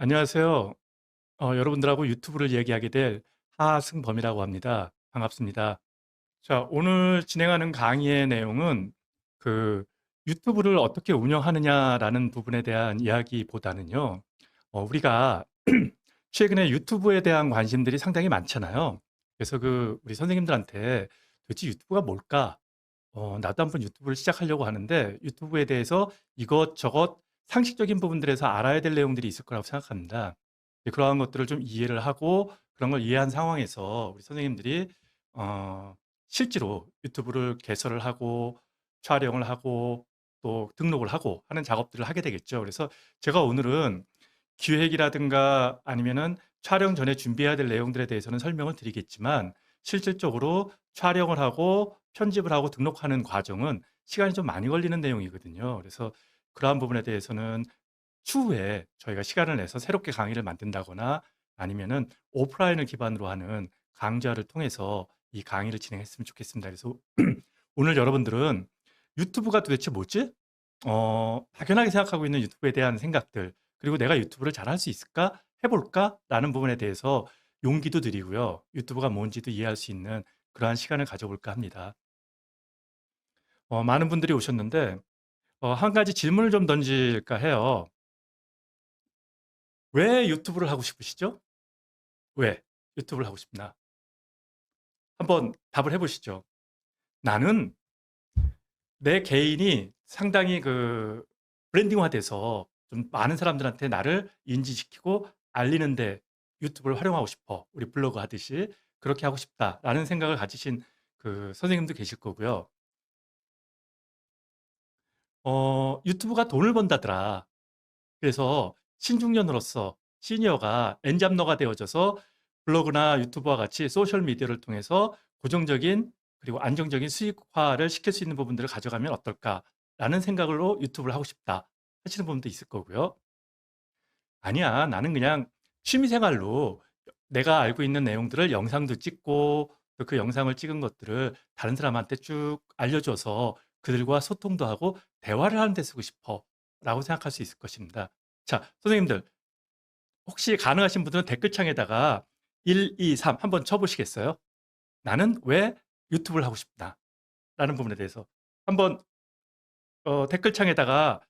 안녕하세요. 여러분들하고 유튜브를 얘기하게 될 하승범이라고 합니다. 반갑습니다. 자, 오늘 진행하는 강의의 내용은 그 유튜브를 어떻게 운영하느냐라는 부분에 대한 이야기보다는요, 우리가 최근에 유튜브에 대한 관심들이 상당히 많잖아요. 그래서 우리 선생님들한테 도대체 유튜브가 뭘까? 나도 한번 유튜브를 시작하려고 하는데 유튜브에 대해서 이것저것 상식적인 부분들에서 알아야 될 내용들이 있을 거라고 생각합니다. 그러한 것들을 좀 이해를 하고 그런 걸 이해한 상황에서 우리 선생님들이 어, 실제로 유튜브를 개설을 하고 촬영을 하고 또 등록을 하고 하는 작업들을 하게 되겠죠. 그래서 제가 오늘은 기획이라든가 아니면은 촬영 전에 준비해야 될 내용들에 대해서는 설명을 드리겠지만 실질적으로 촬영을 하고 편집을 하고 등록하는 과정은 시간이 좀 많이 걸리는 내용이거든요. 그래서 그러한 부분에 대해서는 추후에 저희가 시간을 내서 새롭게 강의를 만든다거나 아니면은 오프라인을 기반으로 하는 강좌를 통해서 이 강의를 진행했으면 좋겠습니다. 그래서 오늘 여러분들은 유튜브가 도대체 뭐지? 막연하게 생각하고 있는 유튜브에 대한 생각들, 그리고 내가 유튜브를 잘 할 수 있을까? 해볼까? 라는 부분에 대해서 용기도 드리고요. 유튜브가 뭔지도 이해할 수 있는 그러한 시간을 가져볼까 합니다. 많은 분들이 오셨는데, 한 가지 질문을 좀 던질까 해요. 왜 유튜브를 하고 싶으시죠? 왜 유튜브를 하고 싶나? 한번 답을 해보시죠. 나는 내 개인이 상당히 브랜딩화돼서 좀 많은 사람들한테 나를 인지시키고 알리는데 유튜브를 활용하고 싶어. 우리 블로그 하듯이 그렇게 하고 싶다라는 생각을 가지신 선생님도 계실 거고요. 유튜브가 돈을 번다더라. 그래서 신중년으로서 시니어가 엔잡러가 되어져서 블로그나 유튜브와 같이 소셜 미디어를 통해서 고정적인 그리고 안정적인 수익화를 시킬 수 있는 부분들을 가져가면 어떨까라는 생각으로 유튜브를 하고 싶다 하시는 분도 있을 거고요. 아니야, 나는 그냥 취미생활로 내가 알고 있는 내용들을 영상도 찍고 또 그 영상을 찍은 것들을 다른 사람한테 쭉 알려줘서 그들과 소통도 하고 대화를 하는 데 쓰고 싶어 라고 생각할 수 있을 것입니다. 자, 선생님들, 혹시 가능하신 분들은 댓글창에다가 1, 2, 3 한번 쳐보시겠어요? 나는 왜 유튜브를 하고 싶다 라는 부분에 대해서 한번 댓글창에다가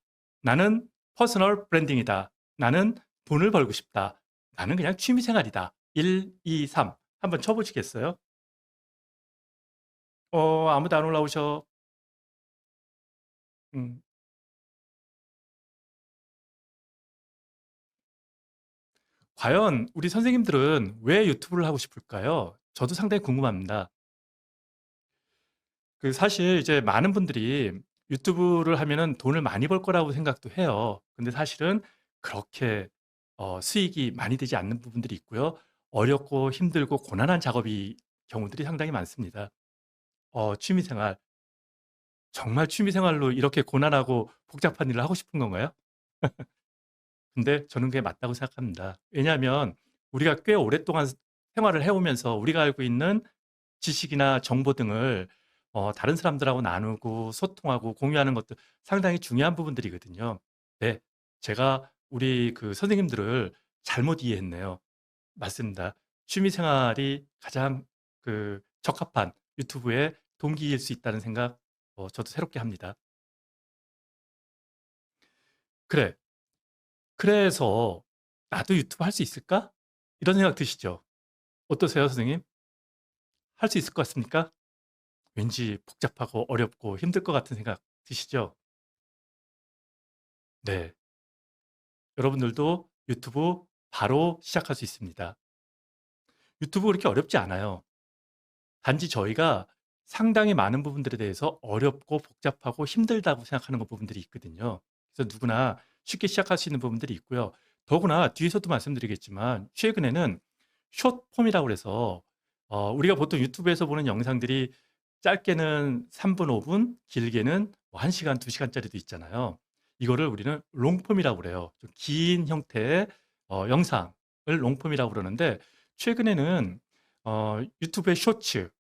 나는 퍼스널 브랜딩이다. 나는 돈을 벌고 싶다. 나는 그냥 취미생활이다. 1, 2, 3 한번 쳐보시겠어요? 아무도 안 올라오셔. 음, 과연 우리 선생님들은 왜 유튜브를 하고 싶을까요? 저도 상당히 궁금합니다. 사실 이제 많은 분들이 유튜브를 하면은 돈을 많이 벌 거라고 생각도 해요. 근데 사실은 그렇게 수익이 많이 되지 않는 부분들이 있고요. 어렵고 힘들고 고난한 작업이 경우들이 상당히 많습니다. 취미생활. 정말 취미생활로 이렇게 고난하고 복잡한 일을 하고 싶은 건가요? 근데 저는 그게 맞다고 생각합니다. 왜냐하면 우리가 꽤 오랫동안 생활을 해오면서 우리가 알고 있는 지식이나 정보 등을 다른 사람들하고 나누고 소통하고 공유하는 것도 상당히 중요한 부분들이거든요. 네, 제가 우리 선생님들을 잘못 이해했네요. 맞습니다. 취미 생활이 가장 적합한 유튜브의 동기일 수 있다는 생각 저도 새롭게 합니다. 그래, 그래서 나도 유튜브 할 수 있을까? 이런 생각 드시죠? 어떠세요, 선생님? 할 수 있을 것 같습니까? 왠지 복잡하고 어렵고 힘들 것 같은 생각 드시죠? 네. 여러분들도 유튜브 바로 시작할 수 있습니다. 유튜브 그렇게 어렵지 않아요. 단지 저희가 상당히 많은 부분들에 대해서 어렵고 복잡하고 힘들다고 생각하는 부분들이 있거든요. 그래서 누구나 쉽게 시작할 수 있는 부분들이 있고요. 더구나 뒤에서도 말씀드리겠지만 최근에는 숏폼이라고 해서 우리가 보통 유튜브에서 보는 영상들이 짧게는 3분, 5분, 길게는 1시간, 2시간짜리도 있잖아요. 이거를 우리는 롱폼이라고 그래요. 좀 긴 형태의 영상을 롱폼이라고 그러는데 최근에는 유튜브의 쇼츠,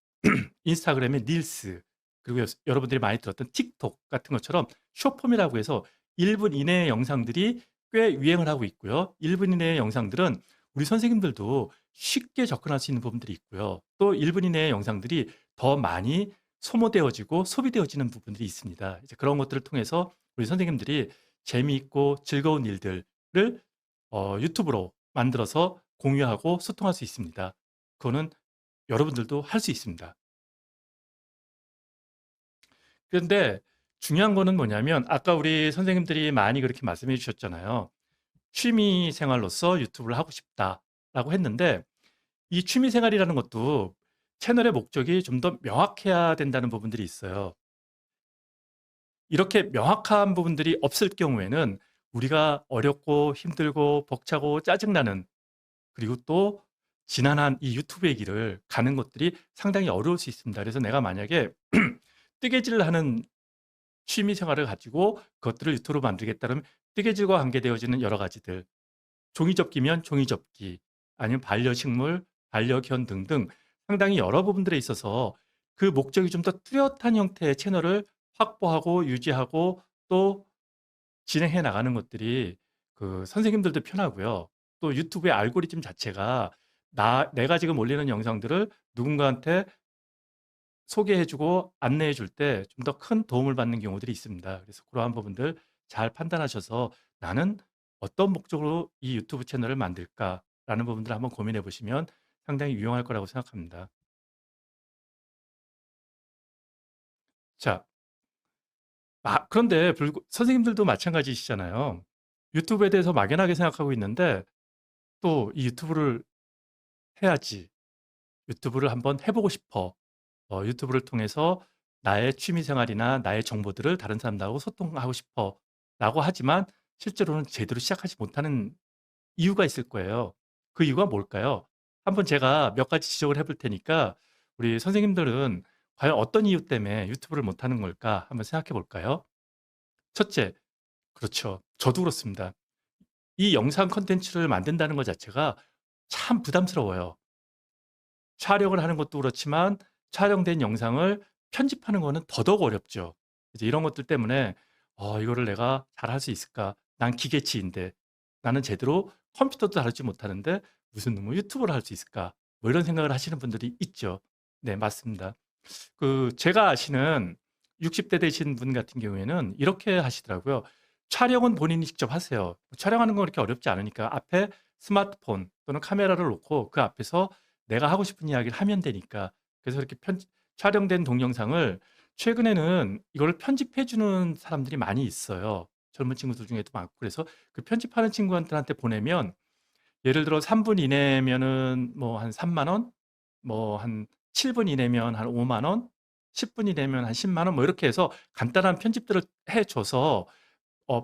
인스타그램의 릴스, 그리고 여러분들이 많이 들었던 틱톡 같은 것처럼 숏폼이라고 해서 1분 이내의 영상들이 꽤 유행을 하고 있고요. 1분 이내의 영상들은 우리 선생님들도 쉽게 접근할 수 있는 부분들이 있고요. 또 1분 이내의 영상들이 더 많이 소모되어지고 소비되어지는 부분들이 있습니다. 이제 그런 것들을 통해서 우리 선생님들이 재미있고 즐거운 일들을 유튜브로 만들어서 공유하고 소통할 수 있습니다. 그거는 여러분들도 할 수 있습니다. 그런데 중요한 거는 뭐냐면 아까 우리 선생님들이 많이 그렇게 말씀해 주셨잖아요. 취미 생활로서 유튜브를 하고 싶다라고 했는데 이 취미 생활이라는 것도 채널의 목적이 좀 더 명확해야 된다는 부분들이 있어요. 이렇게 명확한 부분들이 없을 경우에는 우리가 어렵고 힘들고 벅차고 짜증나는 그리고 또 지난한 이 유튜브의 길을 가는 것들이 상당히 어려울 수 있습니다. 그래서 내가 만약에 뜨개질을 하는 취미 생활을 가지고 그것들을 유튜브로 만들겠다면 뜨개질과 관계되어지는 여러 가지들 종이접기면 종이접기 아니면 반려식물, 반려견 등등 상당히 여러 부분들에 있어서 그 목적이 좀 더 뚜렷한 형태의 채널을 확보하고 유지하고 또 진행해 나가는 것들이 그 선생님들도 편하고요. 또 유튜브의 알고리즘 자체가 내가 지금 올리는 영상들을 누군가한테 소개해 주고 안내해 줄 때 좀 더 큰 도움을 받는 경우들이 있습니다. 그래서 그러한 부분들 잘 판단하셔서 '나는 어떤 목적으로 이 유튜브 채널을 만들까?'라는 부분들을 한번 고민해 보시면 상당히 유용할 거라고 생각합니다. 자, 그런데 선생님들도 마찬가지시잖아요. 유튜브에 대해서 막연하게 생각하고 있는데 또 '이 유튜브를 해야지. 유튜브를 한번 해 보고 싶어.' 유튜브를 통해서 나의 취미 생활이나 나의 정보들을 다른 사람들하고 소통하고 싶어라고 하지만 실제로는 제대로 시작하지 못하는 이유가 있을 거예요. 그 이유가 뭘까요? 한번 제가 몇 가지 지적을 해볼 테니까 우리 선생님들은 과연 어떤 이유 때문에 유튜브를 못하는 걸까 한번 생각해 볼까요? 첫째, 그렇죠. 저도 그렇습니다. 이 영상 콘텐츠를 만든다는 것 자체가 참 부담스러워요. 촬영을 하는 것도 그렇지만 촬영된 영상을 편집하는 거는 더더욱 어렵죠. 이제 이런 것들 때문에 '이거를 내가 잘할 수 있을까? 난 기계치인데. 나는 제대로 컴퓨터도 다루지 못하는데 무슨 뭐 유튜브를 할 수 있을까?' 뭐 이런 생각을 하시는 분들이 있죠. 네, 맞습니다. 제가 아시는 60대 되신 분 같은 경우에는 이렇게 하시더라고요. 촬영은 본인이 직접 하세요. 촬영하는 건 그렇게 어렵지 않으니까 앞에 스마트폰 또는 카메라를 놓고 그 앞에서 내가 하고 싶은 이야기를 하면 되니까. 그래서 이렇게 촬영된 동영상을 최근에는 이거를 편집해 주는 사람들이 많이 있어요. 젊은 친구들 중에도 많고. 그래서 그 편집하는 친구한테 보내면 예를 들어 3분 이내면은 뭐 한 3만 원, 뭐 한 7분 이내면 한 5만 원, 10분 이내면 한 10만 원 뭐 이렇게 해서 간단한 편집들을 해 줘서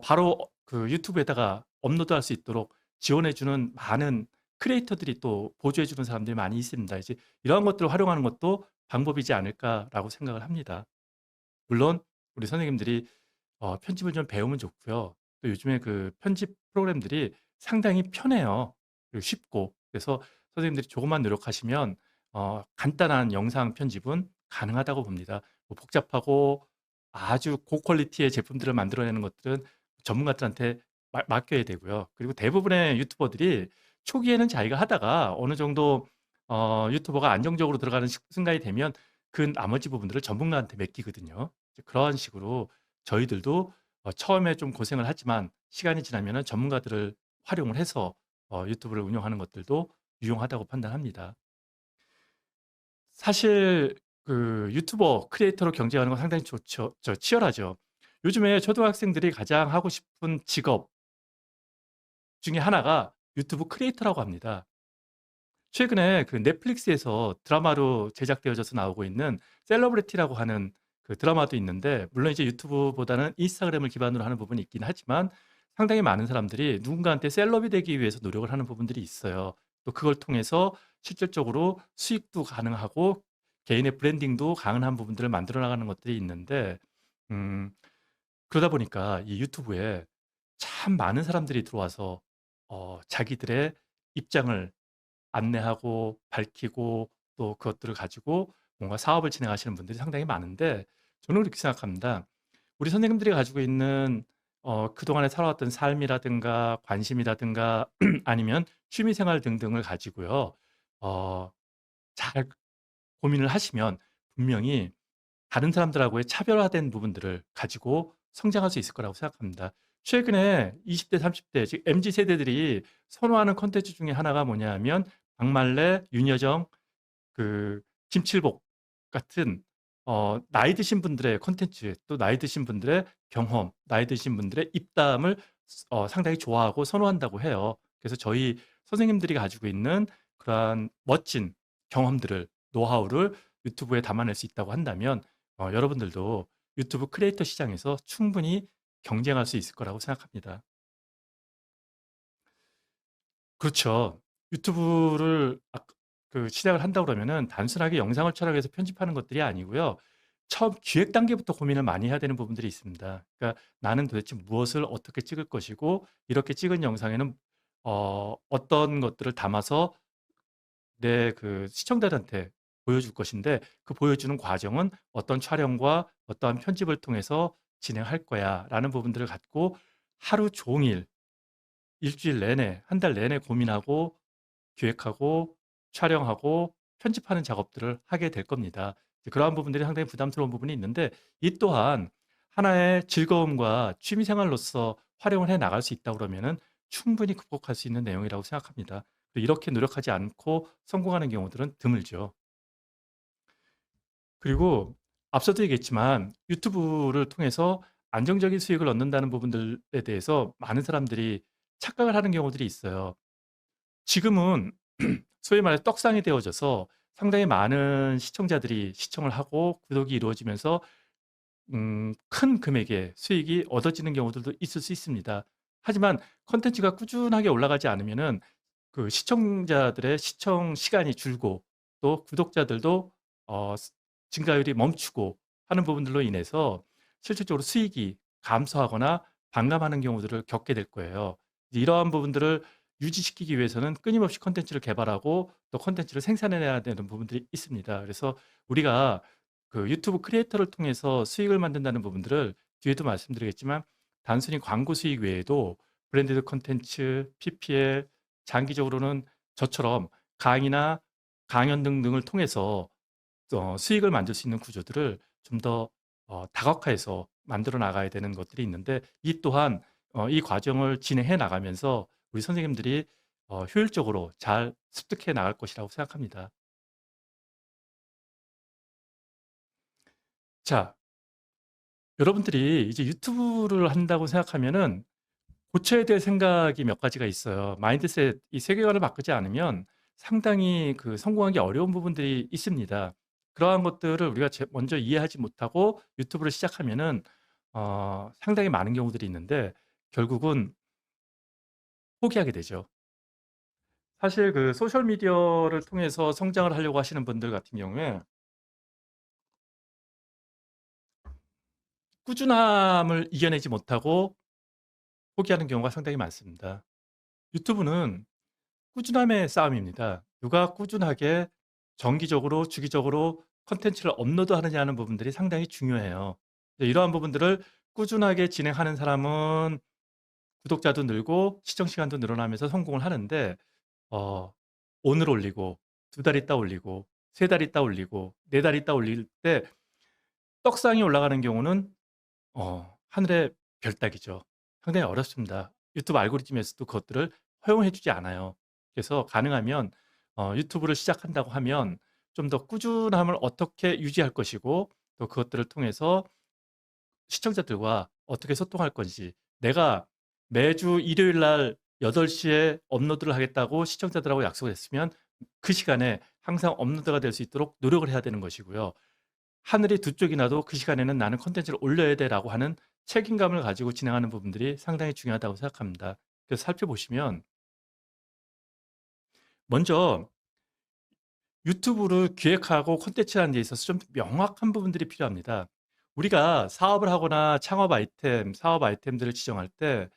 바로 그 유튜브에다가 업로드할 수 있도록 지원해 주는 많은 크리에이터들이 또 보조해 주는 사람들이 많이 있습니다. 이제 이러한 것들을 활용하는 것도 방법이지 않을까라고 생각을 합니다. 물론 우리 선생님들이 편집을 좀 배우면 좋고요. 또 요즘에 그 편집 프로그램들이 상당히 편해요. 그리고 쉽고. 그래서 선생님들이 조금만 노력하시면 간단한 영상 편집은 가능하다고 봅니다. 뭐 복잡하고 아주 고퀄리티의 제품들을 만들어내는 것들은 전문가들한테 맡겨야 되고요. 그리고 대부분의 유튜버들이 초기에는 자기가 하다가 어느 정도 유튜버가 안정적으로 들어가는 순간이 되면 그 나머지 부분들을 전문가한테 맡기거든요. 이제 그러한 식으로 저희들도 처음에 좀 고생을 하지만 시간이 지나면은 전문가들을 활용을 해서 유튜브를 운영하는 것들도 유용하다고 판단합니다. 사실 유튜버 크리에이터로 경쟁하는 건 상당히 좋죠. 치열하죠. 요즘에 초등학생들이 가장 하고 싶은 직업 중에 하나가 유튜브 크리에이터라고 합니다. 최근에 그 넷플릭스에서 드라마로 제작되어져서 나오고 있는 셀러브리티라고 하는 그 드라마도 있는데 물론 이제 유튜브보다는 인스타그램을 기반으로 하는 부분이 있긴 하지만 상당히 많은 사람들이 누군가한테 셀럽이 되기 위해서 노력을 하는 부분들이 있어요. 또 그걸 통해서 실질적으로 수익도 가능하고 개인의 브랜딩도 가능한 부분들을 만들어 나가는 것들이 있는데 음 그러다 보니까 이 유튜브에 참 많은 사람들이 들어와서 자기들의 입장을 안내하고 밝히고 또 그것들을 가지고 뭔가 사업을 진행하시는 분들이 상당히 많은데 저는 그렇게 생각합니다. 우리 선생님들이 가지고 있는 그동안에 살아왔던 삶이라든가 관심이라든가 아니면 취미생활 등등을 가지고요. 어, 잘 고민을 하시면 분명히 다른 사람들하고의 차별화된 부분들을 가지고 성장할 수 있을 거라고 생각합니다. 최근에 20대, 30대, 즉 MZ 세대들이 선호하는 콘텐츠 중에 하나가 뭐냐 하면 박말래, 윤여정, 그 김칠복 같은 나이 드신 분들의 콘텐츠, 또 나이 드신 분들의 경험, 나이 드신 분들의 입담을 상당히 좋아하고 선호한다고 해요. 그래서 저희 선생님들이 가지고 있는 그러한 멋진 경험들을, 노하우를 유튜브에 담아낼 수 있다고 한다면 여러분들도 유튜브 크리에이터 시장에서 충분히 경쟁할 수 있을 거라고 생각합니다. 그렇죠. 유튜브를 시작을 한다고 그러면은 단순하게 영상을 촬영해서 편집하는 것들이 아니고요. 처음 기획 단계부터 고민을 많이 해야 되는 부분들이 있습니다. 그러니까 나는 도대체 무엇을 어떻게 찍을 것이고 이렇게 찍은 영상에는 어떤 것들을 담아서 내 시청자들한테 보여줄 것인데 그 보여주는 과정은 어떤 촬영과 어떠한 편집을 통해서 진행할 거야라는 부분들을 갖고 하루 종일 일주일 내내 한 달 내내 고민하고 기획하고 촬영하고 편집하는 작업들을 하게 될 겁니다. 이제 그러한 부분들이 상당히 부담스러운 부분이 있는데 이 또한 하나의 즐거움과 취미 생활로서 활용을 해 나갈 수 있다 그러면은 충분히 극복할 수 있는 내용이라고 생각합니다. 이렇게 노력하지 않고 성공하는 경우들은 드물죠. 그리고 앞서도 얘기했지만 유튜브를 통해서 안정적인 수익을 얻는다는 부분들에 대해서 많은 사람들이 착각을 하는 경우들이 있어요. 지금은 소위 말해 떡상이 되어져서 상당히 많은 시청자들이 시청을 하고 구독이 이루어지면서 큰 금액의 수익이 얻어지는 경우들도 있을 수 있습니다. 하지만 콘텐츠가 꾸준하게 올라가지 않으면은 시청자들의 시청 시간이 줄고 또 구독자들도 증가율이 멈추고 하는 부분들로 인해서 실질적으로 수익이 감소하거나 반감하는 경우들을 겪게 될 거예요. 이러한 부분들을 유지시키기 위해서는 끊임없이 콘텐츠를 개발하고 또 콘텐츠를 생산해내야 되는 부분들이 있습니다. 그래서 우리가 유튜브 크리에이터를 통해서 수익을 만든다는 부분들을 뒤에도 말씀드리겠지만 단순히 광고 수익 외에도 브랜디드 콘텐츠, PPL, 장기적으로는 저처럼 강의나 강연 등등을 통해서 수익을 만들 수 있는 구조들을 좀 더 다각화해서 만들어 나가야 되는 것들이 있는데 이 또한 이 과정을 진행해 나가면서 우리 선생님들이 효율적으로 잘 습득해 나갈 것이라고 생각합니다. 자, 여러분들이 이제 유튜브를 한다고 생각하면은 고쳐야 될 생각이 몇 가지가 있어요. 마인드셋, 이 세계관을 바꾸지 않으면 상당히 성공하기 어려운 부분들이 있습니다. 그러한 것들을 우리가 먼저 이해하지 못하고 유튜브를 시작하면은 상당히 많은 경우들이 있는데 결국은 포기하게 되죠. 사실 소셜 미디어를 통해서 성장을 하려고 하시는 분들 같은 경우에 꾸준함을 이겨내지 못하고 포기하는 경우가 상당히 많습니다. 유튜브는 꾸준함의 싸움입니다. 누가 꾸준하게 정기적으로 주기적으로 콘텐츠를 업로드하느냐 는 부분들이 상당히 중요해요. 이러한 부분들을 꾸준하게 진행하는 사람은 구독자도 늘고 시청 시간도 늘어나면서 성공을 하는데 어, 오늘 올리고 두 달 있다 올리고 세 달 있다 올리고 네 달 있다 올릴 때 떡상이 올라가는 경우는 하늘의 별따기죠. 상당히 어렵습니다. 유튜브 알고리즘에서도 그것들을 허용해 주지 않아요. 그래서 가능하면 유튜브를 시작한다고 하면 좀 더 꾸준함을 어떻게 유지할 것이고 또 그것들을 통해서 시청자들과 어떻게 소통할 건지 내가 매주 일요일 날 8시에 업로드를 하겠다고 시청자들하고 약속을 했으면 그 시간에 항상 업로드가 될 수 있도록 노력을 해야 되는 것이고요. 하늘이 두 쪽이 나도 그 시간에는 나는 콘텐츠를 올려야 돼라고 하는 책임감을 가지고 진행하는 부분들이 상당히 중요하다고 생각합니다. 그래서 살펴보시면 먼저 유튜브를 기획하고 콘텐츠하는 데 있어서 좀 명확한 부분들이 필요합니다. 우리가 사업을 하거나 창업 아이템, 사업 아이템들을 지정할 때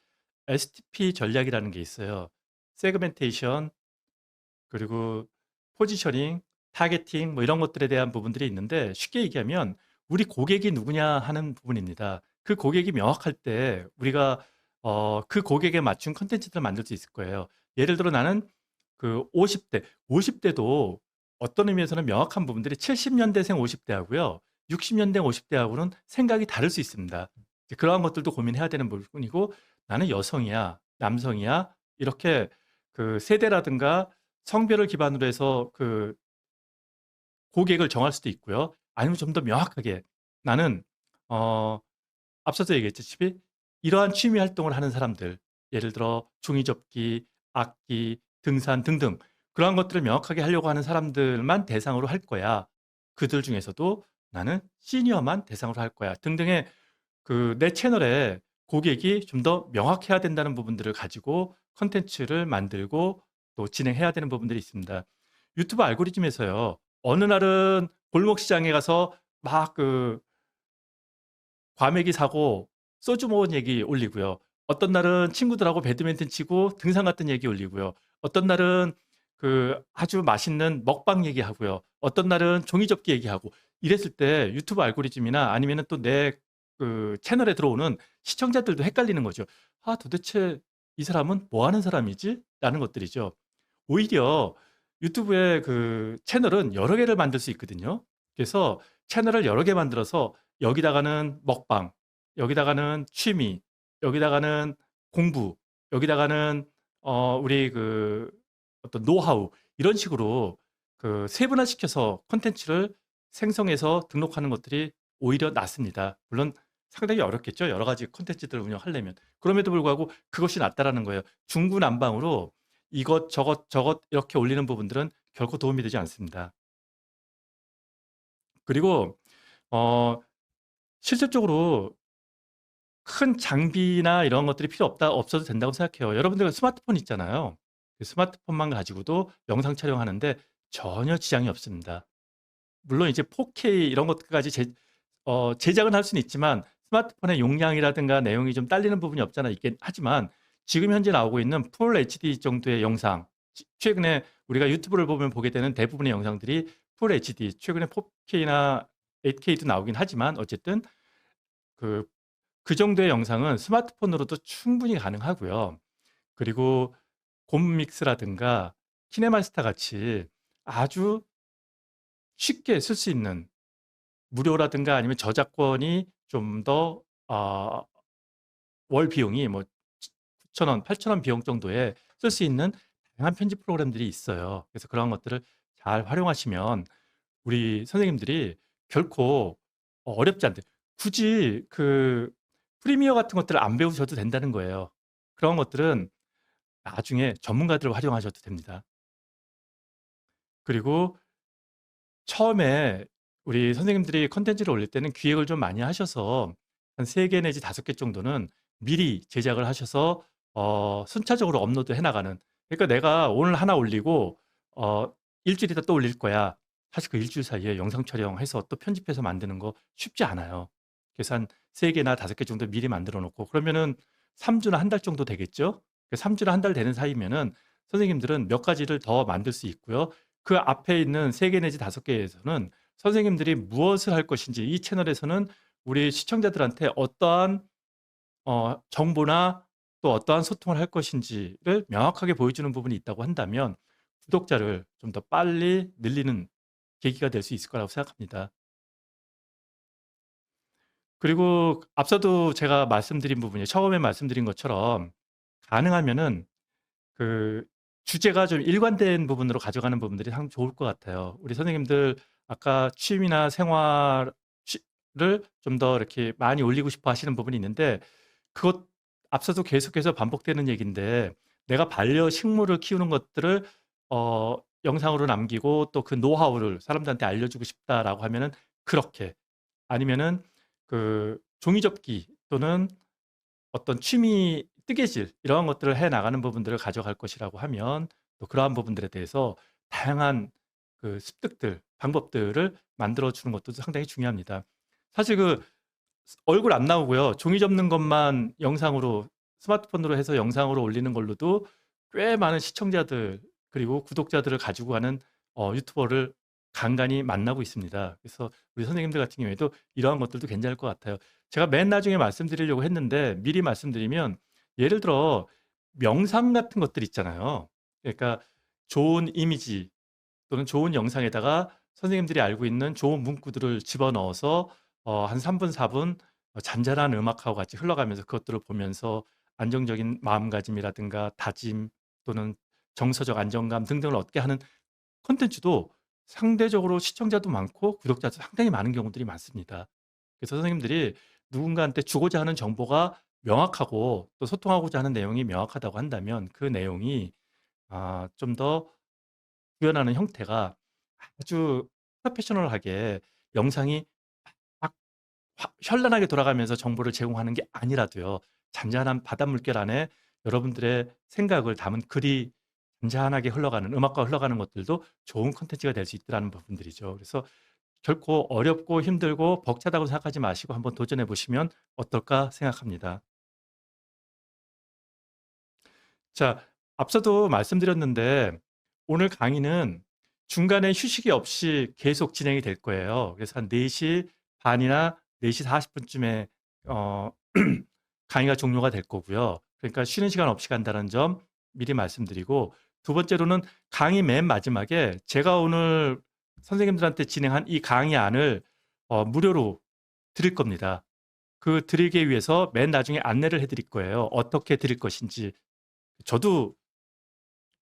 STP 전략이라는 게 있어요. 세그멘테이션, 그리고 포지셔닝, 타겟팅 뭐 이런 것들에 대한 부분들이 있는데 쉽게 얘기하면 우리 고객이 누구냐 하는 부분입니다. 그 고객이 명확할 때 우리가 그 고객에 맞춘 콘텐츠들을 만들 수 있을 거예요. 예를 들어 나는 그 50대도 어떤 의미에서는 명확한 부분들이 70년대생 50대하고요. 60년대 50대하고는 생각이 다를 수 있습니다. 이제 그러한 것들도 고민해야 되는 부분이고 나는 여성이야, 남성이야 이렇게 그 세대라든가 성별을 기반으로 해서 그 고객을 정할 수도 있고요. 아니면 좀 더 명확하게 나는 어 앞서서 얘기했다시피 이러한 취미 활동을 하는 사람들, 예를 들어 종이접기, 악기, 등산 등등 그러한 것들을 명확하게 하려고 하는 사람들만 대상으로 할 거야. 그들 중에서도 나는 시니어만 대상으로 할 거야. 등등의 그 내 채널에 고객이 좀 더 명확해야 된다는 부분들을 가지고 콘텐츠를 만들고 또 진행해야 되는 부분들이 있습니다. 유튜브 알고리즘에서요. 어느 날은 골목 시장에 가서 막 그 과메기 사고 소주 먹은 얘기 올리고요. 어떤 날은 친구들하고 배드민턴 치고 등산 갔던 얘기 올리고요. 어떤 날은 그 아주 맛있는 먹방 얘기하고요. 어떤 날은 종이접기 얘기하고 이랬을 때 유튜브 알고리즘이나 아니면은 또 내 그 채널에 들어오는 시청자들도 헷갈리는 거죠. '아 도대체 이 사람은 뭐 하는 사람이지?' 라는 것들이죠. 오히려 유튜브의 그 채널은 여러 개를 만들 수 있거든요. 그래서 채널을 여러 개 만들어서 여기다가는 먹방, 여기다가는 취미, 여기다가는 공부, 여기다가는 우리 그 어떤 노하우 이런 식으로 그 세분화시켜서 콘텐츠를 생성해서 등록하는 것들이 오히려 낫습니다. 물론 상당히 어렵겠죠. 여러 가지 콘텐츠들을 운영하려면. 그럼에도 불구하고 그것이 낫다라는 거예요. 중구난방으로 이것 저것 이렇게 올리는 부분들은 결코 도움이 되지 않습니다. 그리고 어 실질적으로 큰 장비나 이런 것들이 필요 없어도 된다고 생각해요. 여러분들 스마트폰 있잖아요. 그 스마트폰만 가지고도 영상 촬영하는데 전혀 지장이 없습니다. 물론 이제 4K 이런 것까지 제작은 할 수는 있지만 스마트폰의 용량이라든가 내용이 좀 딸리는 부분이 없잖아 있긴 하지만 지금 현재 나오고 있는 풀 HD 정도의 영상 최근에 우리가 유튜브를 보면 보게 되는 대부분의 영상들이 풀 HD 최근에 4K나 8K도 나오긴 하지만 어쨌든 그 그 정도의 영상은 스마트폰으로도 충분히 가능하고요. 그리고 곰믹스라든가 키네마스터 같이 아주 쉽게 쓸 수 있는 무료라든가 아니면 저작권이 좀 더 월 비용이 뭐 9,000원, 8,000원 비용 정도에 쓸 수 있는 다양한 편집 프로그램들이 있어요. 그래서 그런 것들을 잘 활용하시면 우리 선생님들이 결코 어렵지 않대 굳이 그 프리미어 같은 것들을 안 배우셔도 된다는 거예요. 그런 것들은 나중에 전문가들을 활용하셔도 됩니다. 그리고 처음에 우리 선생님들이 콘텐츠를 올릴 때는 기획을 좀 많이 하셔서 한 3개 내지 5개 정도는 미리 제작을 하셔서 순차적으로 업로드해 나가는 그러니까 내가 오늘 하나 올리고 일주일 있다 또 올릴 거야. 사실 그 일주일 사이에 영상 촬영해서 또 편집해서 만드는 거 쉽지 않아요. 그래서 한 3 개나 5개 정도 미리 만들어 놓고 그러면은 3 주나 한 달 정도 되겠죠? 그 3 주나 한 달 되는 사이면은 선생님들은 몇 가지를 더 만들 수 있고요. 그 앞에 있는 3개 내지 5 개에서는 선생님들이 무엇을 할 것인지 이 채널에서는 우리 시청자들한테 어떠한 정보나 또 어떠한 소통을 할 것인지를 명확하게 보여주는 부분이 있다고 한다면 구독자를 좀 더 빨리 늘리는 계기가 될 수 있을 거라고 생각합니다. 그리고 앞서도 제가 말씀드린 부분이 처음에 말씀드린 것처럼 가능하면은 그 주제가 좀 일관된 부분으로 가져가는 부분들이 참 좋을 것 같아요. 우리 선생님들 아까 취미나 생활 를 좀 더 이렇게 많이 올리고 싶어 하시는 부분이 있는데 그것 앞서도 계속해서 반복되는 얘기인데 내가 반려식물을 키우는 것들을 영상으로 남기고 또 그 노하우를 사람들한테 알려주고 싶다라고 하면은 그렇게 아니면은 그 종이접기 또는 어떤 취미 뜨개질 이러한 것들을 해 나가는 부분들을 가져갈 것이라고 하면 또 그러한 부분들에 대해서 다양한 그 습득들, 방법들을 만들어 주는 것도 상당히 중요합니다. 사실 그 얼굴 안 나오고요. 종이 접는 것만 영상으로 스마트폰으로 해서 영상으로 올리는 걸로도 꽤 많은 시청자들 그리고 구독자들을 가지고 가는 유튜버를 간간히 만나고 있습니다. 그래서 우리 선생님들 같은 경우에도 이러한 것들도 괜찮을 것 같아요. 제가 맨 나중에 말씀드리려고 했는데 미리 말씀드리면 예를 들어 명상 같은 것들 있잖아요. 그러니까 좋은 이미지 또는 좋은 영상에다가 선생님들이 알고 있는 좋은 문구들을 집어넣어서 한 3 분, 4분 잔잔한 음악하고 같이 흘러가면서 그것들을 보면서 안정적인 마음가짐이라든가 다짐 또는 정서적 안정감 등등을 얻게 하는 콘텐츠도 상대적으로 시청자도 많고 구독자도 상당히 많은 경우들이 많습니다. 그래서 선생님들이 누군가한테 주고자 하는 정보가 명확하고 또 소통하고자 하는 내용이 명확하다고 한다면 그 내용이 좀 더 구현하는 형태가 아주 프로페셔널하게 영상이 막 현란하게 돌아가면서 정보를 제공하는 게 아니라도요. 잔잔한 바닷물결 안에 여러분들의 생각을 담은 글이 잔잔하게 흘러가는 음악과 흘러가는 것들도 좋은 콘텐츠가 될 수 있다는 부분들이죠. 그래서 결코 어렵고 힘들고 벅차다고 생각하지 마시고 한번 도전해 보시면 어떨까 생각합니다. 자, 앞서도 말씀드렸는데 오늘 강의는 중간에 휴식이 없이 계속 진행이 될 거예요. 그래서 한 4시 반이나 4시 40분쯤에 어, 강의가 종료가 될 거고요. 그러니까 쉬는 시간 없이 간다는 점 미리 말씀드리고 두 번째로는 강의 맨 마지막에 제가 오늘 선생님들한테 진행한 이 강의안을 무료로 드릴 겁니다. 그 드리기 위해서 맨 나중에 안내를 해드릴 거예요. 어떻게 드릴 것인지. 저도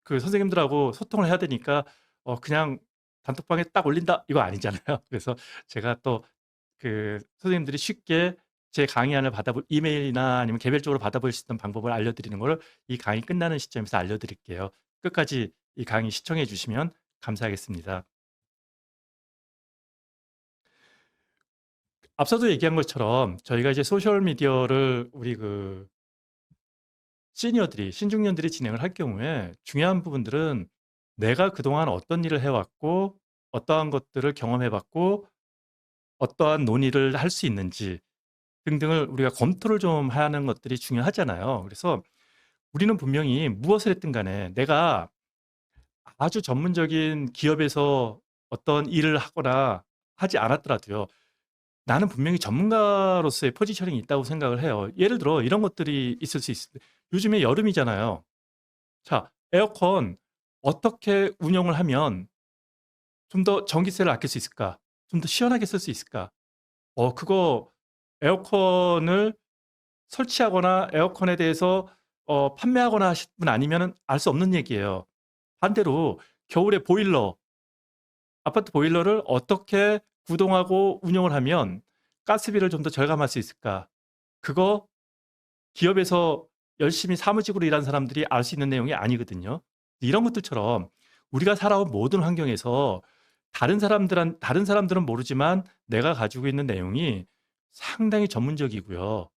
그 선생님들하고 소통을 해야 되니까 그냥 단톡방에 딱 올린다 이거 아니잖아요. 그래서 제가 또 그 선생님들이 쉽게 제 강의안을 받아볼 이메일이나 아니면 개별적으로 받아볼 수 있는 방법을 알려드리는 거를 이 강의 끝나는 시점에서 알려드릴게요. 끝까지 이 강의 시청해 주시면 감사하겠습니다. 앞서도 얘기한 것처럼 저희가 이제 소셜 미디어를 우리 그 시니어들이 신중년들이 진행을 할 경우에 중요한 부분들은 내가 그동안 어떤 일을 해왔고 어떠한 것들을 경험해봤고 어떠한 논의를 할 수 있는지 등등을 우리가 검토를 좀 하는 것들이 중요하잖아요. 그래서 우리는 분명히 무엇을 했든 간에 내가 아주 전문적인 기업에서 어떤 일을 하거나 하지 않았더라도요. 나는 분명히 전문가로서의 포지셔닝이 있다고 생각을 해요. 예를 들어 이런 것들이 있을 수 있습니다. 요즘에 여름이잖아요. 자, 에어컨 어떻게 운영을 하면 좀 더 전기세를 아낄 수 있을까? 좀 더 시원하게 쓸 수 있을까? 그거 에어컨을 설치하거나 에어컨에 대해서 판매하거나 하실 분 아니면은 알 수 없는 얘기예요. 반대로 겨울에 보일러, 아파트 보일러를 어떻게 구동하고 운영을 하면 가스비를 좀 더 절감할 수 있을까? 그거 기업에서 열심히 사무직으로 일한 사람들이 알 수 있는 내용이 아니거든요. 이런 것들처럼 우리가 살아온 모든 환경에서 다른 사람들은 모르지만 내가 가지고 있는 내용이 상당히 전문적이고요.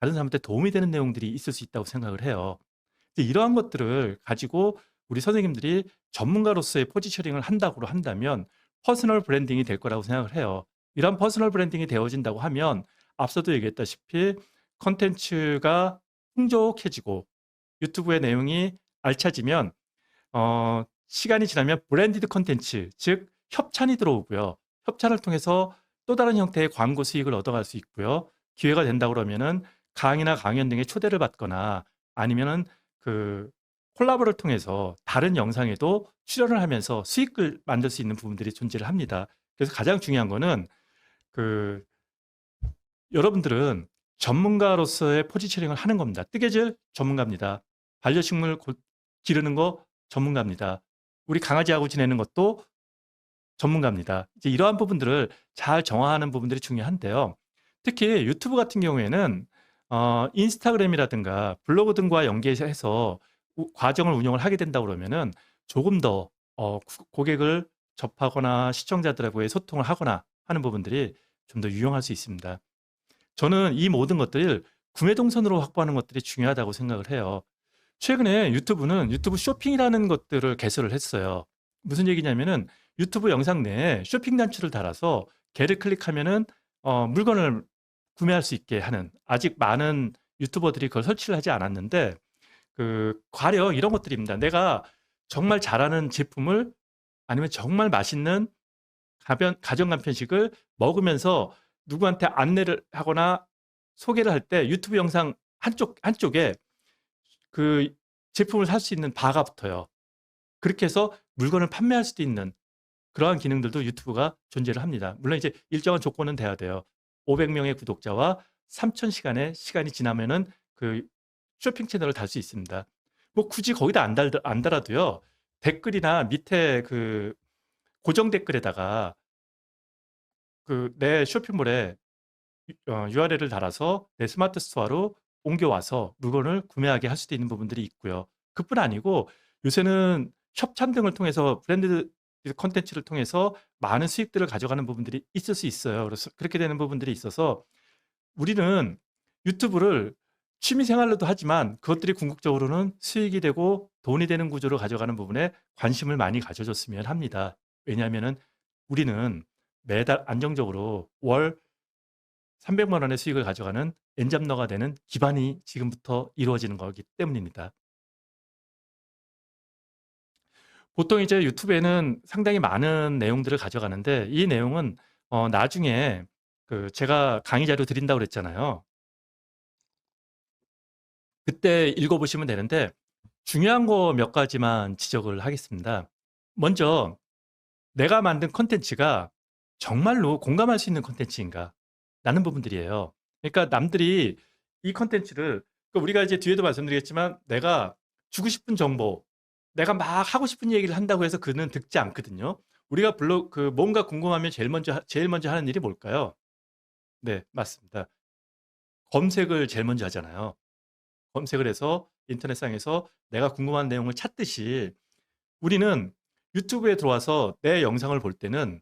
다른 사람한테 도움이 되는 내용들이 있을 수 있다고 생각을 해요. 이제 이러한 것들을 가지고 우리 선생님들이 전문가로서의 포지셔닝을 한다고 한다면 퍼스널 브랜딩이 될 거라고 생각을 해요. 이런 퍼스널 브랜딩이 되어진다고 하면 앞서도 얘기했다시피 컨텐츠가 풍족해지고 유튜브의 내용이 알차지면 시간이 지나면 브랜디드 컨텐츠, 즉 협찬이 들어오고요. 협찬을 통해서 또 다른 형태의 광고 수익을 얻어갈 수 있고요. 기회가 된다 그러면은 강의나 강연 등의 초대를 받거나 아니면은 그 콜라보를 통해서 다른 영상에도 출연을 하면서 수익을 만들 수 있는 부분들이 존재를 합니다. 그래서 가장 중요한 거는 그 여러분들은 전문가로서의 포지셔닝을 하는 겁니다. 뜨개질 전문가입니다. 반려식물 기르는 거 전문가입니다. 우리 강아지하고 지내는 것도 전문가입니다. 이제 이러한 부분들을 잘 정화하는 부분들이 중요한데요. 특히 유튜브 같은 경우에는 인스타그램이라든가 블로그 등과 연계해서 과정을 운영을 하게 된다 그러면은 조금 더 고객을 접하거나 시청자들하고의 소통을 하거나 하는 부분들이 좀 더 유용할 수 있습니다. 저는 이 모든 것들을 구매 동선으로 확보하는 것들이 중요하다고 생각을 해요. 최근에 유튜브는 유튜브 쇼핑이라는 것들을 개설을 했어요. 무슨 얘기냐면은 유튜브 영상 내에 쇼핑 단추를 달아서 걔를 클릭하면은 물건을 구매할 수 있게 하는 아직 많은 유튜버들이 그걸 설치를 하지 않았는데 가령 이런 것들입니다. 내가 정말 잘하는 제품을 아니면 정말 맛있는 가정 간편식을 먹으면서 누구한테 안내를 하거나 소개를 할 때 유튜브 영상 한쪽에 그 제품을 살 수 있는 바가 붙어요. 그렇게 해서 물건을 판매할 수도 있는 그러한 기능들도 유튜브가 존재를 합니다. 물론 이제 일정한 조건은 돼야 돼요. 500명의 구독자와 3,000시간의 시간이 지나면은 그 쇼핑 채널을 달 수 있습니다. 뭐 굳이 거기다 안 달아도요. 댓글이나 밑에 그 고정 댓글에다가 그 내 쇼핑몰에 URL을 달아서 내 스마트 스토어로 옮겨와서 물건을 구매하게 할 수도 있는 부분들이 있고요. 그뿐 아니고 요새는 협찬 등을 통해서 브랜드 콘텐츠를 통해서 많은 수익들을 가져가는 부분들이 있을 수 있어요. 그래서 그렇게 되는 부분들이 있어서 우리는 유튜브를 취미 생활로도 하지만 그것들이 궁극적으로는 수익이 되고 돈이 되는 구조로 가져가는 부분에 관심을 많이 가져줬으면 합니다. 왜냐하면은 우리는 매달 안정적으로 월 300만 원의 수익을 가져가는 엔잡러가 되는 기반이 지금부터 이루어지는 거기 때문입니다. 보통 이제 유튜브에는 상당히 많은 내용들을 가져가는데 이 내용은 나중에 그 제가 강의 자료 드린다고 그랬잖아요. 그때 읽어보시면 되는데 중요한 거 몇 가지만 지적을 하겠습니다. 먼저 내가 만든 콘텐츠가 정말로 공감할 수 있는 콘텐츠인가? 라는 부분들이에요. 그러니까 남들이 이 콘텐츠를 그러니까 우리가 이제 뒤에도 말씀드리겠지만 내가 주고 싶은 정보, 내가 막 하고 싶은 얘기를 한다고 해서 그는 듣지 않거든요. 우리가 그 뭔가 궁금하면 제일 먼저 하는 일이 뭘까요? 네, 맞습니다. 검색을 제일 먼저 하잖아요. 검색을 해서 인터넷상에서 내가 궁금한 내용을 찾듯이 우리는 유튜브에 들어와서 내 영상을 볼 때는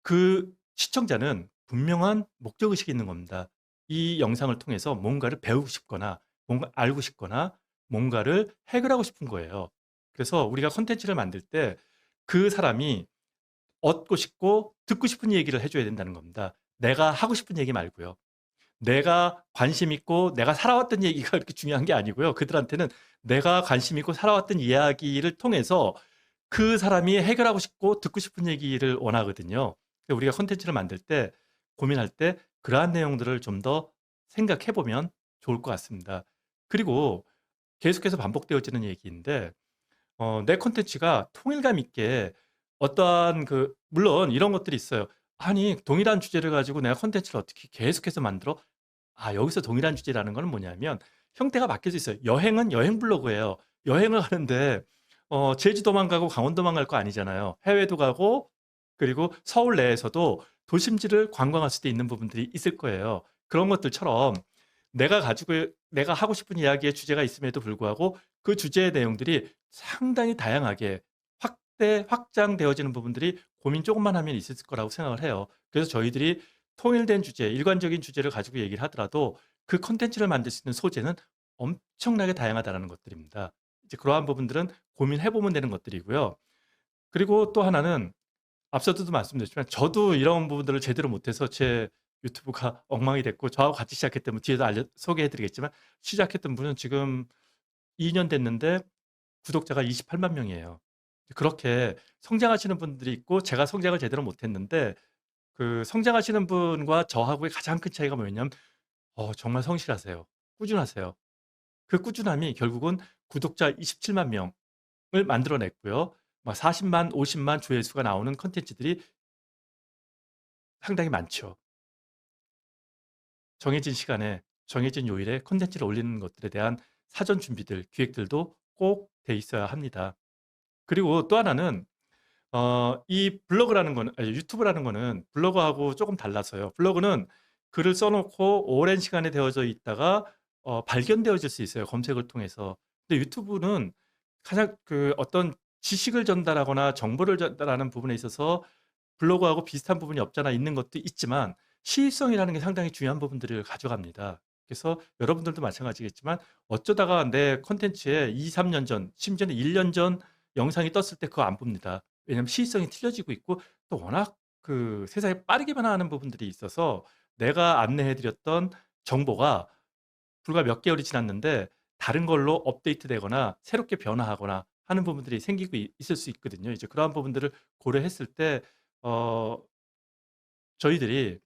그 시청자는 분명한 목적의식이 있는 겁니다. 이 영상을 통해서 뭔가를 배우고 싶거나 뭔가 알고 싶거나 뭔가를 해결하고 싶은 거예요. 그래서 우리가 콘텐츠를 만들 때 그 사람이 얻고 싶고 듣고 싶은 얘기를 해줘야 된다는 겁니다. 내가 하고 싶은 얘기 말고요. 내가 관심 있고 내가 살아왔던 얘기가 그렇게 중요한 게 아니고요. 그들한테는 내가 관심 있고 살아왔던 이야기를 통해서 그 사람이 해결하고 싶고 듣고 싶은 얘기를 원하거든요. 우리가 콘텐츠를 만들 때 고민할 때 그러한 내용들을 좀 더 생각해 보면 좋을 것 같습니다. 그리고 계속해서 반복되어지는 얘기인데 내 콘텐츠가 통일감 있게 어떠한 그 물론 이런 것들이 있어요. 아니 동일한 주제를 가지고 내가 콘텐츠를 어떻게 계속해서 만들어? 여기서 동일한 주제라는 거는 뭐냐면 형태가 바뀌어져 있어요. 여행은 여행 블로그예요. 여행을 가는데 제주도만 가고 강원도만 갈 거 아니잖아요. 해외도 가고 그리고 서울 내에서도 도심지를 관광할 수도 있는 부분들이 있을 거예요. 그런 것들처럼 내가 하고 싶은 이야기의 주제가 있음에도 불구하고 그 주제의 내용들이 상당히 다양하게 확장되어지는 부분들이 고민 조금만 하면 있을 거라고 생각을 해요. 그래서 저희들이 통일된 주제, 일관적인 주제를 가지고 얘기를 하더라도 그 콘텐츠를 만들 수 있는 소재는 엄청나게 다양하다는 것들입니다. 이제 그러한 부분들은 고민해 보면 되는 것들이고요. 그리고 또 하나는 앞서도 말씀드렸지만 저도 이런 부분들을 제대로 못해서 제 유튜브가 엉망이 됐고 저하고 같이 시작했던 분 뒤에도 소개해 드리겠지만 시작했던 분은 지금 2년 됐는데 구독자가 28만 명이에요. 그렇게 성장하시는 분들이 있고 제가 성장을 제대로 못했는데 그 성장하시는 분과 저하고의 가장 큰 차이가 뭐였냐면 정말 성실하세요. 꾸준하세요. 그 꾸준함이 결국은 구독자 27만 명을 만들어냈고요. 막 40만, 50만 조회수가 나오는 콘텐츠들이 상당히 많죠. 정해진 시간에 정해진 요일에 콘텐츠를 올리는 것들에 대한 사전 준비들, 기획들도 꼭 돼 있어야 합니다. 그리고 또 하나는 이 블로그라는 거는 유튜브라는 거는 블로그하고 조금 달라서요. 블로그는 글을 써 놓고 오랜 시간이 되어져 있다가 발견되어질 수 있어요, 검색을 통해서. 근데 유튜브는 가장 그 어떤 지식을 전달하거나 정보를 전달하는 부분에 있어서 블로그하고 비슷한 부분이 없잖아 있는 것도 있지만 시의성이라는 게 상당히 중요한 부분들을 가져갑니다. 그래서 여러분들도 마찬가지겠지만 어쩌다가 내 콘텐츠에 2-3년 전, 심지어는 1년 전 영상이 떴을 때 그거 안 봅니다. 왜냐하면 시의성이 틀려지고 있고 또 워낙 그 세상이 빠르게 변화하는 부분들이 있어서 내가 안내해 드렸던 정보가 불과 몇 개월이 지났는데 다른 걸로 업데이트되거나 새롭게 변화하거나 하는 부분들이 생기고 있을 수 있거든요. 이제 그러한 부분들을 고려했을 때 어 저희들이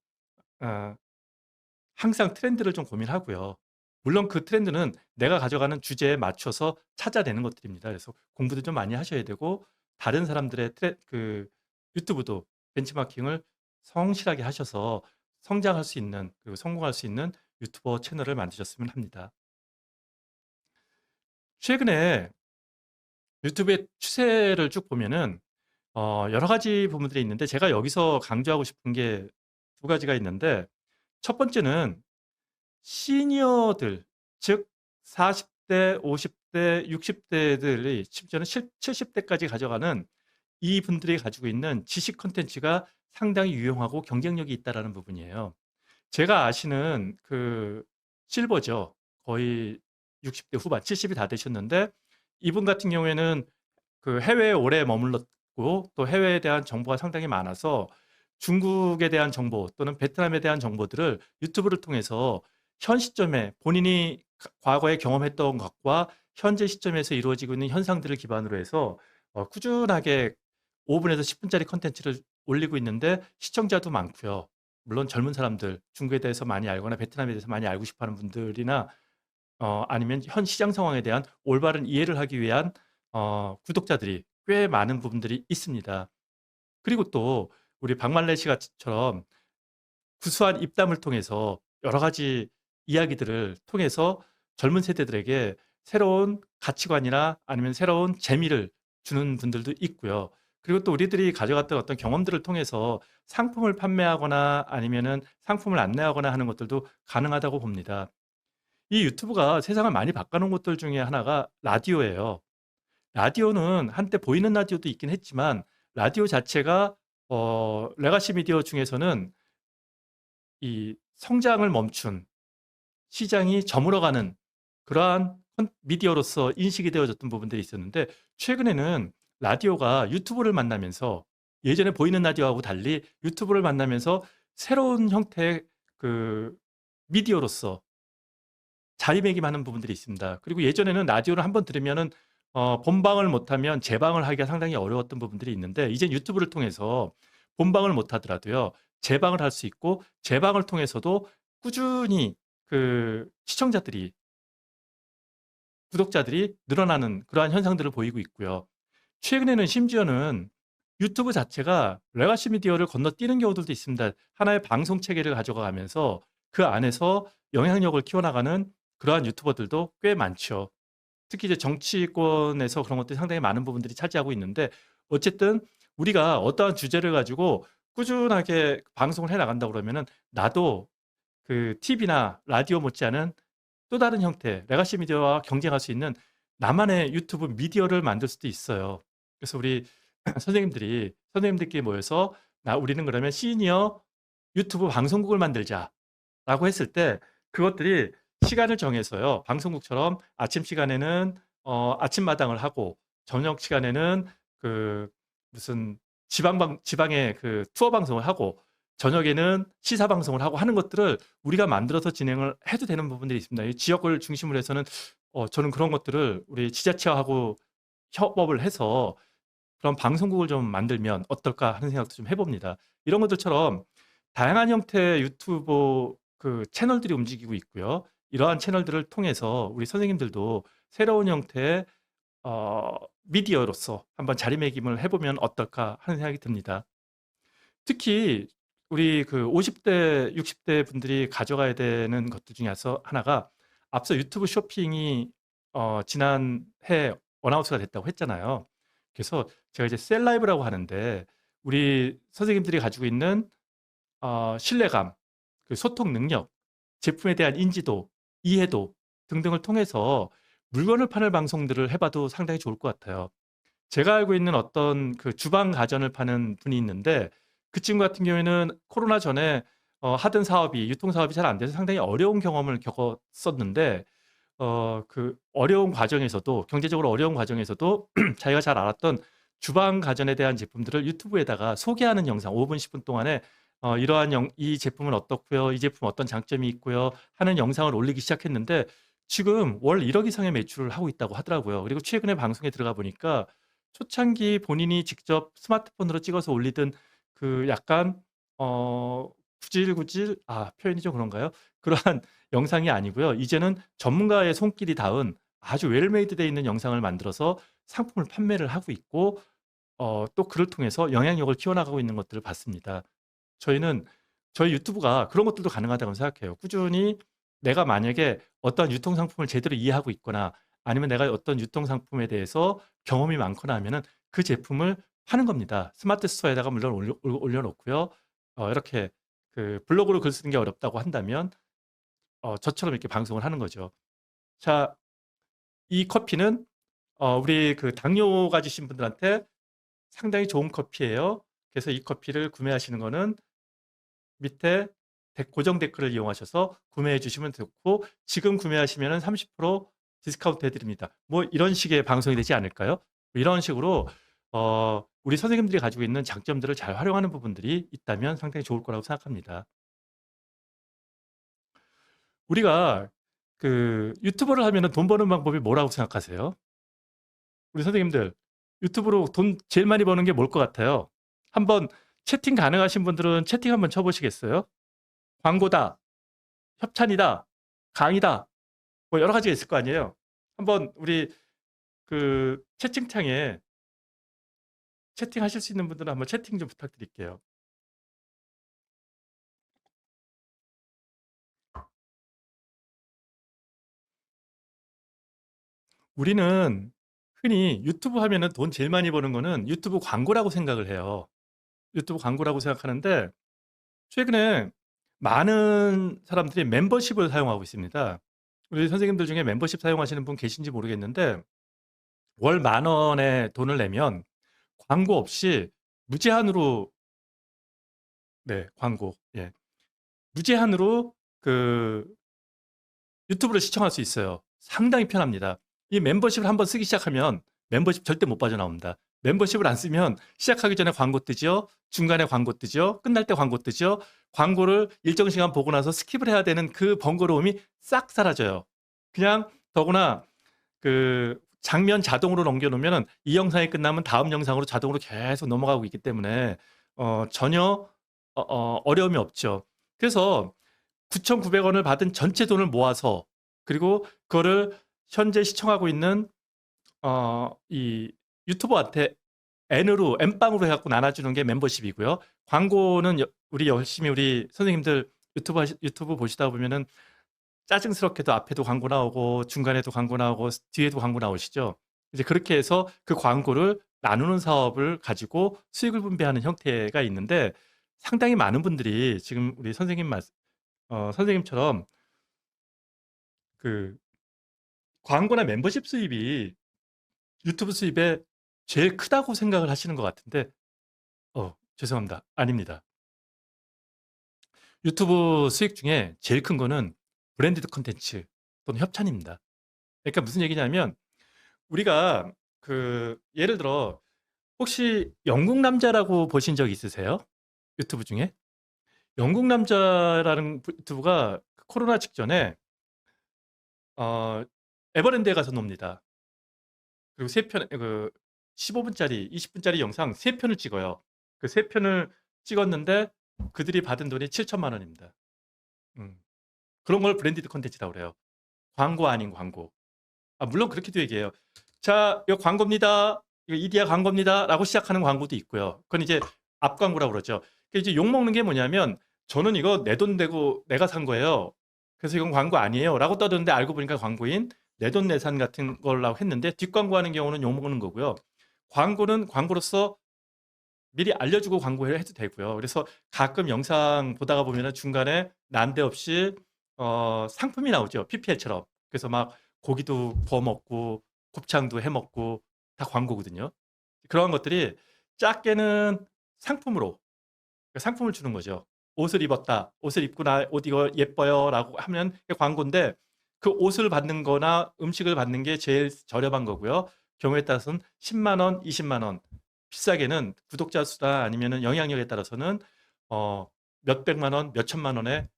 어 항상 트렌드를 좀 고민하고요. 물론 그 트렌드는 내가 가져가는 주제에 맞춰서 찾아내는 것들입니다. 그래서 공부도 좀 많이 하셔야 되고 다른 사람들의 유튜브도 벤치마킹을 성실하게 하셔서 성장할 수 있는 그리고 성공할 수 있는 유튜버 채널을 만드셨으면 합니다. 최근에 유튜브의 추세를 쭉 보면은 여러 가지 부분들이 있는데 제가 여기서 강조하고 싶은 게 두 가지가 있는데 첫 번째는 시니어들 즉 40 대, 50 대, 60 대들이 심지어는 70 대까지 가져가는 이분들이 가지고 있는 지식 콘텐츠가 상당히 유용하고 경쟁력이 있다라는 부분이에요. 제가 아시는 그 실버죠. 거의 60대 후반, 70이 다 되셨는데 이분 같은 경우에는 그 해외에 오래 머물렀고 또 해외에 대한 정보가 상당히 많아서 중국에 대한 정보 또는 베트남에 대한 정보들을 유튜브를 통해서 현 시점에 본인이 과거에 경험했던 것과 현재 시점에서 이루어지고 있는 현상들을 기반으로 해서 꾸준하게 5분에서 10분짜리 컨텐츠를 올리고 있는데 시청자도 많고요. 물론 젊은 사람들, 중국에 대해서 많이 알거나 베트남에 대해서 많이 알고 싶어 하는 분들이나 아니면 현 시장 상황에 대한 올바른 이해를 하기 위한 구독자들이 꽤 많은 부분들이 있습니다. 그리고 또 우리 박만래 씨처럼 구수한 입담을 통해서 여러 가지 이야기들을 통해서 젊은 세대들에게 새로운 가치관이나 아니면 새로운 재미를 주는 분들도 있고요. 그리고 또 우리들이 가져갔던 어떤 경험들을 통해서 상품을 판매하거나 아니면은 상품을 안내하거나 하는 것들도 가능하다고 봅니다. 이 유튜브가 세상을 많이 바꿔놓은 것들 중에 하나가 라디오예요. 라디오는 한때 보이는 라디오도 있긴 했지만 라디오 자체가 레가시 미디어 중에서는 이 성장을 멈춘 시장이 저물어가는 그러한 미디어로서 인식이 되어졌던 부분들이 있었는데 최근에는 라디오가 유튜브를 만나면서 예전에 보이는 라디오하고 달리 유튜브를 만나면서 새로운 형태의 그 미디어로서 자리매김하는 부분들이 있습니다. 그리고 예전에는 라디오를 한번 들으면은 본방을 못하면 재방을 하기가 상당히 어려웠던 부분들이 있는데 이제 유튜브를 통해서 본방을 못하더라도요 재방을 할 수 있고 재방을 통해서도 꾸준히 그 시청자들이 구독자들이 늘어나는 그러한 현상들을 보이고 있고요. 최근에는 심지어는 유튜브 자체가 레가시 미디어를 건너뛰는 경우들도 있습니다. 하나의 방송 체계를 가져가면서 그 안에서 영향력을 키워나가는 그러한 유튜버들도 꽤 많죠. 특히 이제 정치권에서 그런 것들이 상당히 많은 부분들이 차지하고 있는데 어쨌든 우리가 어떠한 주제를 가지고 꾸준하게 방송을 해 나간다 그러면은 나도 그 TV나 라디오 못지않은 또 다른 형태 레가시 미디어와 경쟁할 수 있는 나만의 유튜브 미디어를 만들 수도 있어요. 그래서 우리 선생님들끼리 모여서 우리는 그러면 시니어 유튜브 방송국을 만들자라고 했을 때 그것들이 시간을 정해서요. 방송국처럼 아침 시간에는 아침마당을 하고 저녁 시간에는 그 무슨 지방의 그 투어 방송을 하고 저녁에는 시사 방송을 하고 하는 것들을 우리가 만들어서 진행을 해도 되는 부분들이 있습니다. 이 지역을 중심으로 해서는 저는 그런 것들을 우리 지자체하고 협업을 해서 그런 방송국을 좀 만들면 어떨까 하는 생각도 좀 해봅니다. 이런 것들처럼 다양한 형태의 유튜브 그 채널들이 움직이고 있고요. 이러한 채널들을 통해서 우리 선생님들도 새로운 형태의 미디어로서 한번 자리매김을 해보면 어떨까 하는 생각이 듭니다. 특히 우리 그 50대, 60대 분들이 가져가야 되는 것들 중에서 하나가 앞서 유튜브 쇼핑이 지난해 어나운스가 됐다고 했잖아요. 그래서 제가 이제 셀라이브라고 하는데 우리 선생님들이 가지고 있는 신뢰감, 그 소통 능력, 제품에 대한 인지도, 이해도 등등을 통해서 물건을 파는 방송들을 해봐도 상당히 좋을 것 같아요. 제가 알고 있는 어떤 그 주방 가전을 파는 분이 있는데 그 친구 같은 경우에는 코로나 전에 하던 사업이 유통 사업이 잘 안 돼서 상당히 어려운 경험을 겪었었는데 그 어려운 과정에서도 경제적으로 어려운 과정에서도 자기가 잘 알았던 주방 가전에 대한 제품들을 유튜브에다가 소개하는 영상 5분, 10분 동안에 이 제품은 어떻고요, 이 제품 어떤 장점이 있고요 하는 영상을 올리기 시작했는데 지금 월 1억 이상의 매출을 하고 있다고 하더라고요. 그리고 최근에 방송에 들어가 보니까 초창기 본인이 직접 스마트폰으로 찍어서 올리던 그 약간 구질구질 표현이 좀 그런가요? 그러한 영상이 아니고요. 이제는 전문가의 손길이 닿은 아주 웰메이드 되어 있는 영상을 만들어서 상품을 판매를 하고 있고 또 그를 통해서 영향력을 키워나가고 있는 것들을 봤습니다. 저희는 저희 유튜브가 그런 것들도 가능하다고 생각해요. 꾸준히 내가 만약에 어떤 유통 상품을 제대로 이해하고 있거나 아니면 내가 어떤 유통 상품에 대해서 경험이 많거나 하면은 그 제품을 파는 겁니다. 스마트 스토어에다가 물론 올려놓고요. 이렇게 그 블로그로 글 쓰는 게 어렵다고 한다면 저처럼 이렇게 방송을 하는 거죠. 자, 이 커피는 우리 그 당뇨 가지신 분들한테 상당히 좋은 커피예요. 그래서 이 커피를 구매하시는 거는 밑에 고정 댓글을 이용하셔서 구매해 주시면 좋고 지금 구매하시면 30% 디스카운트 해드립니다. 뭐 이런 식의 방송이 되지 않을까요? 이런 식으로 우리 선생님들이 가지고 있는 장점들을 잘 활용하는 부분들이 있다면 상당히 좋을 거라고 생각합니다. 우리가 그 유튜버를 하면 돈 버는 방법이 뭐라고 생각하세요? 우리 선생님들 유튜브로 돈 제일 많이 버는 게 뭘 것 같아요? 한번 채팅 가능하신 분들은 채팅 한번 쳐보시겠어요? 광고다, 협찬이다, 강의다, 뭐 여러 가지가 있을 거 아니에요. 한번 우리 그 채팅창에 채팅하실 수 있는 분들은 한번 채팅 좀 부탁드릴게요. 우리는 흔히 유튜브 하면은 돈 제일 많이 버는 거는 유튜브 광고라고 생각을 해요. 유튜브 광고라고 생각하는데 최근에 많은 사람들이 멤버십을 사용하고 있습니다. 우리 선생님들 중에 멤버십 사용하시는 분 계신지 모르겠는데 월 10,000원의 돈을 내면 광고 없이 무제한으로 네, 광고. 예. 무제한으로 그 유튜브를 시청할 수 있어요. 상당히 편합니다. 이 멤버십을 한번 쓰기 시작하면 멤버십 절대 못 빠져나옵니다. 멤버십을 안 쓰면 시작하기 전에 광고 뜨죠. 중간에 광고 뜨죠. 끝날 때 광고 뜨죠. 광고를 일정 시간 보고 나서 스킵을 해야 되는 그 번거로움이 싹 사라져요. 그냥 더구나 그 장면 자동으로 넘겨놓으면 이 영상이 끝나면 다음 영상으로 자동으로 계속 넘어가고 있기 때문에 전혀 어려움이 없죠. 그래서 9,900원을 받은 전체 돈을 모아서 그리고 그거를 현재 시청하고 있는 이 유튜버한테 N으로 N빵으로 해갖고 나눠주는 게 멤버십이고요. 광고는 우리 열심히 우리 선생님들 유튜브 보시다 보면은 짜증스럽게도 앞에도 광고 나오고 중간에도 광고 나오고 뒤에도 광고 나오시죠. 이제 그렇게 해서 그 광고를 나누는 사업을 가지고 수익을 분배하는 형태가 있는데 상당히 많은 분들이 지금 우리 선생님처럼 그 광고나 멤버십 수입이 유튜브 수입에 제일 크다고 생각을 하시는 것 같은데 죄송합니다. 아닙니다. 유튜브 수익 중에 제일 큰 거는 브랜디드 콘텐츠 또는 협찬입니다. 그러니까 무슨 얘기냐면 우리가 그 예를 들어 혹시 영국 남자라고 보신 적 있으세요? 유튜브 중에? 영국 남자라는 유튜브가 코로나 직전에 어, 에버랜드에 가서 놉니다. 그리고 15분짜리, 20분짜리 영상 3편을 찍어요. 그 3편을 찍었는데 그들이 받은 돈이 7천만 원입니다. 그런 걸 브랜디드 콘텐츠라고 그래요. 광고 아닌 광고. 물론 그렇게도 얘기해요. 자, 이거 광고입니다. 이거 이디야 광고입니다. 라고 시작하는 광고도 있고요. 그건 이제 앞 광고라고 그러죠. 이제 욕먹는 게 뭐냐면 저는 이거 내 돈 내고 내가 산 거예요. 그래서 이건 광고 아니에요. 라고 떠드는데 알고 보니까 광고인 내돈내산 같은 걸라고 했는데 뒷광고 하는 경우는 욕먹는 거고요. 광고는 광고로서 미리 알려주고 광고를 해도 되고요. 그래서 가끔 영상 보다가 보면 중간에 난데없이 상품이 나오죠. PPL처럼. 그래서 막 고기도 구워 먹고 곱창도 해 먹고 다 광고거든요. 그런 것들이 작게는 상품으로 상품을 주는 거죠. 옷을 입었다. 옷을 입고 옷 이거 예뻐요라고 하면 그게 광고인데 그 옷을 받는 거나 음식을 받는 게 제일 저렴한 거고요. 경우에 따라서는 10만 원, 20만 원. 비싸게는 구독자 수나 아니면은 영향력에 따라서는 몇백만 원, 몇천만 원의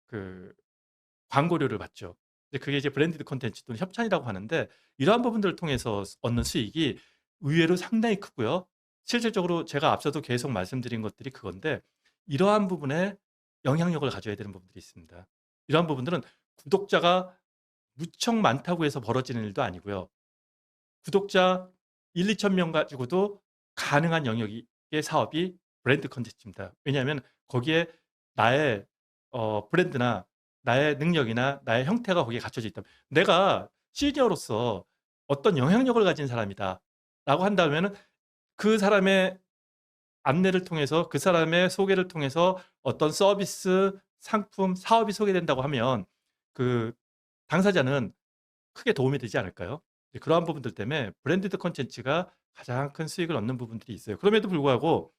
그 광고료를 받죠. 근데 그게 이제 브랜디드 콘텐츠 또는 협찬이라고 하는데 이러한 부분들을 통해서 얻는 수익이 의외로 상당히 크고요. 실질적으로 제가 앞서도 계속 말씀드린 것들이 그건데 이러한 부분에 영향력을 가져야 되는 부분들이 있습니다. 이러한 부분들은 구독자가 무척 많다고 해서 벌어지는 일도 아니고요. 구독자 1-2천 명 가지고도 가능한 영역의 사업이 브랜드 콘텐츠입니다. 왜냐하면 거기에 나의 브랜드나 나의 능력이나 나의 형태가 거기에 갖춰져 있다. 내가 시니어로서 어떤 영향력을 가진 사람이다라고 한다면은 그 사람의 안내를 통해서 그 사람의 소개를 통해서 어떤 서비스, 상품, 사업이 소개된다고 하면 그 당사자는 크게 도움이 되지 않을까요? 네, 그러한 부분들 때문에 브랜디드 콘텐츠가 가장 큰 수익을 얻는 부분들이 있어요. 그럼에도 불구하고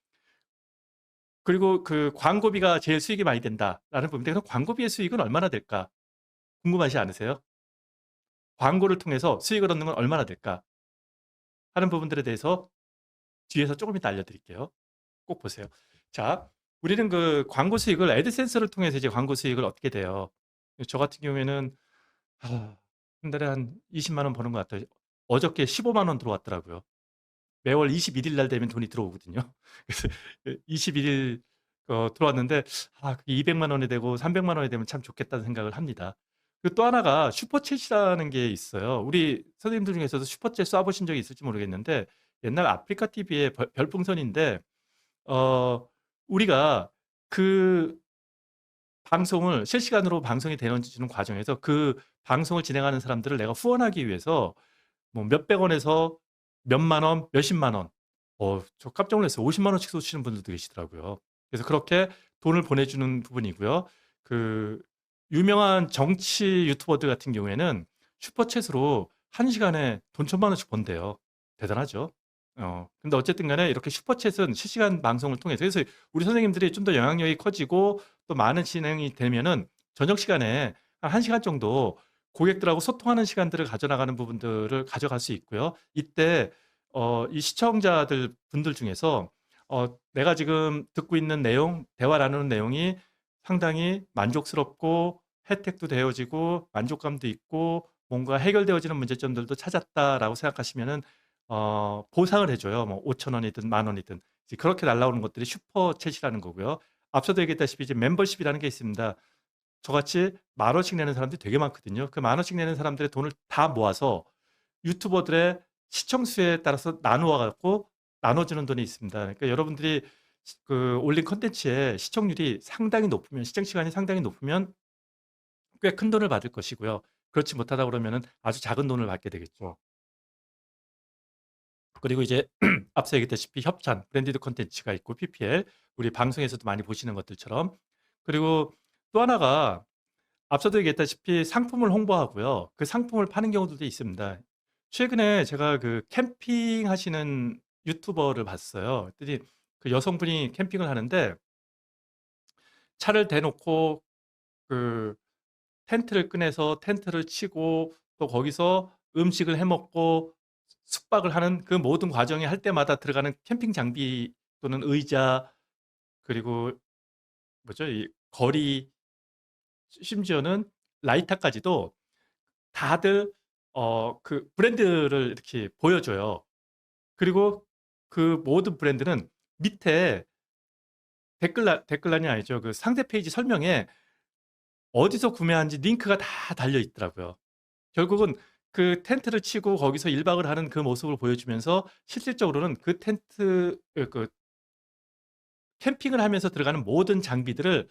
그리고 그 광고비가 제일 수익이 많이 된다라는 부분인데 그럼 광고비의 수익은 얼마나 될까? 궁금하지 않으세요? 광고를 통해서 수익을 얻는 건 얼마나 될까? 하는 부분들에 대해서 뒤에서 조금 이따 알려드릴게요. 꼭 보세요. 자, 우리는 그 광고 수익을 애드센스를 통해서 이제 광고 수익을 얻게 돼요. 저 같은 경우에는 한 달에 한 20만 원 버는 것 같아요. 어저께 15만 원 들어왔더라고요. 매월 21일 날 되면 돈이 들어오거든요. 그래서 21일 들어왔는데 그게 200만 원이 되고 300만 원이 되면 참 좋겠다는 생각을 합니다. 그리고 또 하나가 슈퍼챗이라는 게 있어요. 우리 선생님들 중에서도 슈퍼챗 쏴보신 적이 있을지 모르겠는데 옛날 아프리카 TV의 별풍선인데 우리가 그 방송을 실시간으로 방송이 되어지는 과정에서 그 방송을 진행하는 사람들을 내가 후원하기 위해서 뭐 몇백 원에서 몇만 원, 몇십만 원. 저 깜짝 놀랐어요. 50만 원씩 쏘시는 분들도 계시더라고요. 그래서 그렇게 돈을 보내주는 부분이고요. 그 유명한 정치 유튜버들 같은 경우에는 슈퍼챗으로 한 시간에 돈 1,000만 원씩 번대요. 대단하죠. 근데 어쨌든 간에 이렇게 슈퍼챗은 실시간 방송을 통해서 그래서 우리 선생님들이 좀 더 영향력이 커지고 또 많은 진행이 되면은 저녁 시간에 한 1시간 정도 고객들하고 소통하는 시간들을 가져나가는 부분들을 가져갈 수 있고요. 이때 이 시청자들 분들 중에서 내가 지금 듣고 있는 내용, 대화 나누는 내용이 상당히 만족스럽고 혜택도 되어지고 만족감도 있고 뭔가 해결되어지는 문제점들도 찾았다라고 생각하시면은 보상을 해줘요. 뭐 5천 원이든 만 원이든 이제 그렇게 날라오는 것들이 슈퍼챗이라는 거고요. 앞서도 얘기했다시피 이제 멤버십이라는 게 있습니다. 저같이 만 원씩 내는 사람들이 되게 많거든요. 그 만 원씩 내는 사람들의 돈을 다 모아서 유튜버들의 시청 수에 따라서 나누어 갖고 나눠주는 돈이 있습니다. 그러니까 여러분들이 그 올린 컨텐츠의 시청률이 상당히 높으면 시청 시간이 상당히 높으면 꽤 큰 돈을 받을 것이고요. 그렇지 못하다 그러면은 아주 작은 돈을 받게 되겠죠. 그리고 이제 앞서 얘기했다시피 협찬, 브랜디드 콘텐츠가 있고 PPL, 우리 방송에서도 많이 보시는 것들처럼. 그리고 또 하나가 앞서도 얘기했다시피 상품을 홍보하고요. 그 상품을 파는 경우들도 있습니다. 최근에 제가 그 캠핑 하시는 유튜버를 봤어요. 그랬더니 그 여성분이 캠핑을 하는데 차를 대놓고 그 텐트를 꺼내서 텐트를 치고 또 거기서 음식을 해 먹고 숙박을 하는 그 모든 과정이 할 때마다 들어가는 캠핑 장비 또는 의자 그리고 뭐죠? 이 거리 심지어는 라이터까지도 다들 그 브랜드를 이렇게 보여줘요. 그리고 그 모든 브랜드는 밑에 댓글란이 아니죠. 그 상세 페이지 설명에 어디서 구매한지 링크가 다 달려 있더라고요. 결국은 그 텐트를 치고 거기서 1박을 하는 그 모습을 보여주면서 실질적으로는 그 텐트 그 캠핑을 하면서 들어가는 모든 장비들을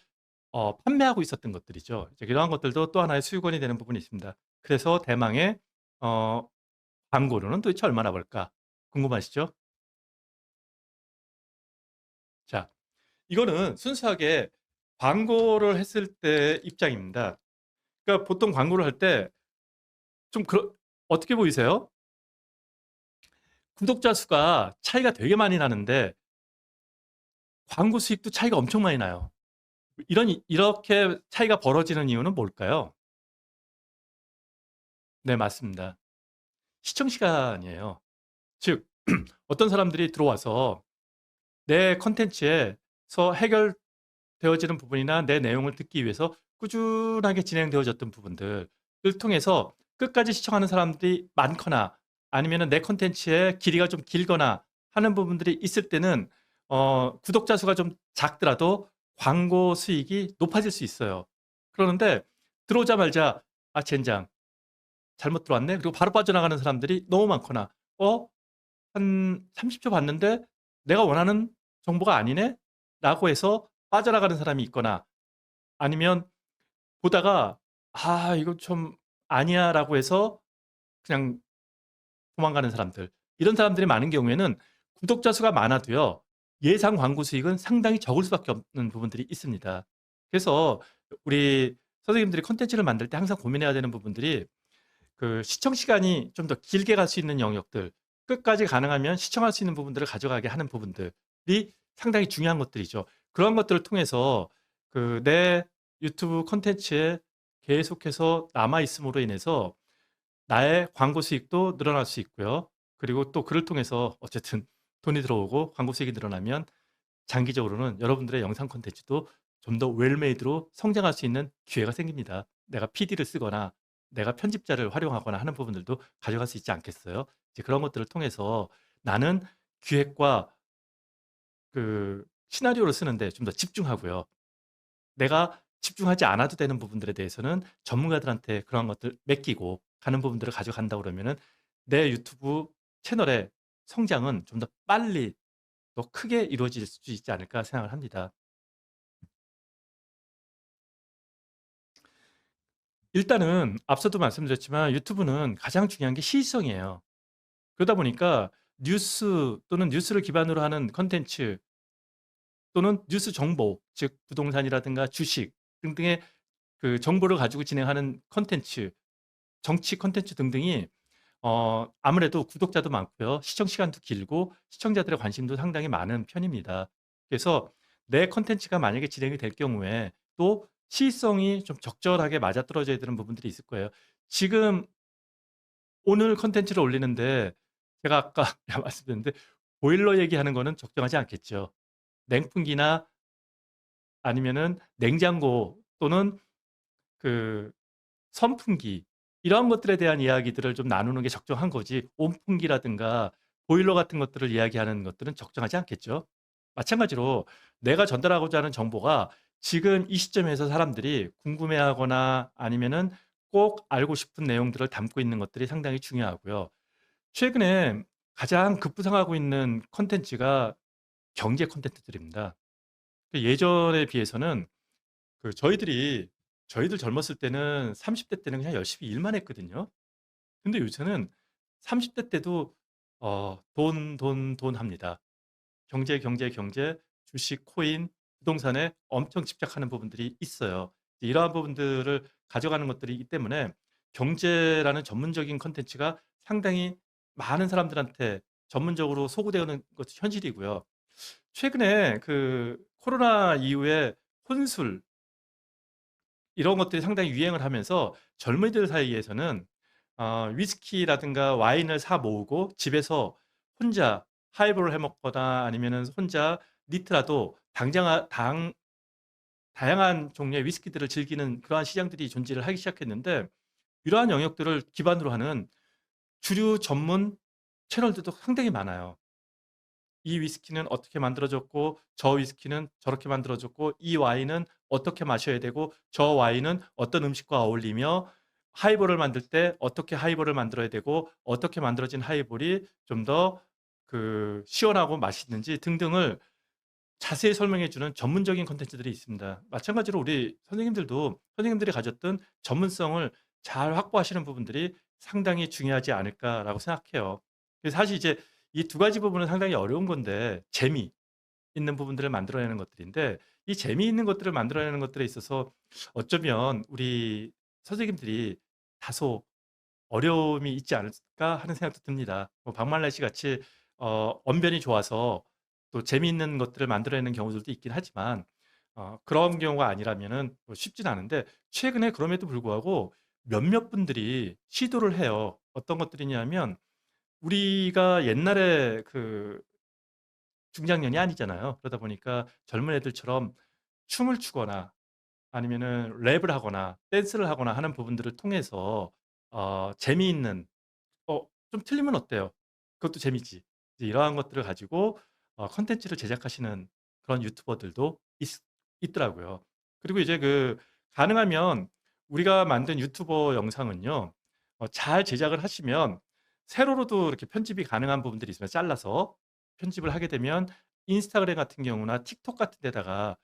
판매하고 있었던 것들이죠. 이제 이러한 것들도 또 하나의 수익원이 되는 부분이 있습니다. 그래서 대망의 어 광고료는 도대체 얼마나 벌까 궁금하시죠? 자, 이거는 순수하게 광고를 했을 때 입장입니다. 그러니까 보통 광고를 할 때 좀 어떻게 보이세요? 구독자 수가 차이가 되게 많이 나는데 광고 수익도 차이가 엄청 많이 나요. 이렇게 차이가 벌어지는 이유는 뭘까요? 네, 맞습니다. 시청 시간이에요. 즉, 어떤 사람들이 들어와서 내 컨텐츠에서 해결되어지는 부분이나 내 내용을 듣기 위해서 꾸준하게 진행되어졌던 부분들을 통해서 끝까지 시청하는 사람들이 많거나 아니면 내 컨텐츠의 길이가 좀 길거나 하는 부분들이 있을 때는 구독자 수가 좀 작더라도 광고 수익이 높아질 수 있어요. 그러는데 들어오자마자 '아 젠장. 잘못 들어왔네.' 그리고 바로 빠져나가는 사람들이 너무 많거나 한 30초 봤는데 '내가 원하는 정보가 아니네.'라고 해서 빠져나가는 사람이 있거나 아니면 보다가 '아 이거 좀 아니야.'라고 해서 그냥 도망가는 사람들. 이런 사람들이 많은 경우에는 구독자 수가 많아도요. 예상 광고 수익은 상당히 적을 수밖에 없는 부분들이 있습니다. 그래서 우리 선생님들이 콘텐츠를 만들 때 항상 고민해야 되는 부분들이 그 시청 시간이 좀 더 길게 갈 수 있는 영역들, 끝까지 가능하면 시청할 수 있는 부분들을 가져가게 하는 부분들이 상당히 중요한 것들이죠. 그런 것들을 통해서 그 내 유튜브 콘텐츠에 계속해서 남아 있음으로 인해서 나의 광고 수익도 늘어날 수 있고요. 그리고 또 그를 통해서 어쨌든 돈이 들어오고 광고 수익이 늘어나면 장기적으로는 여러분들의 영상 콘텐츠도 좀 더 웰메이드로 성장할 수 있는 기회가 생깁니다. 내가 PD를 쓰거나 내가 편집자를 활용하거나 하는 부분들도 가져갈 수 있지 않겠어요? 이제 그런 것들을 통해서 나는 기획과 그 시나리오를 쓰는데 좀 더 집중하고요. 내가 집중하지 않아도 되는 부분들에 대해서는 전문가들한테 그런 것들 맡기고 가는 부분들을 가져간다 그러면은 내 유튜브 채널의 성장은 좀 더 빨리 더 크게 이루어질 수 있지 않을까 생각을 합니다. 일단은 앞서도 말씀드렸지만 유튜브는 가장 중요한 게 시의성이에요. 그러다 보니까 뉴스 또는 뉴스를 기반으로 하는 콘텐츠 또는 뉴스 정보, 즉 부동산이라든가 주식 등등의 그 정보를 가지고 진행하는 콘텐츠, 정치 콘텐츠 등등이 아무래도 구독자도 많고요. 시청 시간도 길고 시청자들의 관심도 상당히 많은 편입니다. 그래서 내 콘텐츠가 만약에 진행이 될 경우에 또 시의성이 좀 적절하게 맞아떨어져야 되는 부분들이 있을 거예요. 지금 오늘 콘텐츠를 올리는데 제가 아까 말씀드렸는데 보일러 얘기하는 거는 적정하지 않겠죠. 냉풍기나 아니면은 냉장고 또는 그 선풍기 이런 것들에 대한 이야기들을 좀 나누는 게 적정한 거지 온풍기라든가 보일러 같은 것들을 이야기하는 것들은 적정하지 않겠죠. 마찬가지로 내가 전달하고자 하는 정보가 지금 이 시점에서 사람들이 궁금해하거나 아니면은 꼭 알고 싶은 내용들을 담고 있는 것들이 상당히 중요하고요. 최근에 가장 급부상하고 있는 콘텐츠가 경제 콘텐츠들입니다. 예전에 비해서는 저희들 젊었을 때는 30대 때는 그냥 열심히 일만 했거든요. 근데 요새는 30대 때도 돈, 돈, 돈 합니다. 경제, 경제, 경제, 주식, 코인, 부동산에 엄청 집착하는 부분들이 있어요. 이러한 부분들을 가져가는 것들이기 때문에 경제라는 전문적인 콘텐츠가 상당히 많은 사람들한테 전문적으로 소구되는 것이 현실이고요. 최근에 그 코로나 이후에 혼술 이런 것들이 상당히 유행을 하면서 젊은이들 사이에서는 위스키라든가 와인을 사 모으고 집에서 혼자 하이볼을 해 먹거나 아니면은 혼자 니트라도 다양한 종류의 위스키들을 즐기는 그러한 시장들이 존재를 하기 시작했는데 이러한 영역들을 기반으로 하는 주류 전문 채널들도 상당히 많아요. 이 위스키는 어떻게 만들어졌고 저 위스키는 저렇게 만들어졌고 이 와인은 어떻게 마셔야 되고 저 와인은 어떤 음식과 어울리며 하이볼을 만들 때 어떻게 하이볼을 만들어야 되고 어떻게 만들어진 하이볼이 좀 더 그 시원하고 맛있는지 등등을 자세히 설명해 주는 전문적인 콘텐츠들이 있습니다. 마찬가지로 우리 선생님들도 선생님들이 가졌던 전문성을 잘 확보하시는 부분들이 상당히 중요하지 않을까라고 생각해요. 그래서 사실 이제 이 두 가지 부분은 상당히 어려운 건데 재미있는 부분들을 만들어내는 것들인데 이 재미있는 것들을 만들어내는 것들에 있어서 어쩌면 우리 선생님들이 다소 어려움이 있지 않을까 하는 생각도 듭니다. 뭐 박말라 씨 같이 언변이 좋아서 또 재미있는 것들을 만들어내는 경우들도 있긴 하지만 그런 경우가 아니라면은 뭐 쉽진 않은데 최근에 그럼에도 불구하고 몇몇 분들이 시도를 해요. 어떤 것들이냐면 우리가 옛날에 그 중장년이 아니잖아요. 그러다 보니까 젊은 애들처럼 춤을 추거나 아니면은 랩을 하거나 댄스를 하거나 하는 부분들을 통해서 재미있는 좀 틀리면 어때요? 그것도 재미지. 이제 이러한 것들을 가지고 콘텐츠를 제작하시는 그런 유튜버들도 있더라고요. 그리고 이제 가능하면 우리가 만든 유튜버 영상은요, 잘 제작을 하시면 세로로도 이렇게 편집이 가능한 부분들이 있으면 잘라서 편집을 하게 되면 인스타그램 같은 경우나 틱톡 같은 데다가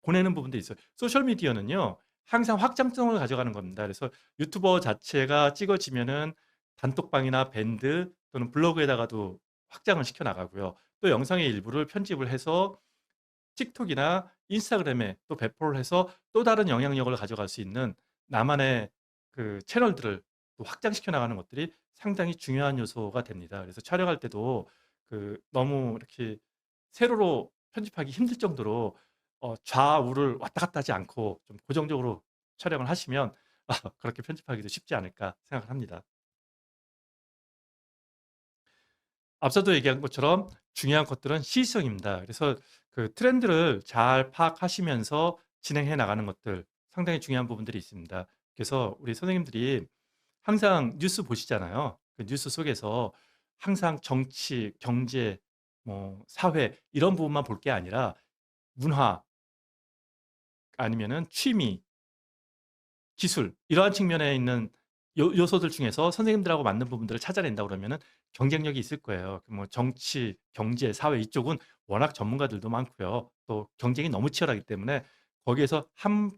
보내는 부분도 있어요. 소셜 미디어는요, 항상 확장성을 가져가는 겁니다. 그래서 유튜버 자체가 찍어지면은 단톡방이나 밴드 또는 블로그에다가도 확장을 시켜 나가고요. 또 영상의 일부를 편집을 해서 틱톡이나 인스타그램에 또 배포를 해서 또 다른 영향력을 가져갈 수 있는 나만의 채널들을 또 확장시켜 나가는 것들이 상당히 중요한 요소가 됩니다. 그래서 촬영할 때도 너무 이렇게 세로로 편집하기 힘들 정도로 좌우를 왔다 갔다 하지 않고 좀 고정적으로 촬영을 하시면 그렇게 편집하기도 쉽지 않을까 생각을 합니다. 앞서도 얘기한 것처럼 중요한 것들은 시의성입니다. 그래서 트렌드를 잘 파악하시면서 진행해 나가는 것들 상당히 중요한 부분들이 있습니다. 그래서 우리 선생님들이 항상 뉴스 보시잖아요. 그 뉴스 속에서 항상 정치, 경제, 뭐 사회 이런 부분만 볼 게 아니라 문화 아니면은 취미, 기술 이러한 측면에 있는 요소들 중에서 선생님들하고 맞는 부분들을 찾아낸다 그러면은 경쟁력이 있을 거예요. 뭐 정치, 경제, 사회 이쪽은 워낙 전문가들도 많고요. 또 경쟁이 너무 치열하기 때문에 거기에서 한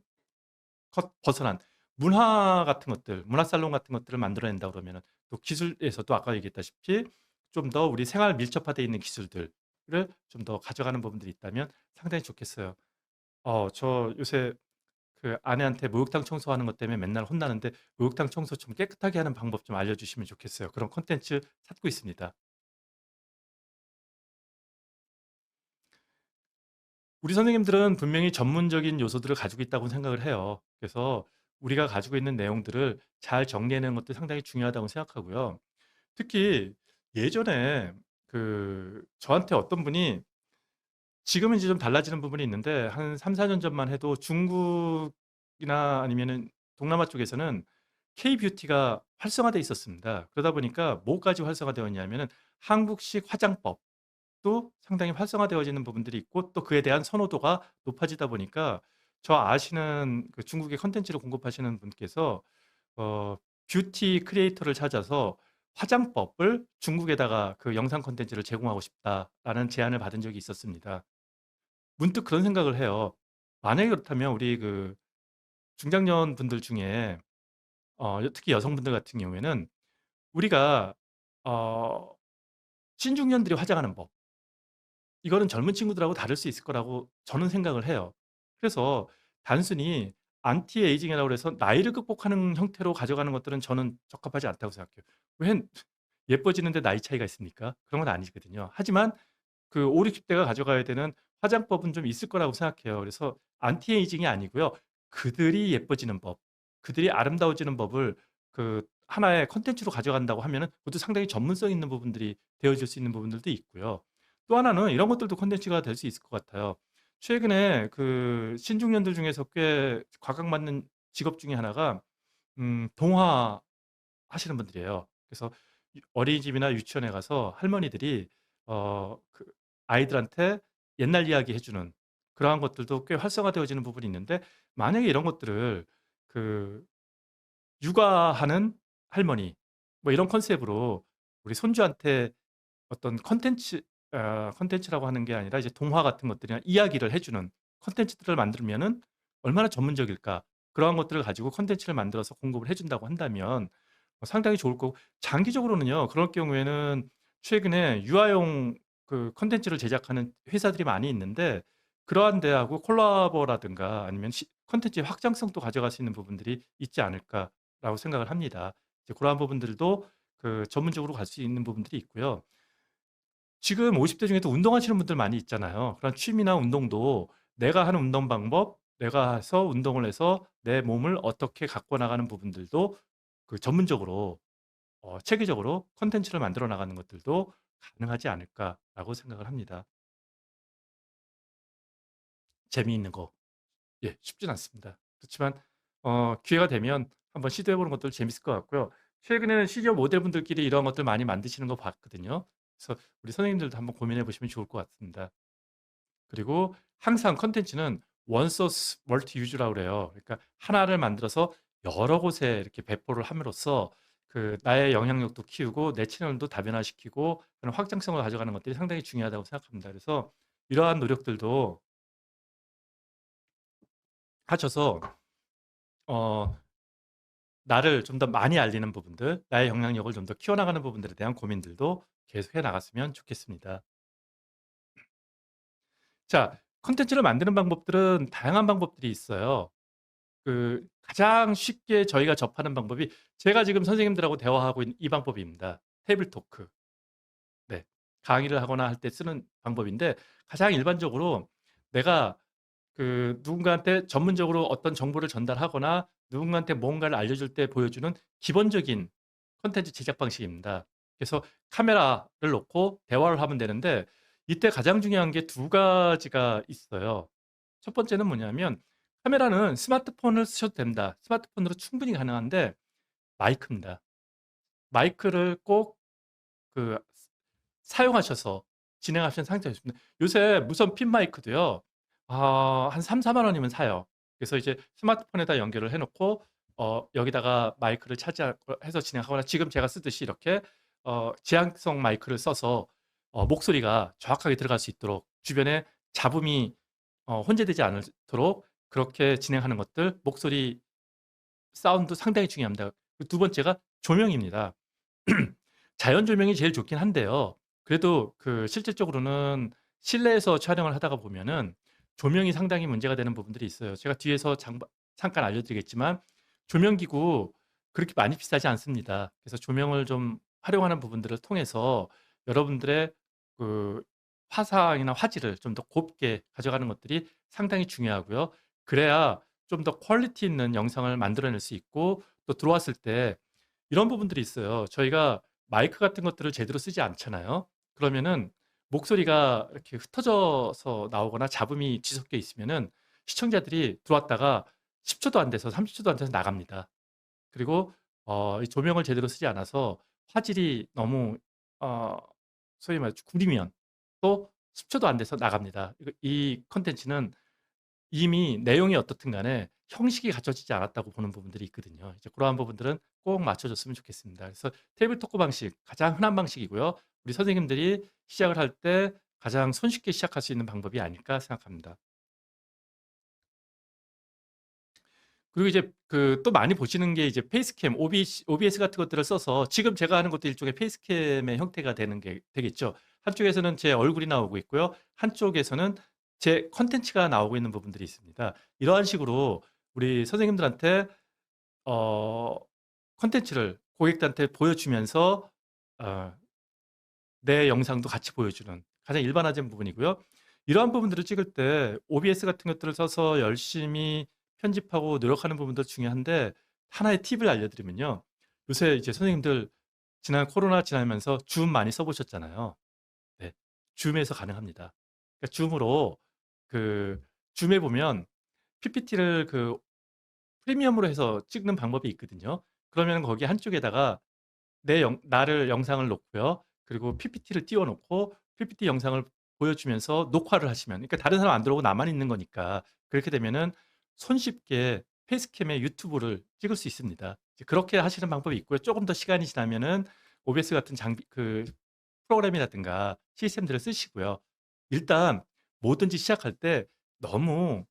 컷 벗어난 문화 같은 것들, 문화 살롱 같은 것들을 만들어낸다 그러면은 또 기술에서도 아까 얘기했다시피 좀 더 우리 생활 밀접화되어 있는 기술들을 좀 더 가져가는 부분들이 있다면 상당히 좋겠어요. 저 요새 아내한테 목욕탕 청소하는 것 때문에 맨날 혼나는데 목욕탕 청소 좀 깨끗하게 하는 방법 좀 알려주시면 좋겠어요. 그런 콘텐츠 찾고 있습니다. 우리 선생님들은 분명히 전문적인 요소들을 가지고 있다고 생각을 해요. 그래서 우리가 가지고 있는 내용들을 잘 정리해내는 것도 상당히 중요하다고 생각하고요. 특히 예전에 저한테 어떤 분이 지금은 이제 좀 달라지는 부분이 있는데 한 3-4년 전만 해도 중국이나 아니면은 동남아 쪽에서는 K-뷰티가 활성화돼 있었습니다. 그러다 보니까 뭐까지 활성화되었냐면은 한국식 화장법도 상당히 활성화되어지는 부분들이 있고 또 그에 대한 선호도가 높아지다 보니까 저 아시는 중국의 컨텐츠를 공급하시는 분께서 어 뷰티 크리에이터를 찾아서 화장법을 중국에다가 영상 콘텐츠를 제공하고 싶다라는 제안을 받은 적이 있었습니다. 문득 그런 생각을 해요. 만약에 그렇다면 우리 중장년 분들 중에 특히 여성분들 같은 경우에는 우리가 어 신중년들이 화장하는 법 이거는 젊은 친구들하고 다를 수 있을 거라고 저는 생각을 해요. 그래서 단순히 안티 에이징이라고 해서 나이를 극복하는 형태로 가져가는 것들은 저는 적합하지 않다고 생각해요. 웬 예뻐지는데 나이 차이가 있습니까? 그런 건 아니거든요. 하지만 5-60 대가 가져가야 되는 화장법은 좀 있을 거라고 생각해요. 그래서 안티에이징이 아니고요. 그들이 예뻐지는 법, 그들이 아름다워지는 법을 하나의 콘텐츠로 가져간다고 하면은 그것도 상당히 전문성 있는 부분들이 되어질 수 있는 부분들도 있고요. 또 하나는 이런 것들도 콘텐츠가 될 수 있을 것 같아요. 최근에 신중년들 중에서 꽤 각광받는 직업 중에 하나가 동화 하시는 분들이에요. 그래서 어린이집이나 유치원에 가서 할머니들이 아이들한테 옛날 이야기 해주는 그러한 것들도 꽤 활성화되어지는 부분이 있는데 만약에 이런 것들을 그 육아하는 할머니 뭐 이런 컨셉으로 우리 손주한테 어떤 컨텐츠라고 하는 게 아니라 이제 동화 같은 것들이나 이야기를 해주는 컨텐츠들을 만들면은 얼마나 전문적일까? 그러한 것들을 가지고 컨텐츠를 만들어서 공급을 해준다고 한다면 상당히 좋을 거고 장기적으로는요. 그럴 경우에는 최근에 유아용 컨텐츠를 제작하는 회사들이 많이 있는데 그러한 데하고 콜라보라든가 아니면 컨텐츠의 확장성도 가져갈 수 있는 부분들이 있지 않을까라고 생각을 합니다. 이제 그러한 부분들도 전문적으로 갈 수 있는 부분들이 있고요. 지금 50대 중에도 운동하시는 분들 많이 있잖아요. 그런 취미나 운동도 내가 하는 운동 방법, 내가 해서 운동을 해서 내 몸을 어떻게 가꿔 나가는 부분들도 전문적으로 체계적으로 콘텐츠를 만들어 나가는 것들도 가능하지 않을까라고 생각을 합니다. 재미있는 거. 예, 쉽진 않습니다. 그렇지만 기회가 되면 한번 시도해 보는 것도 재밌을 것 같고요. 최근에는 시니어 모델분들끼리 이런 것들 많이 만드시는 거 봤거든요. 그래서 우리 선생님들도 한번 고민해 보시면 좋을 것 같습니다. 그리고 항상 컨텐츠는 원 소스 멀티 유즈라고 그래요. 그러니까 하나를 만들어서 여러 곳에 이렇게 배포를 함으로써 그 나의 영향력도 키우고 내 채널도 다변화시키고 그런 확장성을 가져가는 것들이 상당히 중요하다고 생각합니다. 그래서 이러한 노력들도 하셔서 어 나를 좀 더 많이 알리는 부분들, 나의 영향력을 좀 더 키워나가는 부분들에 대한 고민들도 계속해 나갔으면 좋겠습니다. 자, 콘텐츠를 만드는 방법들은 다양한 방법들이 있어요. 그 가장 쉽게 저희가 접하는 방법이 제가 지금 선생님들하고 대화하고 있는 이 방법입니다. 테이블 토크. 네. 강의를 하거나 할 때 쓰는 방법인데 가장 일반적으로 내가 그 누군가한테 전문적으로 어떤 정보를 전달하거나 누군가한테 뭔가를 알려줄 때 보여주는 기본적인 콘텐츠 제작 방식입니다. 그래서 카메라를 놓고 대화를 하면 되는데 이때 가장 중요한 게 두 가지가 있어요. 첫 번째는 뭐냐면 카메라는 스마트폰을 쓰셔도 됩니다. 스마트폰으로 충분히 가능한데 마이크입니다. 마이크를 꼭 그 사용하셔서 진행하시는 상태가 있습니다. 요새 무선 핀 마이크도요. 한 3-4만 원이면 사요. 그래서 이제 스마트폰에다 연결을 해 놓고 여기다가 마이크를 해서 진행하거나 지금 제가 쓰듯이 이렇게 지향성 마이크를 써서 목소리가 정확하게 들어갈 수 있도록 주변에 잡음이 혼재되지 않도록 그렇게 진행하는 것들 목소리 사운드 상당히 중요합니다. 두 번째가 조명입니다. 자연 조명이 제일 좋긴 한데요. 그래도 그 실질적으로는 실내에서 촬영을 하다가 보면은 조명이 상당히 문제가 되는 부분들이 있어요. 제가 뒤에서 잠깐 알려드리겠지만 조명 기구 그렇게 많이 비싸지 않습니다. 그래서 조명을 좀 활용하는 부분들을 통해서 여러분들의 그 화상이나 화질을 좀 더 곱게 가져가는 것들이 상당히 중요하고요. 그래야 좀 더 퀄리티 있는 영상을 만들어낼 수 있고 또 들어왔을 때 이런 부분들이 있어요. 저희가 마이크 같은 것들을 제대로 쓰지 않잖아요. 그러면은 목소리가 이렇게 흩어져서 나오거나 잡음이 뒤섞여 있으면은 시청자들이 들어왔다가 10초도 안 돼서 30초도 안 돼서 나갑니다. 그리고 이 조명을 제대로 쓰지 않아서 화질이 너무 어 소위 말해 구리면 또 10초도 안 돼서 나갑니다. 이 콘텐츠는 이미 내용이 어떻든 간에 형식이 갖춰지지 않았다고 보는 부분들이 있거든요. 이제 그러한 부분들은 꼭 맞춰줬으면 좋겠습니다. 그래서 테이블 토크 방식 가장 흔한 방식이고요. 우리 선생님들이 시작을 할 때 가장 손쉽게 시작할 수 있는 방법이 아닐까 생각합니다. 그리고 이제 그 또 많이 보시는 게 이제 페이스캠, OBS 같은 것들을 써서 지금 제가 하는 것도 일종의 페이스캠의 형태가 되는 게 되겠죠. 한쪽에서는 제 얼굴이 나오고 있고요. 한쪽에서는 제 컨텐츠가 나오고 있는 부분들이 있습니다. 이러한 식으로 우리 선생님들한테 어 컨텐츠를 고객들한테 보여주면서 어 내 영상도 같이 보여주는 가장 일반화된 부분이고요. 이러한 부분들을 찍을 때 OBS 같은 것들을 써서 열심히 편집하고 노력하는 부분도 중요한데 하나의 팁을 알려드리면요. 요새 이제 선생님들 지난 코로나 지나면서 줌 많이 써보셨잖아요. 네, 줌에서 가능합니다. 그러니까 줌으로 그 줌에 보면 PPT를 그 프리미엄으로 해서 찍는 방법이 있거든요. 그러면 거기 한쪽에다가 나를 영상을 놓고요. 그리고 PPT를 띄워 놓고 PPT 영상을 보여주면서 녹화를 하시면 그러니까 다른 사람 안 들어오고 나만 있는 거니까 그렇게 되면은 손쉽게 페이스캠에 유튜브를 찍을 수 있습니다. 이제 그렇게 하시는 방법이 있고요. 조금 더 시간이 지나면은 OBS 같은 장비 프로그램이라든가 시스템들을 쓰시고요. 일단 뭐든지 시작할 때 너무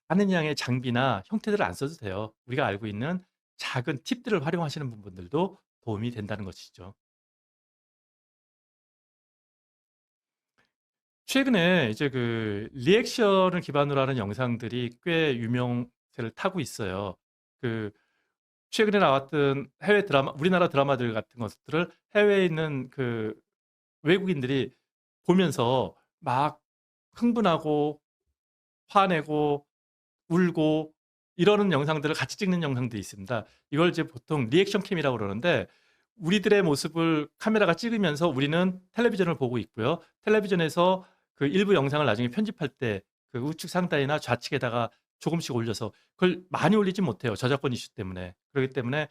많은 양의 장비나 형태들을 안 써도 돼요. 우리가 알고 있는 작은 팁들을 활용하시는 부분들도 도움이 된다는 것이죠. 최근에 이제 그 리액션을 기반으로 하는 영상들이 꽤 유명세를 타고 있어요. 그 최근에 나왔던 해외 드라마, 우리나라 드라마들 같은 것들을 해외에 있는 그 외국인들이 보면서 막 흥분하고 화내고 울고 이러는 영상들을 같이 찍는 영상들이 있습니다. 이걸 이제 보통 리액션 캠이라고 그러는데 우리들의 모습을 카메라가 찍으면서 우리는 텔레비전을 보고 있고요. 텔레비전에서 그 일부 영상을 나중에 편집할 때 그 우측 상단이나 좌측에다가 조금씩 올려서 그걸 많이 올리진 못해요. 저작권 이슈 때문에. 그렇기 때문에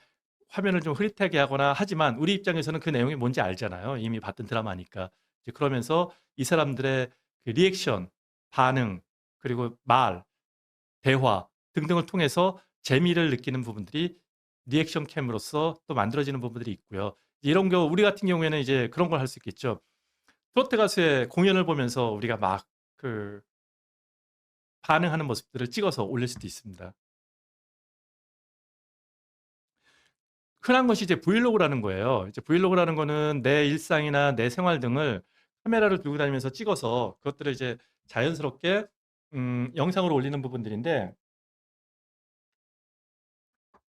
화면을 좀 흐릿하게 하거나 하지만 우리 입장에서는 그 내용이 뭔지 알잖아요. 이미 봤던 드라마니까. 이제 그러면서 이 사람들의 그 리액션, 반응 그리고 말, 대화 등등을 통해서 재미를 느끼는 부분들이 리액션 캠으로서 또 만들어지는 부분들이 있고요. 이런 경우 우리 같은 경우에는 이제 그런 걸 할 수 있겠죠. 트로트 가수의 공연을 보면서 우리가 막 그 반응하는 모습들을 찍어서 올릴 수도 있습니다. 흔한 것이 이제 브이로그라는 거예요. 이제 브이로그라는 거는 내 일상이나 내 생활 등을 카메라를 들고 다니면서 찍어서 그것들을 이제 자연스럽게 영상으로 올리는 부분들인데,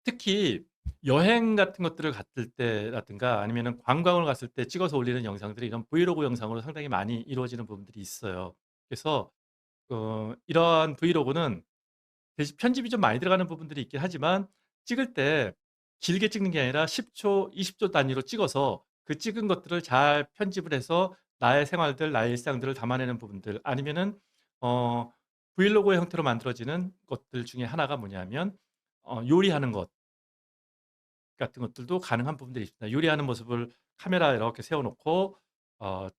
특히 여행 같은 것들을 갔을 때라든가 아니면은 관광을 갔을 때 찍어서 올리는 영상들이 이런 브이로그 영상으로 상당히 많이 이루어지는 부분들이 있어요. 그래서 이러한 브이로그는 대신 편집이 좀 많이 들어가는 부분들이 있긴 하지만, 찍을 때 길게 찍는 게 아니라 10초, 20초 단위로 찍어서 그 찍은 것들을 잘 편집을 해서 나의 생활들, 나의 일상들을 담아내는 부분들, 아니면은 어, 브이로그의 형태로 만들어지는 것들 중에 하나가 뭐냐면 요리하는 것 같은 것들도 가능한 부분들이 있습니다. 요리하는 모습을 카메라 이렇게 세워놓고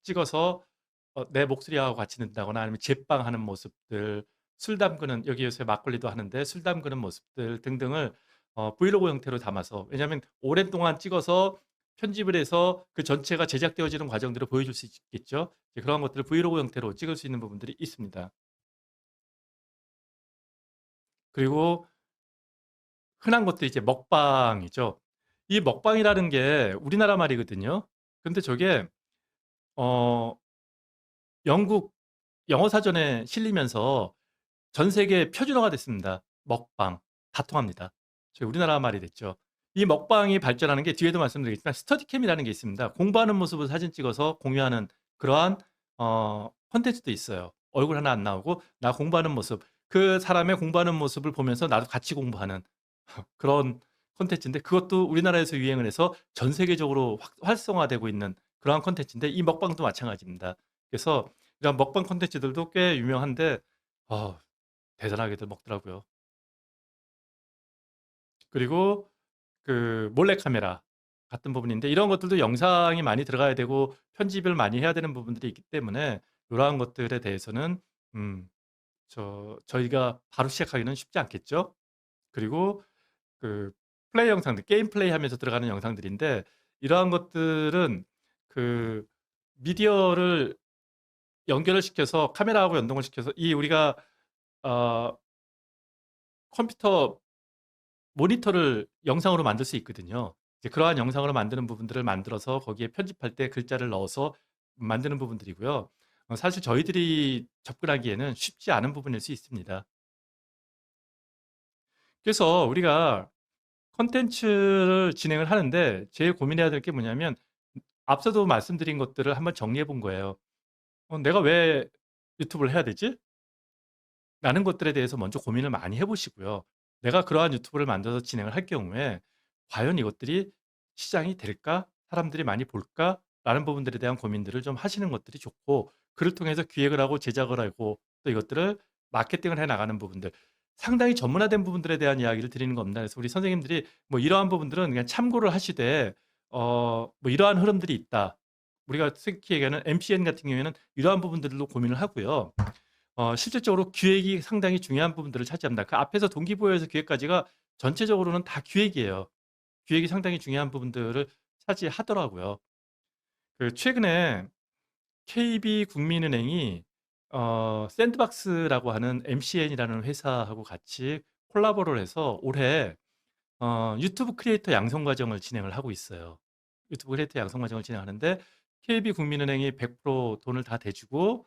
찍어서 내 목소리하고 같이 넣는다거나, 아니면 제빵하는 모습들, 술 담그는, 여기 요새 막걸리도 하는데 술 담그는 모습들 등등을 브이로그 형태로 담아서, 왜냐하면 오랜 동안 찍어서 편집을 해서 그 전체가 제작되어지는 과정들을 보여줄 수 있겠죠. 이제 그런 것들을 브이로그 형태로 찍을 수 있는 부분들이 있습니다. 그리고 흔한 것도 이제 먹방이죠. 이 먹방이라는 게 우리나라 말이거든요. 근데 저게 어, 영국 영어 사전에 실리면서 전 세계 표준어가 됐습니다. 먹방. 다 통합니다. 저희 우리나라 말이 됐죠. 이 먹방이 발전하는 게 뒤에도 말씀드리겠지만 스터디캠이라는 게 있습니다. 공부하는 모습을 사진 찍어서 공유하는 그러한 콘텐츠도 있어요. 얼굴 하나 안 나오고 나 공부하는 모습, 그 사람의 공부하는 모습을 보면서 나도 같이 공부하는 그런 콘텐츠인데, 그것도 우리나라에서 유행을 해서 전 세계적으로 활성화되고 있는 그러한 콘텐츠인데, 이 먹방도 마찬가지입니다. 그래서 이런 먹방 콘텐츠들도 꽤 유명한데 어, 대단하게들 먹더라고요. 그리고 그 몰래카메라 같은 부분인데, 이런 것들도 영상이 많이 들어가야 되고 편집을 많이 해야 되는 부분들이 있기 때문에 이러한 것들에 대해서는 저희가 바로 시작하기는 쉽지 않겠죠. 그리고 그 플레이 영상들, 게임 플레이 하면서 들어가는 영상들인데, 이러한 것들은 그 미디어를 연결을 시켜서 카메라하고 연동을 시켜서 이 우리가 어, 컴퓨터 모니터를 영상으로 만들 수 있거든요. 이제 그러한 영상으로 만드는 부분들을 만들어서 거기에 편집할 때 글자를 넣어서 만드는 부분들이고요. 사실 저희들이 접근하기에는 쉽지 않은 부분일 수 있습니다. 그래서 우리가 컨텐츠를 진행을 하는데 제일 고민해야 될 게 뭐냐면, 앞서도 말씀드린 것들을 한번 정리해 본 거예요. 내가 왜 유튜브를 해야 되지? 라는 것들에 대해서 먼저 고민을 많이 해보시고요. 내가 그러한 유튜브를 만들어서 진행을 할 경우에 과연 이것들이 시장이 될까? 사람들이 많이 볼까? 라는 부분들에 대한 고민들을 좀 하시는 것들이 좋고, 그를 통해서 기획을 하고 제작을 하고 또 이것들을 마케팅을 해 나가는 부분들, 상당히 전문화된 부분들에 대한 이야기를 드리는 겁니다. 그래서 우리 선생님들이 뭐 이러한 부분들은 그냥 참고를 하시되 뭐 이러한 흐름들이 있다. 우리가 특히 얘기하는 MCN 같은 경우에는 이러한 부분들로 고민을 하고요. 실질적으로 기획이 상당히 중요한 부분들을 차지합니다. 그 앞에서 동기부여에서 기획까지가 전체적으로는 다 기획이에요. 기획이 상당히 중요한 부분들을 차지하더라고요. 그 최근에 KB국민은행이 샌드박스라고 하는 MCN이라는 회사하고 같이 콜라보를 해서 올해 유튜브 크리에이터 양성 과정을 진행을 하고 있어요. 유튜브 크리에이터 양성 과정을 진행하는데, KB국민은행이 100% 돈을 다 대주고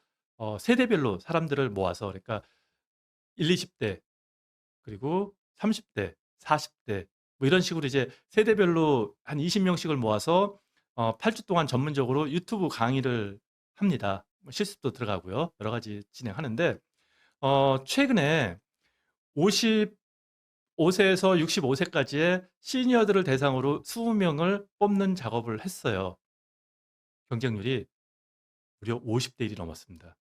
세대별로 사람들을 모아서, 그러니까 1, 20대, 그리고 30대, 40대, 뭐 이런 식으로 이제 세대별로 한 20명씩을 모아서 8주 동안 전문적으로 유튜브 강의를 합니다. 뭐 실습도 들어가고요. 여러 가지 진행하는데, 최근에 55세에서 65세까지의 시니어들을 대상으로 20명을 뽑는 작업을 했어요. 경쟁률이 무려 50대 1이 넘었습니다.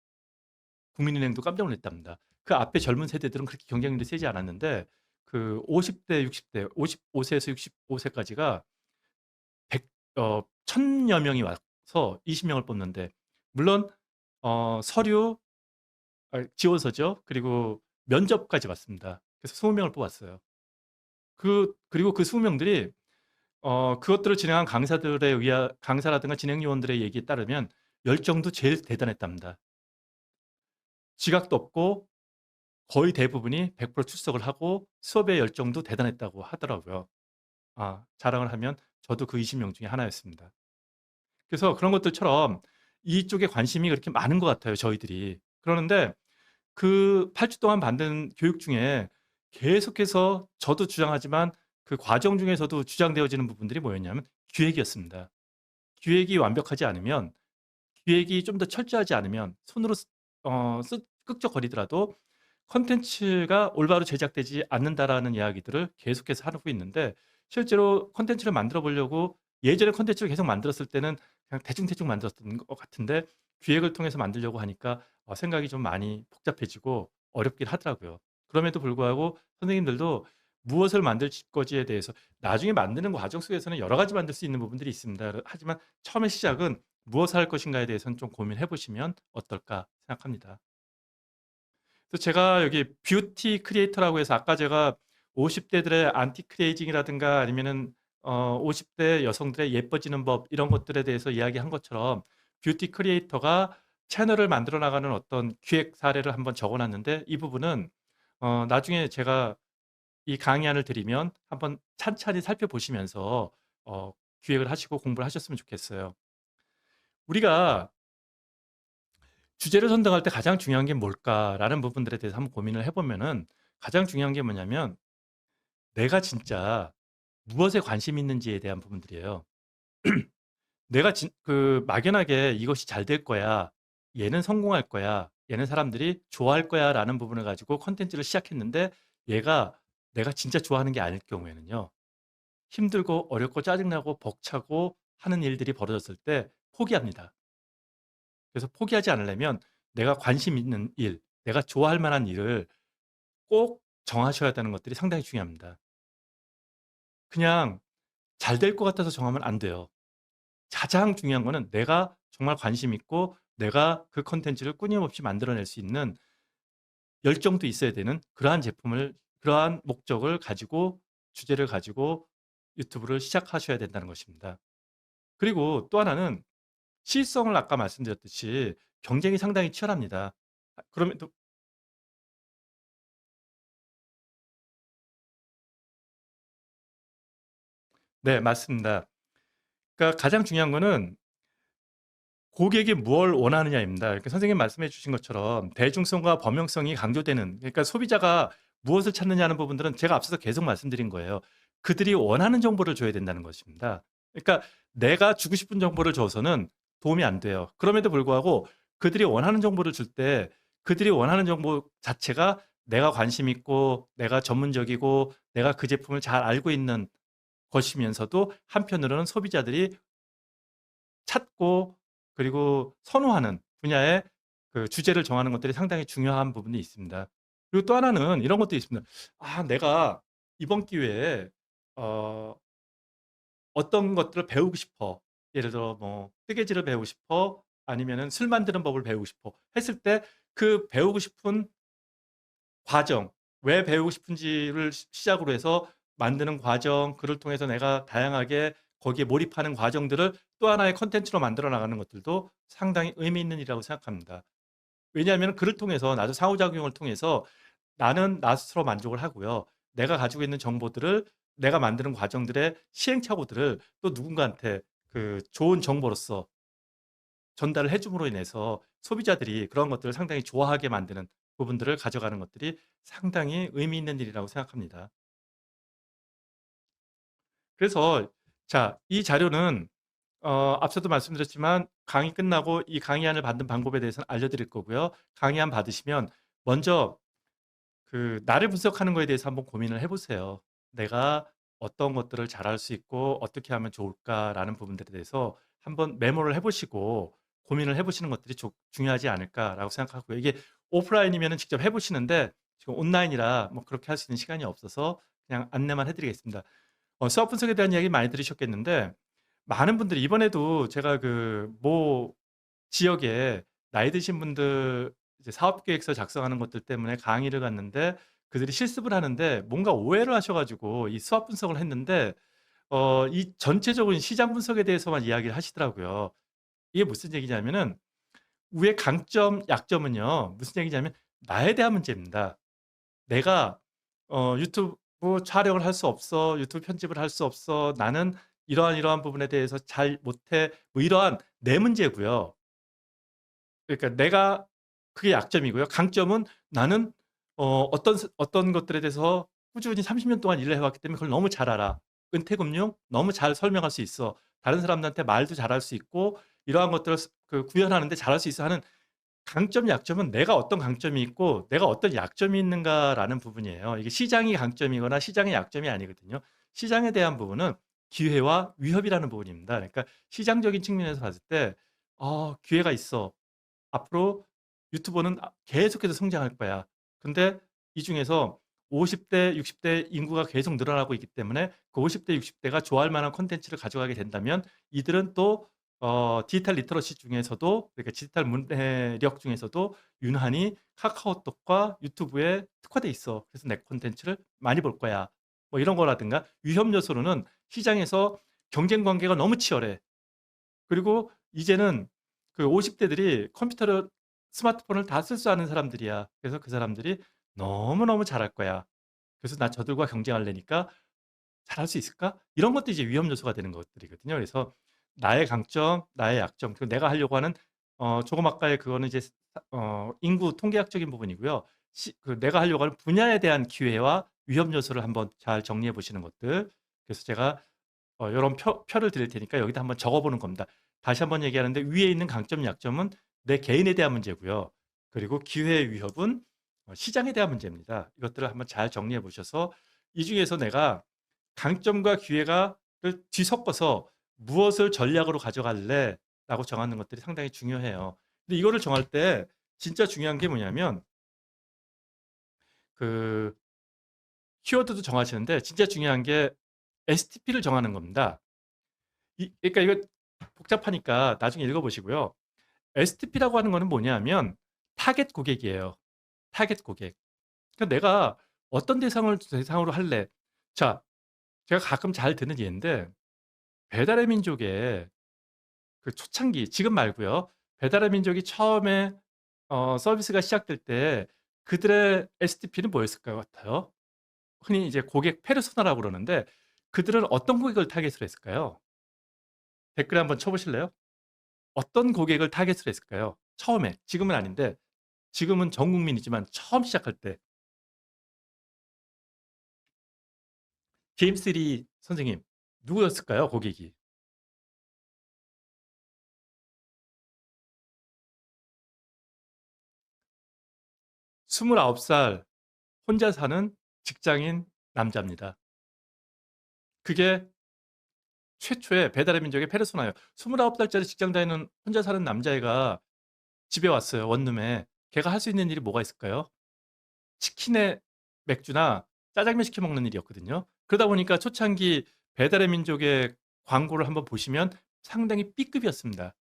국민은행도 깜짝 놀랐답니다. 그 앞에 젊은 세대들은 그렇게 경쟁률이 세지 않았는데, 그 50대, 60대, 55세에서 65세까지가 1000여 명이 와서 20명을 뽑는데, 물론 서류, 지원서죠. 그리고 면접까지 봤습니다. 그래서 20명을 뽑았어요. 그리고 그 20명들이 그것들을 진행한 강사라든가 진행 요원들의 얘기에 따르면 열정도 제일 대단했답니다. 지각도 없고 거의 대부분이 100% 출석을 하고 수업의 열정도 대단했다고 하더라고요. 자랑을 하면 저도 그 20명 중에 하나였습니다. 그래서 그런 것들처럼 이쪽에 관심이 그렇게 많은 것 같아요, 저희들이. 그러는데 그 8주 동안 받는 교육 중에 계속해서 저도 주장하지만 그 과정 중에서도 주장되어지는 부분들이 뭐였냐면 기획이었습니다. 기획이 완벽하지 않으면, 기획이 좀 더 철저하지 않으면 손으로 끄적거리더라도 콘텐츠가 올바로 제작되지 않는다라는 이야기들을 계속해서 하고 있는데, 실제로 콘텐츠를 만들어 보려고 예전에 콘텐츠를 계속 만들었을 때는 그냥 대충대충 만들었던 것 같은데, 기획을 통해서 만들려고 하니까 생각이 좀 많이 복잡해지고 어렵긴 하더라고요. 그럼에도 불구하고 선생님들도 무엇을 만들 거지에 대해서 나중에 만드는 과정 속에서는 여러 가지 만들 수 있는 부분들이 있습니다. 하지만 처음에 시작은 무엇을 할 것인가에 대해서는 좀 고민해 보시면 어떨까 생각합니다. 그래서 제가 여기 뷰티 크리에이터라고 해서 아까 제가 50대들의 안티 크레이징이라든가 아니면은 50대 여성들의 예뻐지는 법 이런 것들에 대해서 이야기한 것처럼 뷰티 크리에이터가 채널을 만들어 나가는 어떤 기획 사례를 한번 적어 놨는데, 이 부분은 나중에 제가 이 강의안을 드리면 한번 찬찬히 살펴보시면서 어 기획을 하시고 공부를 하셨으면 좋겠어요. 우리가 주제를 선정할 때 가장 중요한 게 뭘까라는 부분들에 대해서 한번 고민을 해보면은, 가장 중요한 게 뭐냐면 내가 진짜 무엇에 관심이 있는지에 대한 부분들이에요. 내가 막연하게 이것이 잘 될 거야, 얘는 성공할 거야, 얘는 사람들이 좋아할 거야 라는 부분을 가지고 컨텐츠를 시작했는데, 얘가 내가 진짜 좋아하는 게 아닐 경우에는요, 힘들고 어렵고 짜증나고 벅차고 하는 일들이 벌어졌을 때 포기합니다. 그래서 포기하지 않으려면 내가 관심 있는 일, 내가 좋아할 만한 일을 꼭 정하셔야 되는 것들이 상당히 중요합니다. 그냥 잘 될 것 같아서 정하면 안 돼요. 가장 중요한 거는 내가 정말 관심 있고 내가 그 컨텐츠를 끊임없이 만들어낼 수 있는 열정도 있어야 되는 그러한 제품을, 그러한 목적을 가지고, 주제를 가지고 유튜브를 시작하셔야 된다는 것입니다. 그리고 또 하나는 시성을 아까 말씀드렸듯이 경쟁이 상당히 치열합니다. 그러면 또, 네, 맞습니다. 그러니까 가장 중요한 거는 고객이 뭘 원하느냐입니다. 이렇게 선생님 말씀해 주신 것처럼 대중성과 범용성이 강조되는, 그러니까 소비자가 무엇을 찾느냐는 부분들은 제가 앞서서 계속 말씀드린 거예요. 그들이 원하는 정보를 줘야 된다는 것입니다. 그러니까 내가 주고 싶은 정보를 줘서는 도움이 안 돼요. 그럼에도 불구하고 그들이 원하는 정보를 줄 때, 그들이 원하는 정보 자체가 내가 관심 있고 내가 전문적이고 내가 그 제품을 잘 알고 있는 것이면서도 한편으로는 소비자들이 찾고 그리고 선호하는 분야의 그 주제를 정하는 것들이 상당히 중요한 부분이 있습니다. 그리고 또 하나는 이런 것도 있습니다. 내가 이번 기회에 어 어떤 것들을 배우고 싶어. 예를 들어 뭐 뜨개질을 배우고 싶어, 아니면은 술 만드는 법을 배우고 싶어 했을 때, 그 배우고 싶은 과정, 왜 배우고 싶은지를 시작으로 해서 만드는 과정, 그를 통해서 내가 다양하게 거기에 몰입하는 과정들을 또 하나의 컨텐츠로 만들어 나가는 것들도 상당히 의미 있는 일이라고 생각합니다. 왜냐하면 그를 통해서 나도 상호작용을 통해서 나는 나 스스로 만족을 하고요. 내가 가지고 있는 정보들을, 내가 만드는 과정들의 시행착오들을 또 누군가한테 그 좋은 정보로서 전달을 해 줌으로 인해서 소비자들이 그런 것들을 상당히 좋아하게 만드는 부분들을 가져가는 것들이 상당히 의미 있는 일이라고 생각합니다. 그래서 자, 이 자료는 앞서도 말씀드렸지만 강의 끝나고 이 강의안을 받는 방법에 대해서는 알려드릴 거고요. 강의안 받으시면 먼저 그 나를 분석하는 거에 대해서 한번 고민을 해보세요. 내가 어떤 것들을 잘할 수 있고 어떻게 하면 좋을까라는 부분들에 대해서 한번 메모를 해보시고 고민을 해보시는 것들이 중요하지 않을까라고 생각하고요. 이게 오프라인이면 직접 해보시는데 지금 온라인이라 뭐 그렇게 할 수 있는 시간이 없어서 그냥 안내만 해드리겠습니다. 수학 분석에 대한 이야기 많이 들으셨겠는데, 많은 분들이 이번에도 제가 그 모 지역에 나이 드신 분들 이제 사업 계획서 작성하는 것들 때문에 강의를 갔는데 그들이 실습을 하는데 뭔가 오해를 하셔 가지고 이 수학 분석을 했는데 이 전체적인 시장 분석에 대해서만 이야기를 하시더라고요. 이게 무슨 얘기냐면은 위에 강점, 약점은요. 무슨 얘기냐면 나에 대한 문제입니다. 내가 유튜브 촬영을 할 수 없어. 유튜브 편집을 할 수 없어. 나는 이러한 부분에 대해서 잘 못해. 뭐 이러한 내 문제고요. 그러니까 내가 그게 약점이고요. 강점은 나는 어떤 것들에 대해서 꾸준히 30년 동안 일을 해왔기 때문에 그걸 너무 잘 알아. 은퇴금융 너무 잘 설명할 수 있어. 다른 사람들한테 말도 잘할 수 있고 이러한 것들을 구현하는데 잘할 수 있어 하는 강점, 약점은 내가 어떤 강점이 있고 내가 어떤 약점이 있는가라는 부분이에요. 이게 시장이 강점이거나 시장의 약점이 아니거든요. 시장에 대한 부분은 기회와 위협이라는 부분입니다. 그러니까 시장적인 측면에서 봤을 때 기회가 있어. 앞으로 유튜버는 계속해서 성장할 거야. 근데 이 중에서 50대, 60대 인구가 계속 늘어나고 있기 때문에 그 50대, 60대가 좋아할 만한 콘텐츠를 가져가게 된다면 이들은 또 디지털 리터러시 중에서도 그러니까 디지털 문해력 중에서도 유난히 카카오톡과 유튜브에 특화돼 있어. 그래서 내 콘텐츠를 많이 볼 거야. 뭐 이런 거라든가 위험 요소로는 시장에서 경쟁 관계가 너무 치열해. 그리고 이제는 그 50대들이 컴퓨터를 스마트폰을 다 쓸 줄 아는 사람들이야. 그래서 그 사람들이 너무너무 잘할 거야. 그래서 나 저들과 경쟁하려니까 잘할 수 있을까? 이런 것도 이제 위험 요소가 되는 것들이거든요. 그래서 나의 강점, 나의 약점, 그리고 내가 하려고 하는 조금 아까의 그거는 이제 인구 통계학적인 부분이고요. 내가 하려고 하는 분야에 대한 기회와 위험 요소를 한번 잘 정리해 보시는 것들. 그래서 제가 요런 표를 드릴 테니까 여기다 한번 적어보는 겁니다. 다시 한번 얘기하는데 위에 있는 강점, 약점은 내 개인에 대한 문제고요. 그리고 기회의 위협은 시장에 대한 문제입니다. 이것들을 한번 잘 정리해 보셔서 이 중에서 내가 강점과 기회를 뒤섞어서 무엇을 전략으로 가져갈래? 라고 정하는 것들이 상당히 중요해요. 근데 이거를 정할 때 진짜 중요한 게 뭐냐면 그 키워드도 정하시는데 진짜 중요한 게 STP를 정하는 겁니다. 그러니까 이거 복잡하니까 나중에 읽어보시고요. STP라고 하는 거는 뭐냐면 타겟 고객이에요. 타겟 고객. 그러니까 내가 어떤 대상으로 할래? 자, 제가 가끔 잘 듣는 예인데 배달의 민족의 그 초창기, 지금 말고요. 배달의 민족이 처음에 서비스가 시작될 때 그들의 STP는 뭐였을 것 같아요? 흔히 이제 고객 페르소나라고 그러는데 그들은 어떤 고객을 타겟으로 했을까요? 댓글에 한번 쳐보실래요? 어떤 고객을 타겟으로 했을까요? 처음에. 지금은 아닌데 지금은 전 국민이지만 처음 시작할 때 제임스 리 선생님 누구였을까요? 고객이. 29살 혼자 사는 직장인 남자입니다. 그게 최초의 배달의 민족의 페르소나예요. 29살짜리 직장 다니는 혼자 사는 남자애가 집에 왔어요. 원룸에. 걔가 할 수 있는 일이 뭐가 있을까요? 치킨에 맥주나 짜장면 시켜 먹는 일이었거든요. 그러다 보니까 초창기 배달의 민족의 광고를 한번 보시면 상당히 B급이었습니다.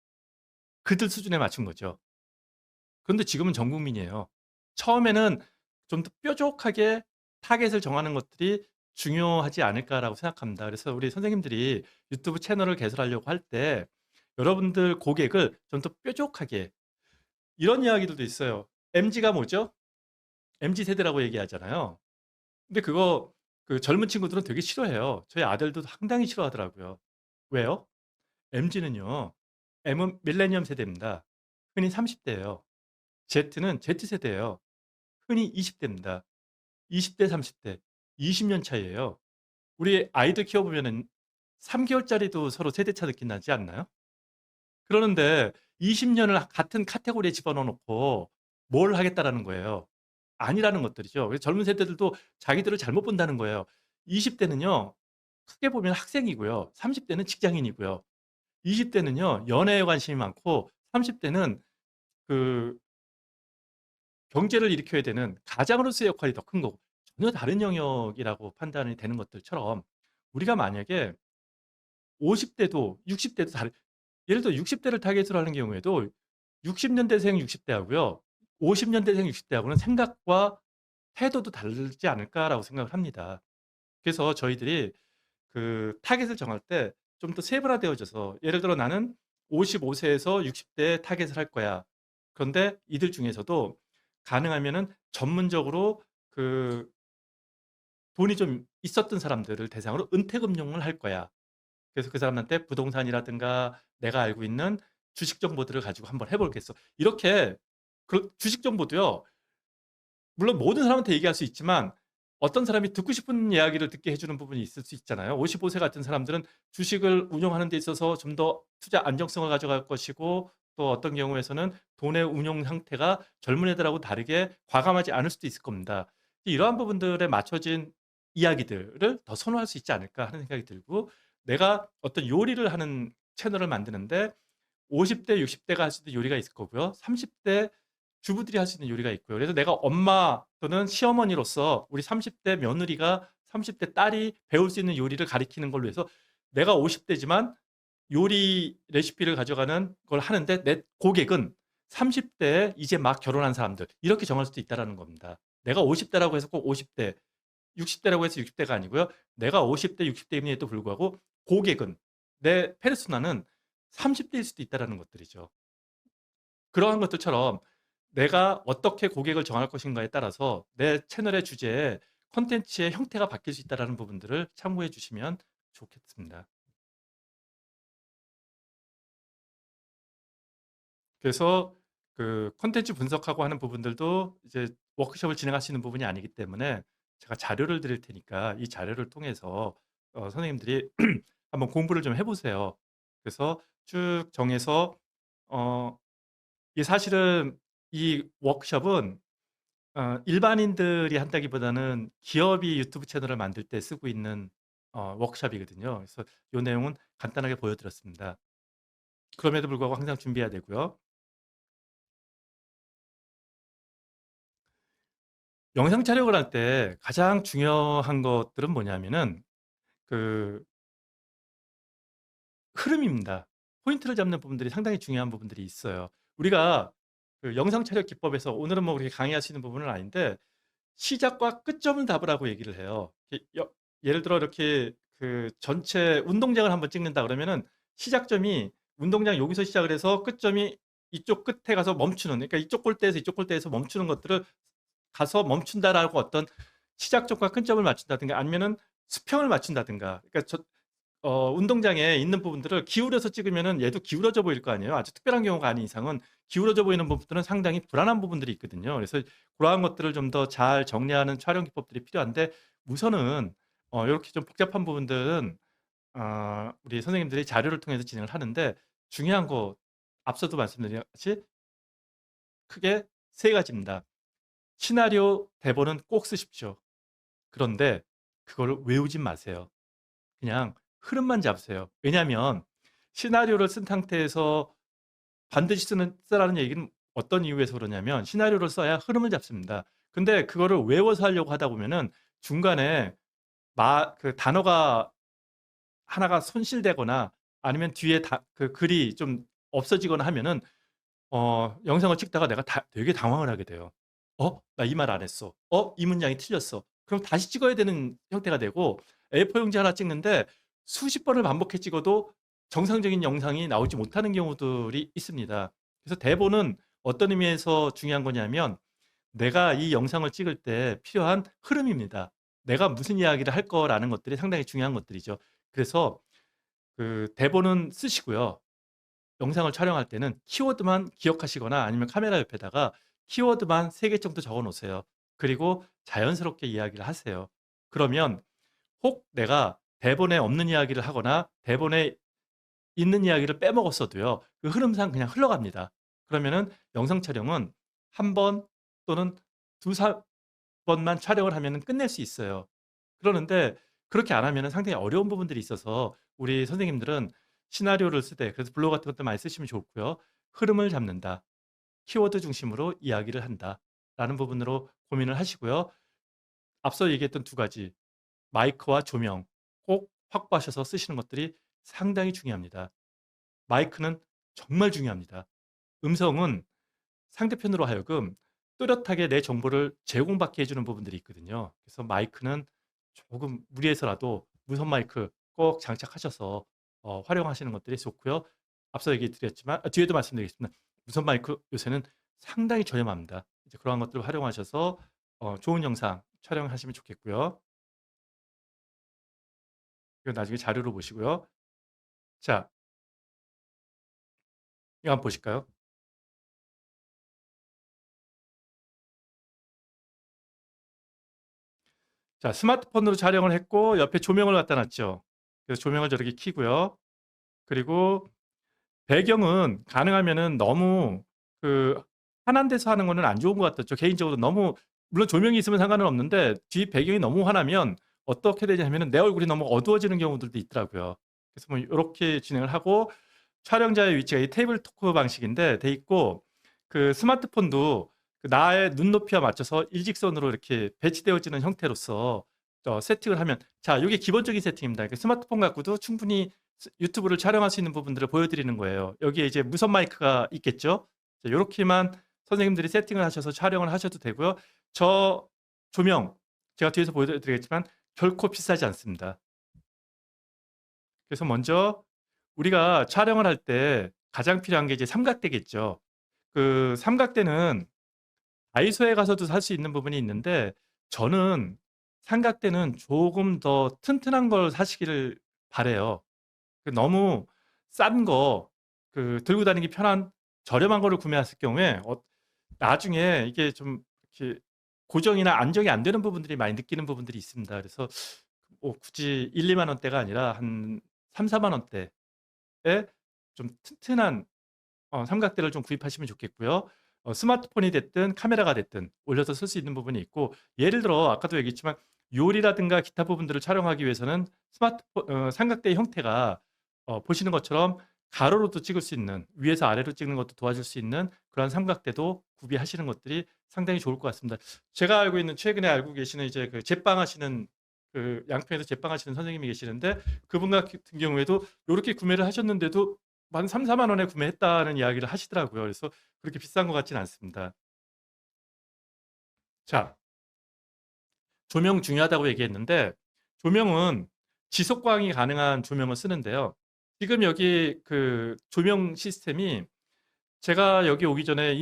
그들 수준에 맞춘 거죠. 그런데 지금은 전 국민이에요. 처음에는 좀 더 뾰족하게 타겟을 정하는 것들이 중요하지 않을까라고 생각합니다. 그래서 우리 선생님들이 유튜브 채널을 개설하려고 할 때 여러분들 고객을 좀 더 뾰족하게 이런 이야기들도 있어요. MZ가 뭐죠? MZ 세대라고 얘기하잖아요. 근데 그거 그 젊은 친구들은 되게 싫어해요. 저희 아들도 상당히 싫어하더라고요. 왜요? MZ는요. M은 밀레니엄 세대입니다. 흔히 30대예요. Z는 Z세대예요. 흔히 20대입니다. 20대, 30대. 20년 차이예요. 우리 아이들 키워보면은 3개월짜리도 서로 세대차 느낌 나지 않나요? 그러는데 20년을 같은 카테고리에 집어넣어 놓고 뭘 하겠다라는 거예요. 아니라는 것들이죠. 그래서 젊은 세대들도 자기들을 잘못 본다는 거예요. 20대는요, 크게 보면 학생이고요. 30대는 직장인이고요. 20대는요, 연애에 관심이 많고, 30대는 그 경제를 일으켜야 되는 가장으로서의 역할이 더 큰 거고, 전혀 다른 영역이라고 판단이 되는 것들처럼, 우리가 만약에 50대도 60대도 다른, 예를 들어 60대를 타겟으로 하는 경우에도 60년대생 60대하고요. 50년대생, 60대하고는 생각과 태도도 다르지 않을까라고 생각을 합니다. 그래서 저희들이 그 타겟을 정할 때 좀 더 세분화되어져서, 예를 들어 나는 55세에서 60대에 타겟을 할 거야. 그런데 이들 중에서도 가능하면은 전문적으로 그 돈이 좀 있었던 사람들을 대상으로 은퇴금융을 할 거야. 그래서 그 사람한테 부동산이라든가 내가 알고 있는 주식 정보들을 가지고 한번 해보겠어. 이렇게 주식 정보도요. 물론 모든 사람한테 얘기할 수 있지만 어떤 사람이 듣고 싶은 이야기를 듣게 해주는 부분이 있을 수 있잖아요. 55세 같은 사람들은 주식을 운용하는 데 있어서 좀 더 투자 안정성을 가져갈 것이고, 또 어떤 경우에서는 돈의 운용 상태가 젊은 애들하고 다르게 과감하지 않을 수도 있을 겁니다. 이러한 부분들에 맞춰진 이야기들을 더 선호할 수 있지 않을까 하는 생각이 들고, 내가 어떤 요리를 하는 채널을 만드는데 50대, 60대가 할 수 있는 요리가 있을 거고요. 30대 주부들이 할 수 있는 요리가 있고요. 그래서 내가 엄마 또는 시어머니로서 우리 30대 며느리가 30대 딸이 배울 수 있는 요리를 가리키는 걸로 해서, 내가 50대지만 요리 레시피를 가져가는 걸 하는데 내 고객은 30대에 이제 막 결혼한 사람들, 이렇게 정할 수도 있다라는 겁니다. 내가 50대라고 해서 꼭 50대, 60대라고 해서 60대가 아니고요. 내가 50대, 60대임에도 불구하고 고객은, 내 페르소나는 30대일 수도 있다라는 것들이죠. 그러한 것들처럼 내가 어떻게 고객을 정할 것인가에 따라서 내 채널의 주제에 콘텐츠의 형태가 바뀔 수 있다는 부분들을 참고해 주시면 좋겠습니다. 그래서 그 콘텐츠 분석하고 하는 부분들도 이제 워크숍을 진행하시는 부분이 아니기 때문에 제가 자료를 드릴 테니까 이 자료를 통해서 선생님들이 한번 공부를 좀 해보세요. 그래서 쭉 정해서 어, 이 사실은 이 워크숍은 일반인들이 한다기보다는 기업이 유튜브 채널을 만들 때 쓰고 있는 워크숍이거든요. 그래서 이 내용은 간단하게 보여드렸습니다. 그럼에도 불구하고 항상 준비해야 되고요. 영상 촬영을 할 때 가장 중요한 것들은 뭐냐면은 그 흐름입니다. 포인트를 잡는 부분들이 상당히 중요한 부분들이 있어요. 우리가 그 영상 촬영 기법에서 오늘은 뭐 그렇게 강의하시는 부분은 아닌데 시작과 끝점을 답으라고 얘기를 해요. 예를 들어 이렇게 그 전체 운동장을 한번 찍는다 그러면은 시작점이 운동장 여기서 시작을 해서 끝점이 이쪽 끝에 가서 멈추는, 그러니까 이쪽 골대에서 이쪽 골대에서 멈추는 것들을 가서 멈춘다라고 어떤 시작점과 끝점을 맞춘다든가 아니면은 수평을 맞춘다든가, 그러니까 운동장에 있는 부분들을 기울여서 찍으면은 얘도 기울어져 보일 거 아니에요. 아주 특별한 경우가 아닌 이상은 기울어져 보이는 부분들은 상당히 불안한 부분들이 있거든요. 그래서 그러한 것들을 좀 더 잘 정리하는 촬영 기법들이 필요한데, 우선은 이렇게 좀 복잡한 부분들은 우리 선생님들이 자료를 통해서 진행을 하는데, 중요한 거 앞서도 말씀드린 같이 크게 세 가지입니다. 시나리오 대본은 꼭 쓰십시오. 그런데 그거를 외우진 마세요. 그냥 흐름만 잡으세요. 왜냐하면 시나리오를 쓴 상태에서 반드시 쓰라는 얘기는 어떤 이유에서 그러냐면, 시나리오를 써야 흐름을 잡습니다. 근데 그거를 외워서 하려고 하다 보면은 중간에 그 단어가 하나가 손실되거나 아니면 뒤에 그 글이 좀 없어지거나 하면은 영상을 찍다가 내가 되게 당황을 하게 돼요. 나 이 말 안 했어. 이 문장이 틀렸어. 그럼 다시 찍어야 되는 형태가 되고, A4 용지 하나 찍는데 수십 번을 반복해 찍어도 정상적인 영상이 나오지 못하는 경우들이 있습니다. 그래서 대본은 어떤 의미에서 중요한 거냐면, 내가 이 영상을 찍을 때 필요한 흐름입니다. 내가 무슨 이야기를 할 거라는 것들이 상당히 중요한 것들이죠. 그래서 그 대본은 쓰시고요. 영상을 촬영할 때는 키워드만 기억하시거나 아니면 카메라 옆에다가 키워드만 3개 정도 적어 놓으세요. 그리고 자연스럽게 이야기를 하세요. 그러면 혹 내가 대본에 없는 이야기를 하거나 대본에 있는 이야기를 빼먹었어도요, 그 흐름상 그냥 흘러갑니다. 그러면은 영상 촬영은 한 번 또는 두세 번만 촬영을 하면 끝낼 수 있어요. 그러는데 그렇게 안 하면 상당히 어려운 부분들이 있어서 우리 선생님들은 시나리오를 쓰되, 그래서 블로그 같은 것도 많이 쓰시면 좋고요. 흐름을 잡는다. 키워드 중심으로 이야기를 한다. 라는 부분으로 고민을 하시고요. 앞서 얘기했던 두 가지, 마이크와 조명 꼭 확보하셔서 쓰시는 것들이 상당히 중요합니다. 마이크는 정말 중요합니다. 음성은 상대편으로 하여금 뚜렷하게 내 정보를 제공받게 해주는 부분들이 있거든요. 그래서 마이크는 조금 무리해서라도 무선 마이크 꼭 장착하셔서 활용하시는 것들이 좋고요. 앞서 얘기 드렸지만 뒤에도 말씀드리겠습니다. 무선 마이크 요새는 상당히 저렴합니다. 이제 그러한 것들을 활용하셔서 좋은 영상 촬영하시면 좋겠고요. 이거 나중에 자료로 보시고요. 자, 이거 한번 보실까요? 자, 스마트폰으로 촬영을 했고 옆에 조명을 갖다 놨죠. 그래서 조명을 저렇게 켜고요. 그리고 배경은 가능하면은 너무 그 환한 데서 하는 거는 안 좋은 것 같았죠. 개인적으로 너무 물론 조명이 있으면 상관은 없는데 뒤 배경이 너무 환하면 어떻게 되냐면은 내 얼굴이 너무 어두워지는 경우들도 있더라고요. 그래서 뭐 이렇게 진행을 하고 촬영자의 위치가 이 테이블 토크 방식인데 돼 있고 그 스마트폰도 그 나의 눈높이와 맞춰서 일직선으로 이렇게 배치되어지는 형태로서 세팅을 하면 자, 이게 기본적인 세팅입니다. 그 스마트폰 갖고도 충분히 유튜브를 촬영할 수 있는 부분들을 보여드리는 거예요. 여기에 이제 무선 마이크가 있겠죠. 이렇게만 선생님들이 세팅을 하셔서 촬영을 하셔도 되고요. 저 조명 제가 뒤에서 보여드리겠지만 결코 비싸지 않습니다. 그래서 먼저 우리가 촬영을 할 때 가장 필요한 게 이제 삼각대겠죠. 그 삼각대는 다이소에 가서도 살 수 있는 부분이 있는데 저는 삼각대는 조금 더 튼튼한 걸 사시기를 바래요. 너무 싼 거, 들고 다니기 편한 저렴한 거를 구매하실 경우에 나중에 이게 좀 이렇게 고정이나 안정이 안 되는 부분들이 많이 느끼는 부분들이 있습니다. 그래서 뭐 굳이 1, 2만 원대가 아니라 한 3, 4만 원대에 좀 튼튼한 삼각대를 좀 구입하시면 좋겠고요. 스마트폰이 됐든 카메라가 됐든 올려서 쓸 수 있는 부분이 있고 예를 들어 아까도 얘기했지만 요리라든가 기타 부분들을 촬영하기 위해서는 삼각대의 형태가 보시는 것처럼 가로로도 찍을 수 있는 위에서 아래로 찍는 것도 도와줄 수 있는 그런 삼각대도 구비하시는 것들이 상당히 좋을 것 같습니다. 제가 알고 있는 최근에 알고 계시는 이제 그 제빵 하시는 그 양평에서 제빵 하시는 선생님이 계시는데 그분 같은 경우에도 이렇게 구매를 하셨는데도 한 3, 4만 원에 구매했다는 이야기를 하시더라고요. 그래서 그렇게 비싼 것 같지는 않습니다. 자, 조명 중요하다고 얘기했는데 조명은 지속광이 가능한 조명을 쓰는데요. 지금 여기 그 조명 시스템이 제가 여기 오기 전에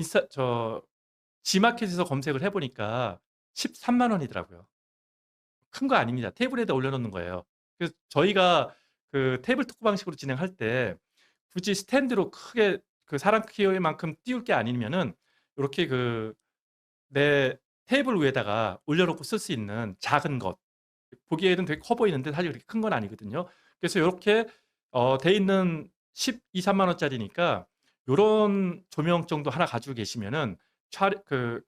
G마켓에서 검색을 해보니까 13만 원이더라고요. 큰 거 아닙니다. 테이블에다 올려놓는 거예요. 그래서 저희가 그 테이블 토크 방식으로 진행할 때 굳이 스탠드로 크게 그 사람 키만큼 띄울 게 아니면은 이렇게 내 테이블 위에다가 올려놓고 쓸 수 있는 작은 것 보기에는 되게 커 보이는데 사실 그렇게 큰 건 아니거든요. 그래서 이렇게 돼 있는 12, 3만 원짜리니까 요런 조명 정도 하나 가지고 계시면은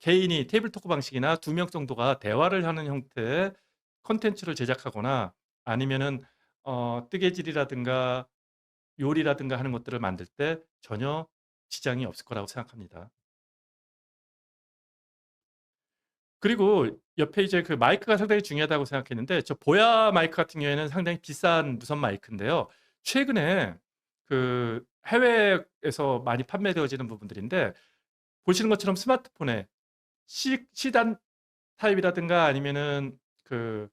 개인이 테이블 토크 방식이나 2명 정도가 대화를 하는 형태의 콘텐츠를 제작하거나 아니면은 뜨개질이라든가 요리라든가 하는 것들을 만들 때 전혀 지장이 없을 거라고 생각합니다. 그리고 옆에 이제 그 마이크가 상당히 중요하다고 생각했는데 저 보야 마이크 같은 경우에는 상당히 비싼 무선 마이크인데요. 최근에 그 해외에서 많이 판매되어지는 부분들인데 보시는 것처럼 스마트폰에 C단 타입이라든가 아니면은 그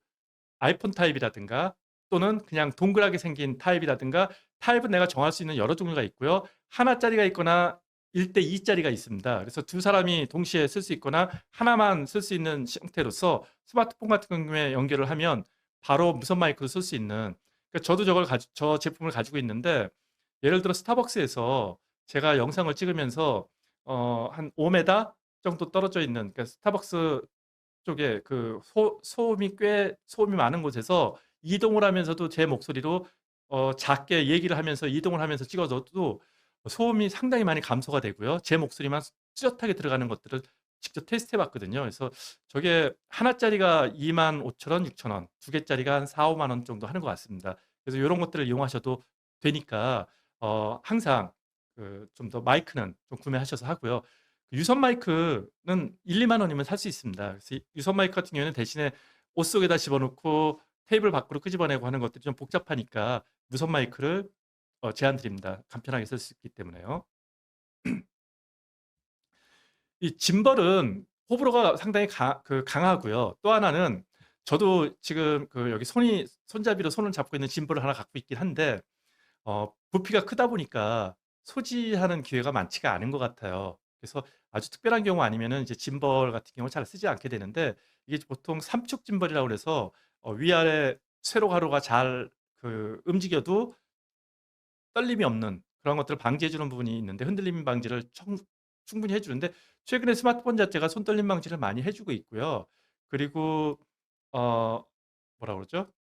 아이폰 타입이라든가 또는 그냥 동그랗게 생긴 타입이라든가 타입은 내가 정할 수 있는 여러 종류가 있고요. 하나짜리가 있거나 1대2짜리가 있습니다. 그래서 두 사람이 동시에 쓸 수 있거나 하나만 쓸 수 있는 형태로서 스마트폰 같은 경우에 연결을 하면 바로 무선 마이크로 쓸 수 있는 그러니까 저도 저 제품을 가지고 있는데 예를 들어 스타벅스에서 제가 영상을 찍으면서 한 5m 정도 떨어져 있는 그러니까 스타벅스 쪽에 소음이 많은 곳에서 이동을 하면서도 제 목소리로 작게 얘기를 하면서 이동을 하면서 찍어줘도 소음이 상당히 많이 감소가 되고요. 제 목소리만 뚜렷하게 들어가는 것들을 직접 테스트 해봤거든요. 그래서 저게 하나짜리가 2만 5천 원, 6천 원, 두 개짜리가 한 4, 5만 원 정도 하는 것 같습니다. 그래서 이런 것들을 이용하셔도 되니까 항상 좀 더 마이크는 좀 구매하셔서 하고요. 유선 마이크는 1, 2만 원이면 살 수 있습니다. 그래서 유선 마이크 같은 경우에는 대신에 옷 속에다 집어넣고 테이블 밖으로 끄집어내고 하는 것들이 좀 복잡하니까 무선 마이크를 제안 드립니다. 간편하게 쓸 수 있기 때문에요. 이 짐벌은 호불호가 상당히 강하고요. 또 하나는 저도 지금 여기 손잡이로 손을 잡고 있는 짐볼을 하나 갖고 있긴 한데 부피가 크다 보니까 소지하는 기회가 많지가 않은 것 같아요. 그래서 아주 특별한 경우 아니면은 이제 짐벌 같은 경우 잘 쓰지 않게 되는데 이게 보통 삼축 짐벌이라고 그래서 위아래 세로 가로가 잘 움직여도 떨림이 없는 그런 것들을 방지해 주는 부분이 있는데 흔들림 방지를 충분히 해 주는데 최근에 스마트폰 자체가 손떨림 방지를 많이 해 주고 있고요. 그리고 어 뭐라 그러죠?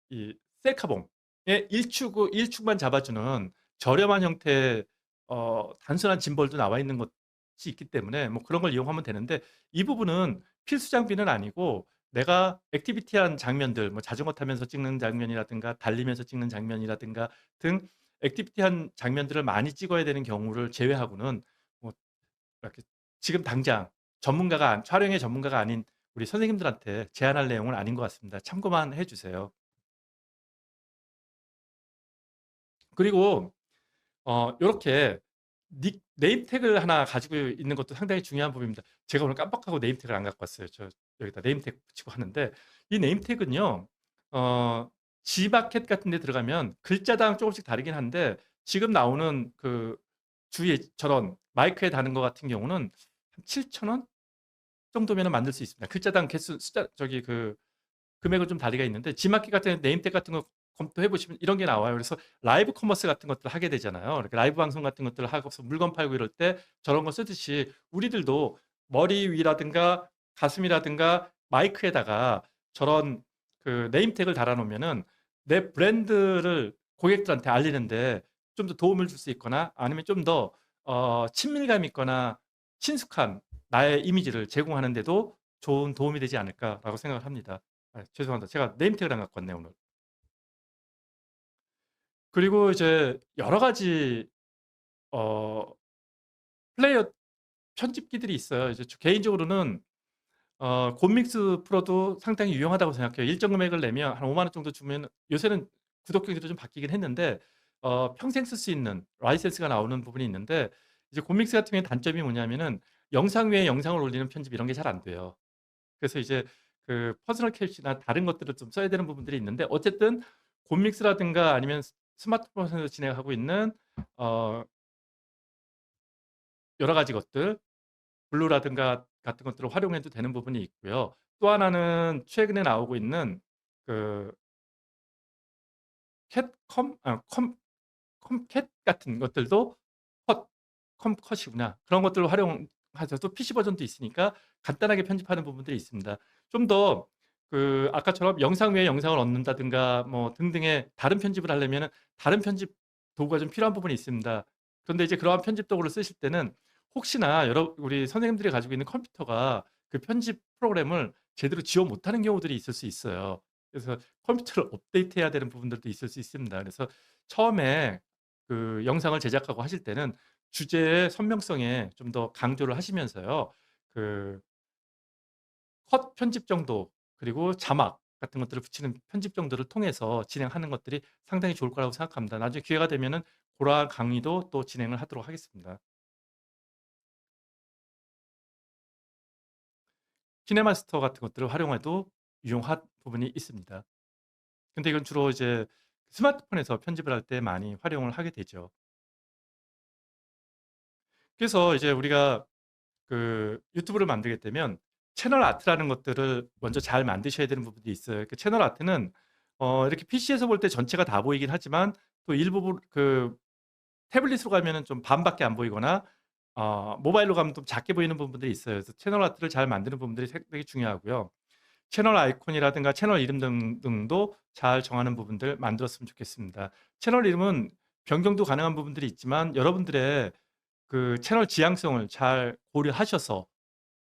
이 셀카봉의 일축만 잡아주는 저렴한 형태의 단순한 짐벌도 나와 있는 것이 있기 때문에 뭐 그런 걸 이용하면 되는데 이 부분은 필수 장비는 아니고 내가 액티비티한 장면들 뭐 자전거 타면서 찍는 장면이라든가 달리면서 찍는 장면이라든가 등 액티비티한 장면들을 많이 찍어야 되는 경우를 제외하고는 뭐 이렇게 지금 당장 촬영의 전문가가 아닌 우리 선생님들한테 제안할 내용은 아닌 것 같습니다. 참고만 해 주세요. 그리고 요렇게 네임 태그를 하나 가지고 있는 것도 상당히 중요한 부분입니다. 제가 오늘 깜빡하고 네임 태그를 안 갖고 왔어요. 여기다 네임 태그 붙이고 하는데 이 네임 태그는요. 어 G마켓 같은 데 들어가면 글자당 조금씩 다르긴 한데 지금 나오는 주위에 저런 마이크에 다는 것 같은 경우는 한 7,000원 정도면은 만들 수 있습니다. 글자당 개수 숫자 금액은 좀 다리가 있는데 G마켓 같은 네임택 같은 거 검토해 보시면 이런 게 나와요. 그래서 라이브 커머스 같은 것들을 하게 되잖아요. 이렇게 라이브 방송 같은 것들을 하고서 물건 팔고 이럴 때 저런 거 쓰듯이 우리들도 머리 위라든가 가슴이라든가 마이크에다가 저런 네임택을 달아 놓으면은 내 브랜드를 고객들한테 알리는데 좀 더 도움을 줄 수 있거나 아니면 좀 더 친밀감 있거나 친숙한 나의 이미지를 제공하는 데도 좋은 도움이 되지 않을까라고 생각을 합니다. 죄송합니다. 제가 네임택을 안 갖고 왔네요, 오늘. 그리고 이제 여러 가지 어 플레이어 편집기들이 있어요. 이제 개인적으로는 곰믹스 프로도 상당히 유용하다고 생각해요. 일정 금액을 내면 한 5만 원 정도 주면 요새는 구독 금액도 좀 바뀌긴 했는데 평생 쓸 수 있는 라이센스가 나오는 부분이 있는데 이제 곰믹스 같은 경우에 단점이 뭐냐면은 영상 위에 영상을 올리는 편집 이런 게 잘 안 돼요. 그래서 이제 퍼스널 캡이나 다른 것들을 좀 써야 되는 부분들이 있는데 어쨌든 곰믹스라든가 아니면 스마트폰에서 진행하고 있는 어 여러 가지 것들 블루라든가 같은 것들을 활용해도 되는 부분이 있고요. 또 하나는 최근에 나오고 있는 그 캣컴 아 컴 컴캣 같은 것들도 컷 컴컷이구나. 그런 것들을 활용하셔도 PC 버전도 있으니까 간단하게 편집하는 부분들이 있습니다. 좀 더 아까처럼 영상 위에 영상을 얻는다든가 뭐 등등의 다른 편집을 하려면은 다른 편집 도구가 좀 필요한 부분이 있습니다. 그런데 이제 그러한 편집 도구를 쓰실 때는 혹시나 우리 선생님들이 가지고 있는 컴퓨터가 그 편집 프로그램을 제대로 지원 못하는 경우들이 있을 수 있어요. 그래서 컴퓨터를 업데이트해야 되는 부분들도 있을 수 있습니다. 그래서 처음에 영상을 제작하고 하실 때는 주제의 선명성에 좀 더 강조를 하시면서요. 그 컷 편집 정도 그리고 자막 같은 것들을 붙이는 편집 정도를 통해서 진행하는 것들이 상당히 좋을 거라고 생각합니다. 나중에 기회가 되면은 그러한 강의도 또 진행을 하도록 하겠습니다. 키네마스터 같은 것들을 활용해도 유용한 부분이 있습니다. 근데 이건 주로 이제 스마트폰에서 편집을 할 때 많이 활용을 하게 되죠. 그래서 이제 우리가 유튜브를 만들게 되면 채널 아트라는 것들을 먼저 잘 만드셔야 되는 부분이 있어요. 그 채널 아트는 이렇게 PC에서 볼 때 전체가 다 보이긴 하지만 또 일부 태블릿으로 가면은 좀 반밖에 안 보이거나 모바일로 가면 좀 작게 보이는 부분들이 있어요. 그래서 채널 아트를 잘 만드는 부분들이 상당히 중요하고요. 채널 아이콘이라든가 채널 이름 등도 잘 정하는 부분들 만들었으면 좋겠습니다. 채널 이름은 변경도 가능한 부분들이 있지만 여러분들의 채널 지향성을 잘 고려하셔서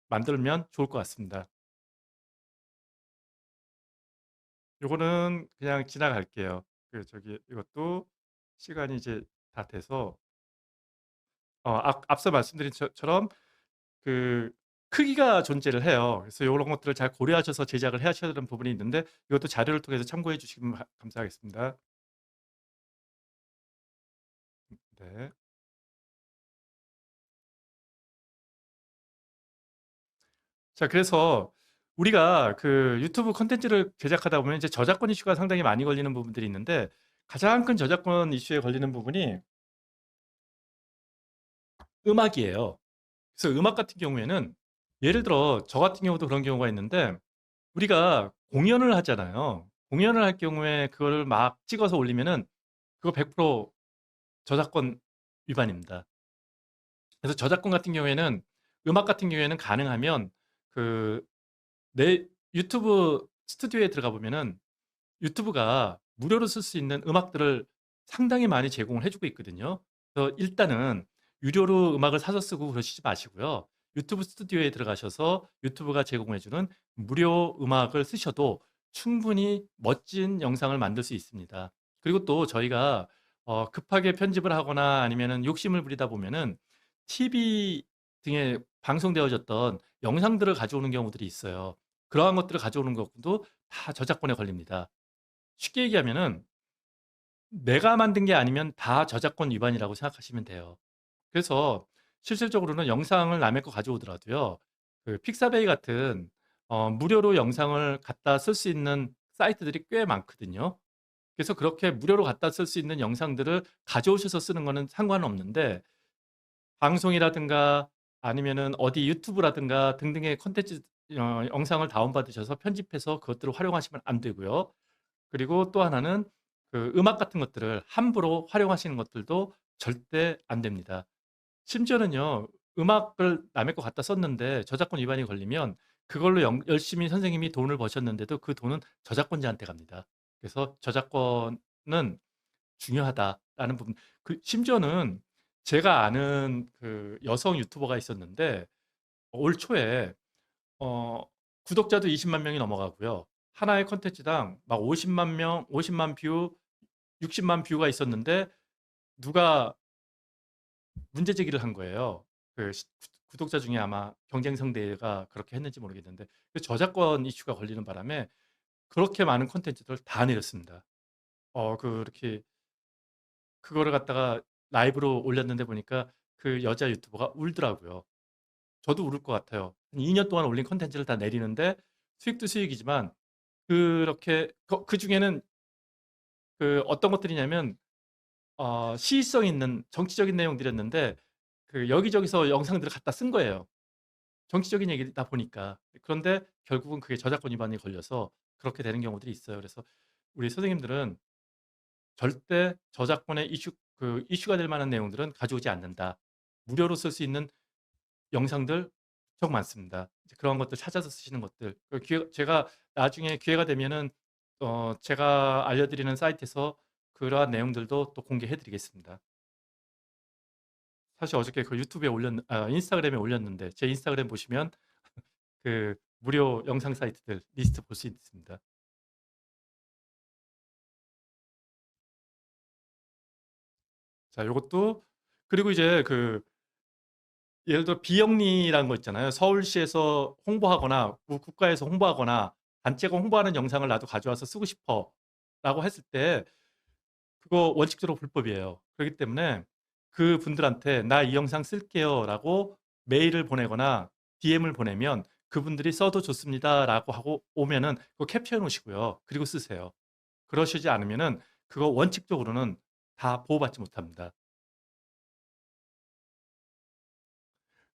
만들면 좋을 것 같습니다. 요거는 그냥 지나갈게요. 이것도 시간이 이제 다 돼서 앞서 말씀드린 처럼 그 크기가 존재를 해요. 그래서 요런 것들을 잘 고려하셔서 제작을 하셔야 되는 부분이 있는데 이것도 자료를 통해서 참고해 주시면 감사하겠습니다. 네. 자, 그래서 우리가 그 유튜브 콘텐츠를 제작하다 보면 이제 저작권 이슈가 상당히 많이 걸리는 부분들이 있는데 가장 큰 저작권 이슈에 걸리는 부분이 음악이에요. 그래서 음악 같은 경우에는 예를 들어 저 같은 경우도 그런 경우가 있는데 우리가 공연을 하잖아요. 공연을 할 경우에 그거를 막 찍어서 올리면은 그거 100% 저작권 위반입니다. 그래서 저작권 같은 경우에는 음악 같은 경우에는 가능하면 그 내 유튜브 스튜디오에 들어가 보면은 유튜브가 무료로 쓸 수 있는 음악들을 상당히 많이 제공을 해주고 있거든요. 그래서 일단은 유료로 음악을 사서 쓰고 그러시지 마시고요. 유튜브 스튜디오에 들어가셔서 유튜브가 제공해주는 무료 음악을 쓰셔도 충분히 멋진 영상을 만들 수 있습니다. 그리고 또 저희가 급하게 편집을 하거나 아니면은 욕심을 부리다 보면은 TV 등에 방송되어졌던 영상들을 가져오는 경우들이 있어요. 그러한 것들을 가져오는 것도 다 저작권에 걸립니다. 쉽게 얘기하면은 내가 만든 게 아니면 다 저작권 위반이라고 생각하시면 돼요. 그래서 실질적으로는 영상을 남의 거 가져오더라도요. 그 픽사베이 같은 무료로 영상을 갖다 쓸 수 있는 사이트들이 꽤 많거든요. 그래서 그렇게 무료로 갖다 쓸 수 있는 영상들을 가져오셔서 쓰는 거는 상관없는데 방송이라든가 아니면은 어디 유튜브라든가 등등의 콘텐츠 영상을 다운받으셔서 편집해서 그것들을 활용하시면 안 되고요. 그리고 또 하나는 그 음악 같은 것들을 함부로 활용하시는 것들도 절대 안 됩니다. 심지어는요, 음악을 남의 거 갖다 썼는데 저작권 위반이 걸리면 그걸로 열심히 선생님이 돈을 버셨는데도 그 돈은 저작권자한테 갑니다. 그래서 저작권은 중요하다라는 부분. 그 심지어는 제가 아는 그 여성 유튜버가 있었는데 올 초에 어, 구독자도 20만 명이 넘어가고요. 하나의 컨텐츠당 막 50만 명, 50만 뷰, 60만 뷰가 있었는데 누가 문제 제기를 한 거예요. 그 구독자 중에 아마 경쟁 상대가 그렇게 했는지 모르겠는데 그 저작권 이슈가 걸리는 바람에 그렇게 많은 컨텐츠들을 다 내렸습니다. 그렇게 그거를 갖다가 라이브로 올렸는데 보니까 그 여자 유튜버가 울더라고요. 저도 울을 것 같아요. 2년 동안 올린 컨텐츠를 다 내리는데 수익도 수익이지만 그렇게 그 중에는 그 어떤 것들이냐면 시의성 있는 정치적인 내용들이었는데 그 여기저기서 영상들을 갖다 쓴 거예요. 정치적인 얘기다 보니까. 그런데 결국은 그게 저작권 위반이 걸려서 그렇게 되는 경우들이 있어요. 그래서 우리 선생님들은 절대 저작권의 이슈가 될 만한 내용들은 가져오지 않는다. 무료로 쓸 수 있는 영상들 엄청 많습니다. 이제 그런 것들 찾아서 쓰시는 것들. 제가 나중에 기회가 되면은 제가 알려드리는 사이트에서 그러한 내용들도 또 공개해 드리겠습니다. 사실 어저께 그 인스타그램에 올렸는데 제 인스타그램 보시면 그 무료 영상 사이트들 리스트 볼 수 있습니다. 자, 요것도 그리고 이제 그 예를 들어 비영리라는 거 있잖아요. 서울시에서 홍보하거나 국가에서 홍보하거나 단체가 홍보하는 영상을 나도 가져와서 쓰고 싶어라고 했을 때 그거 원칙적으로 불법이에요. 그렇기 때문에 그분들한테 나 이 영상 쓸게요라고 메일을 보내거나 DM을 보내면 그분들이 써도 좋습니다라고 하고 오면은 그거 캡처해 놓으시고요. 그리고 쓰세요. 그러시지 않으면은 그거 원칙적으로는 다 보호받지 못합니다.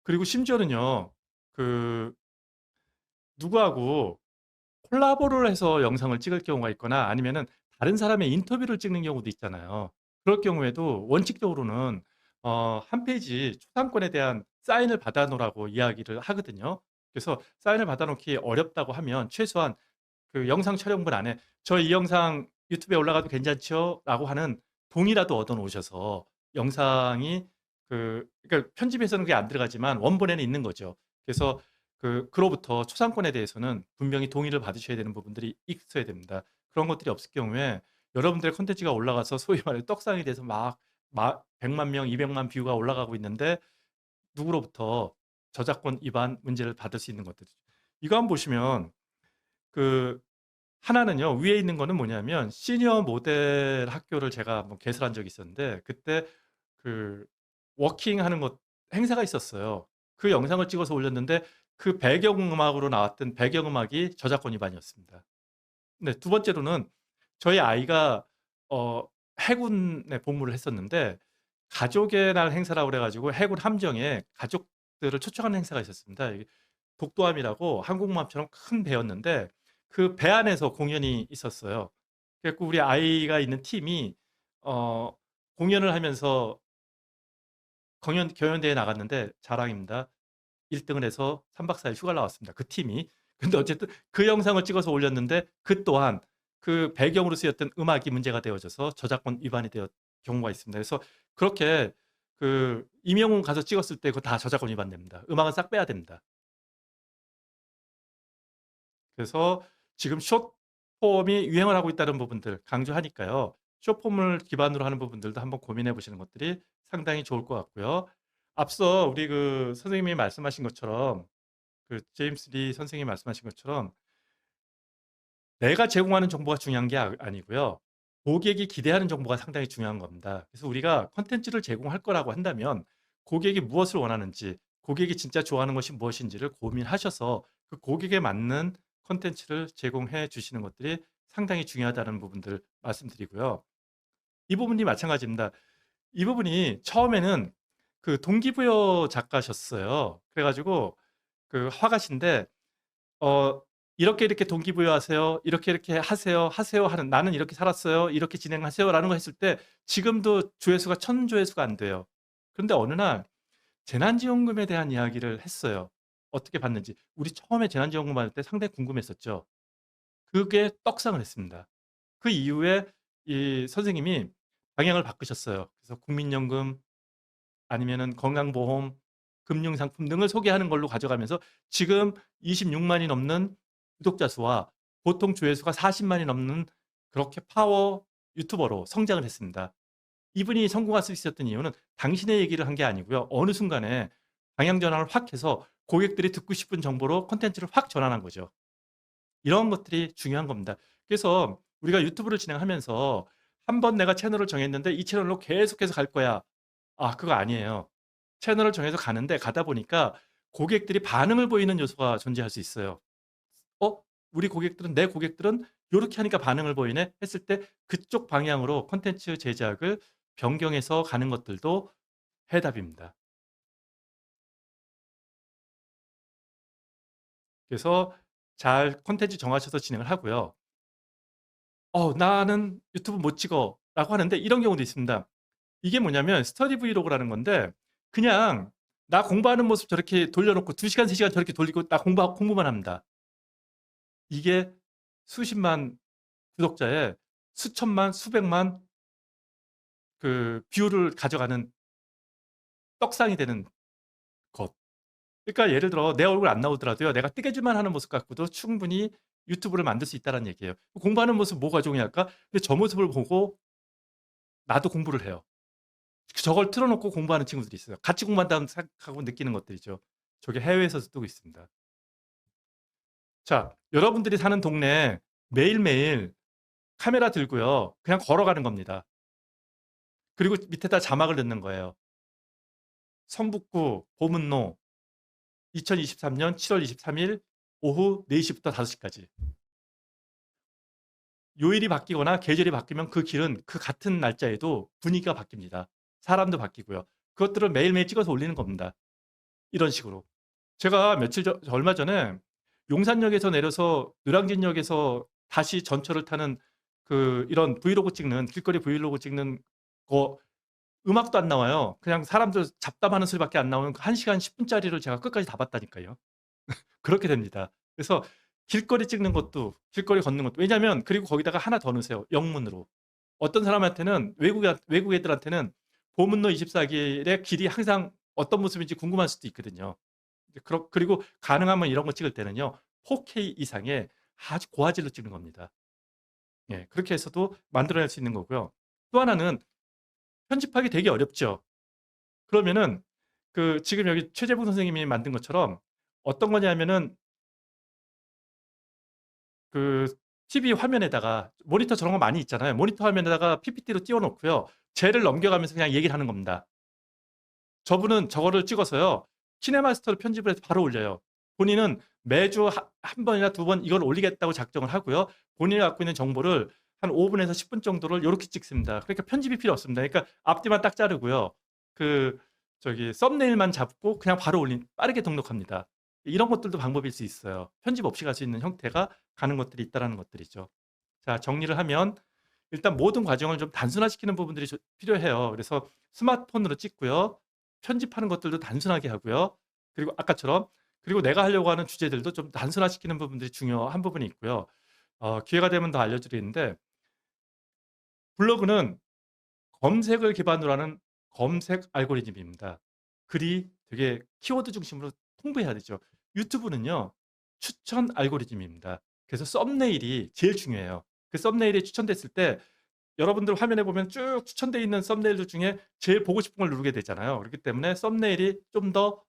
그리고 심지어는요. 그 누구하고 콜라보를 해서 영상을 찍을 경우가 있거나 아니면은 다른 사람의 인터뷰를 찍는 경우도 있잖아요. 그럴 경우에도 원칙적으로는 한 페이지 초상권에 대한 사인을 받아 놓으라고 이야기를 하거든요. 그래서 사인을 받아 놓기 어렵다고 하면 최소한 그 영상 촬영분 안에 "저 이 영상 유튜브에 올라가도 괜찮죠?" 라고 하는 동의라도 얻어 놓으셔서 영상이 그러니까 편집에서는 그게 안 들어가지만 원본에는 있는 거죠. 그래서 그로부터 초상권에 대해서는 분명히 동의를 받으셔야 되는 부분들이 있어야 됩니다. 그런 것들이 없을 경우에 여러분들의 콘텐츠가 올라가서 소위 말해 떡상이 돼서 막 100만 명, 200만 뷰가 올라가고 있는데 누구로부터 저작권 위반 문제를 받을 수 있는 것들이죠. 이거 한번 보시면 그 하나는요. 위에 있는 거는 뭐냐면 시니어 모델 학교를 제가 한번 개설한 적이 있었는데 그때 그 워킹하는 것 행사가 있었어요. 그 영상을 찍어서 올렸는데 그 배경음악으로 나왔던 배경음악이 저작권 위반이었습니다. 네, 두 번째로는 저희 아이가 어, 해군에 복무를 했었는데 가족의 날 행사라고 그래가지고 해군 함정에 가족들을 초청하는 행사가 있었습니다. 이게 독도함이라고 한국마음처럼 큰 배였는데 그 배 안에서 공연이 있었어요. 그래서 우리 아이가 있는 팀이 어, 공연을 하면서 경연대회에 나갔는데 자랑입니다. 1등을 해서 3박 4일 휴가를 나왔습니다. 그 팀이. 근데 어쨌든 그 영상을 찍어서 올렸는데 그 또한 그 배경으로 쓰였던 음악이 문제가 되어져서 저작권 위반이 되었 경우가 있습니다. 그래서 그렇게 그 임영웅 가서 찍었을 때 그거 다 저작권 위반됩니다. 음악은 싹 빼야 됩니다. 그래서 지금 숏폼이 유행을 하고 있다는 부분들 강조하니까요. 숏폼을 기반으로 하는 부분들도 한번 고민해 보시는 것들이 상당히 좋을 것 같고요. 앞서 우리 그 선생님이 말씀하신 것처럼 그 제임스 리 선생님이 말씀하신 것처럼 내가 제공하는 정보가 중요한 게 아니고요. 고객이 기대하는 정보가 상당히 중요한 겁니다. 그래서 우리가 컨텐츠를 제공할 거라고 한다면 고객이 무엇을 원하는지, 고객이 진짜 좋아하는 것이 무엇인지를 고민하셔서 그 고객에 맞는 컨텐츠를 제공해 주시는 것들이 상당히 중요하다는 부분들 말씀드리고요. 이 부분이 마찬가지입니다. 이 부분이 처음에는 그 동기부여 작가셨어요. 그래가지고 그 화가신데 이렇게 이렇게 동기부여하세요. 이렇게 이렇게 하세요 하는 나는 이렇게 살았어요. 이렇게 진행하세요라는 거 했을 때 지금도 조회수가 1000조회수가 안 돼요. 그런데 어느 날 재난지원금에 대한 이야기를 했어요. 어떻게 받는지. 우리 처음에 재난지원금 받을 때 상당히 궁금했었죠. 그게 떡상을 했습니다. 그 이후에 이 선생님이 방향을 바꾸셨어요. 그래서 국민연금 아니면은 건강보험, 금융상품 등을 소개하는 걸로 가져가면서 지금 26만이 넘는 구독자 수와 보통 조회수가 40만이 넘는 그렇게 파워 유튜버로 성장을 했습니다. 이분이 성공할 수 있었던 이유는 당신의 얘기를 한 게 아니고요. 어느 순간에 방향 전환을 확 해서 고객들이 듣고 싶은 정보로 콘텐츠를 확 전환한 거죠. 이런 것들이 중요한 겁니다. 그래서 우리가 유튜브를 진행하면서 한번 내가 채널을 정했는데 이 채널로 계속해서 갈 거야. 아, 그거 아니에요. 채널을 정해서 가는데 가다 보니까 고객들이 반응을 보이는 요소가 존재할 수 있어요. 어? 우리 고객들은 내 고객들은 요렇게 하니까 반응을 보이네 했을 때 그쪽 방향으로 콘텐츠 제작을 변경해서 가는 것들도 해답입니다. 그래서 잘 콘텐츠 정하셔서 진행을 하고요. 나는 유튜브 못 찍어 라고 하는데 이런 경우도 있습니다. 이게 뭐냐면 스터디 브이로그라는 건데 그냥 나 공부하는 모습 저렇게 돌려놓고 2시간, 3시간 저렇게 돌리고 나 공부만 합니다. 이게 수십만 구독자에 수천만, 수백만 그 뷰를 가져가는 떡상이 되는 것. 그러니까 예를 들어 내 얼굴 안 나오더라도요. 내가 뜨개질만 하는 모습 갖고도 충분히 유튜브를 만들 수 있다는 얘기예요. 공부하는 모습 뭐가 중요할까? 근데 저 모습을 보고 나도 공부를 해요. 저걸 틀어놓고 공부하는 친구들이 있어요. 같이 공부한다는 생각하고 느끼는 것들이죠. 저게 해외에서도 뜨고 있습니다. 자, 여러분들이 사는 동네에 매일매일 카메라 들고요. 그냥 걸어가는 겁니다. 그리고 밑에다 자막을 넣는 거예요. 성북구 보문로 2023년 7월 23일 오후 4시부터 5시까지. 요일이 바뀌거나 계절이 바뀌면 그 길은 그 같은 날짜에도 분위기가 바뀝니다. 사람도 바뀌고요. 그것들을 매일매일 찍어서 올리는 겁니다. 이런 식으로. 제가 얼마 전에 용산역에서 내려서 노량진역에서 다시 전철을 타는 그 이런 브이로그 찍는 길거리 브이로그 찍는 거 음악도 안 나와요. 그냥 사람들 잡담하는 소리밖에 안 나오는 그 1시간 10분짜리를 제가 끝까지 다 봤다니까요. 그렇게 됩니다. 그래서 길거리 찍는 것도 길거리 걷는 것도 왜냐하면 그리고 거기다가 하나 더 넣으세요. 영문으로. 어떤 사람한테는 외국 애들한테는 보문로 24길의 길이 항상 어떤 모습인지 궁금할 수도 있거든요. 그리고 가능하면 이런 거 찍을 때는요. 4K 이상의 아주 고화질로 찍는 겁니다. 예, 그렇게 해서도 만들어낼 수 있는 거고요. 또 하나는 편집하기 되게 어렵죠. 그러면은 그 지금 여기 최재봉 선생님이 만든 것처럼 어떤 거냐면은 그 TV 화면에다가 모니터 저런 거 많이 있잖아요. 모니터 화면에다가 PPT로 띄워 놓고요. 쟤를 넘겨가면서 그냥 얘기를 하는 겁니다. 저분은 저거를 찍어서요. 키네마스터로 편집을 해서 바로 올려요. 본인은 매주 한 번이나 두 번 이걸 올리겠다고 작정을 하고요. 본인이 갖고 있는 정보를 한 5분에서 10분 정도를 요렇게 찍습니다. 그러니까 편집이 필요 없습니다. 그러니까 앞뒤만 딱 자르고요. 그 저기 썸네일만 잡고 그냥 바로 빠르게 등록합니다. 이런 것들도 방법일 수 있어요. 편집 없이 갈 수 있는 형태가 가는 것들이 있다라는 것들이죠. 자, 정리를 하면 일단 모든 과정을 좀 단순화시키는 부분들이 필요해요. 그래서 스마트폰으로 찍고요. 편집하는 것들도 단순하게 하고요. 그리고 아까처럼 그리고 내가 하려고 하는 주제들도 좀 단순화시키는 부분들이 중요한 부분이 있고요. 기회가 되면 더 알려드리는데 블로그는 검색을 기반으로 하는 검색 알고리즘입니다. 글이 되게 키워드 중심으로 홍보해야 되죠. 유튜브는요, 추천 알고리즘입니다. 그래서 썸네일이 제일 중요해요. 그 썸네일이 추천됐을 때 여러분들 화면에 보면 쭉 추천되어 있는 썸네일들 중에 제일 보고 싶은 걸 누르게 되잖아요. 그렇기 때문에 썸네일이 좀 더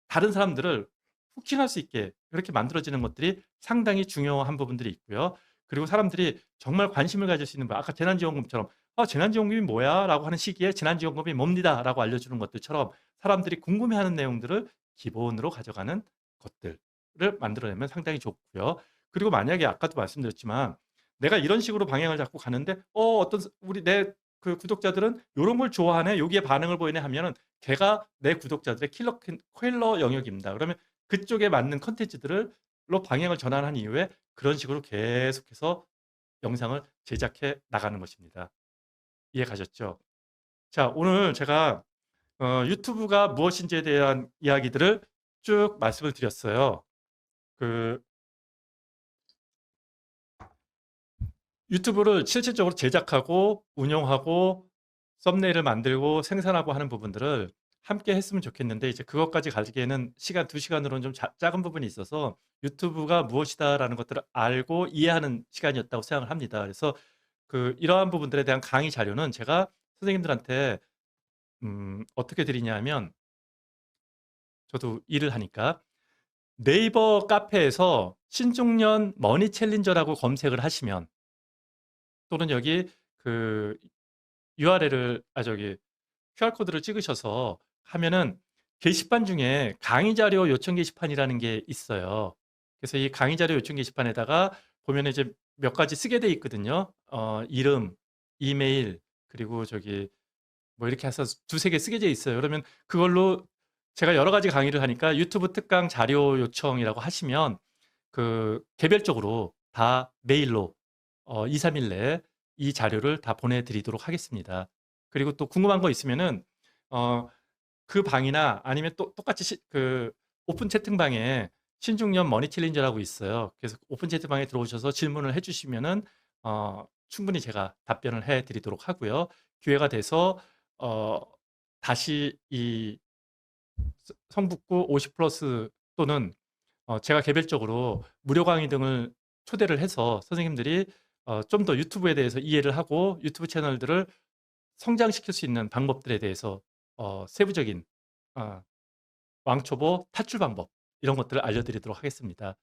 다른 사람들을 후킹할 수 있게 그렇게 만들어지는 것들이 상당히 중요한 부분들이 있고요. 그리고 사람들이 정말 관심을 가질 수 있는 아까 재난지원금처럼 재난지원금이 뭐야? 라고 하는 시기에 재난지원금이 뭡니다. 라고 알려주는 것들처럼 사람들이 궁금해하는 내용들을 기본으로 가져가는 것들을 만들어내면 상당히 좋고요. 그리고 만약에 아까도 말씀드렸지만 내가 이런 식으로 방향을 잡고 가는데 어떤 우리 내 그 구독자들은 이런 걸 좋아하네, 여기에 반응을 보이네 하면은 걔가 내 구독자들의 킬러 영역입니다. 그러면 그쪽에 맞는 컨텐츠들로 방향을 전환한 이후에 그런 식으로 계속해서 영상을 제작해 나가는 것입니다. 이해 가셨죠? 자, 오늘 제가 유튜브가 무엇인지에 대한 이야기들을 쭉 말씀을 드렸어요. 그 유튜브를 실질적으로 제작하고 운영하고 썸네일을 만들고 생산하고 하는 부분들을 함께 했으면 좋겠는데 이제 그것까지 가지기에는 시간 2시간으로는 좀 작은 부분이 있어서 유튜브가 무엇이다라는 것들을 알고 이해하는 시간이었다고 생각을 합니다. 그래서 이러한 부분들에 대한 강의 자료는 제가 선생님들한테 어떻게 드리냐 하면 저도 일을 하니까 네이버 카페에서 신중년 머니 챌린저라고 검색을 하시면 또는 여기 그 URL을 저기 QR코드를 찍으셔서 하면은 게시판 중에 강의 자료 요청 게시판이라는 게 있어요. 그래서 이 강의 자료 요청 게시판에다가 보면 이제 몇 가지 쓰게 돼 있거든요. 이름, 이메일, 그리고 저기 뭐 이렇게 해서 두세 개 쓰게 돼 있어요. 그러면 그걸로 제가 여러 가지 강의를 하니까 유튜브 특강 자료 요청이라고 하시면 개별적으로 다 메일로 2, 3일 내에 이 자료를 다 보내드리도록 하겠습니다. 그리고 또 궁금한 거 있으면은 어, 그 방이나 아니면 또 똑같이 오픈 채팅방에 신중년 머니 챌린저라고 있어요. 그래서 오픈 채팅방에 들어오셔서 질문을 해주시면은 충분히 제가 답변을 해드리도록 하고요. 기회가 돼서 다시 이 성북구 50 플러스 또는 제가 개별적으로 무료 강의 등을 초대를 해서 선생님들이 좀 더 유튜브에 대해서 이해를 하고 유튜브 채널들을 성장시킬 수 있는 방법들에 대해서 세부적인 왕초보 탈출 방법 이런 것들을 알려드리도록 하겠습니다.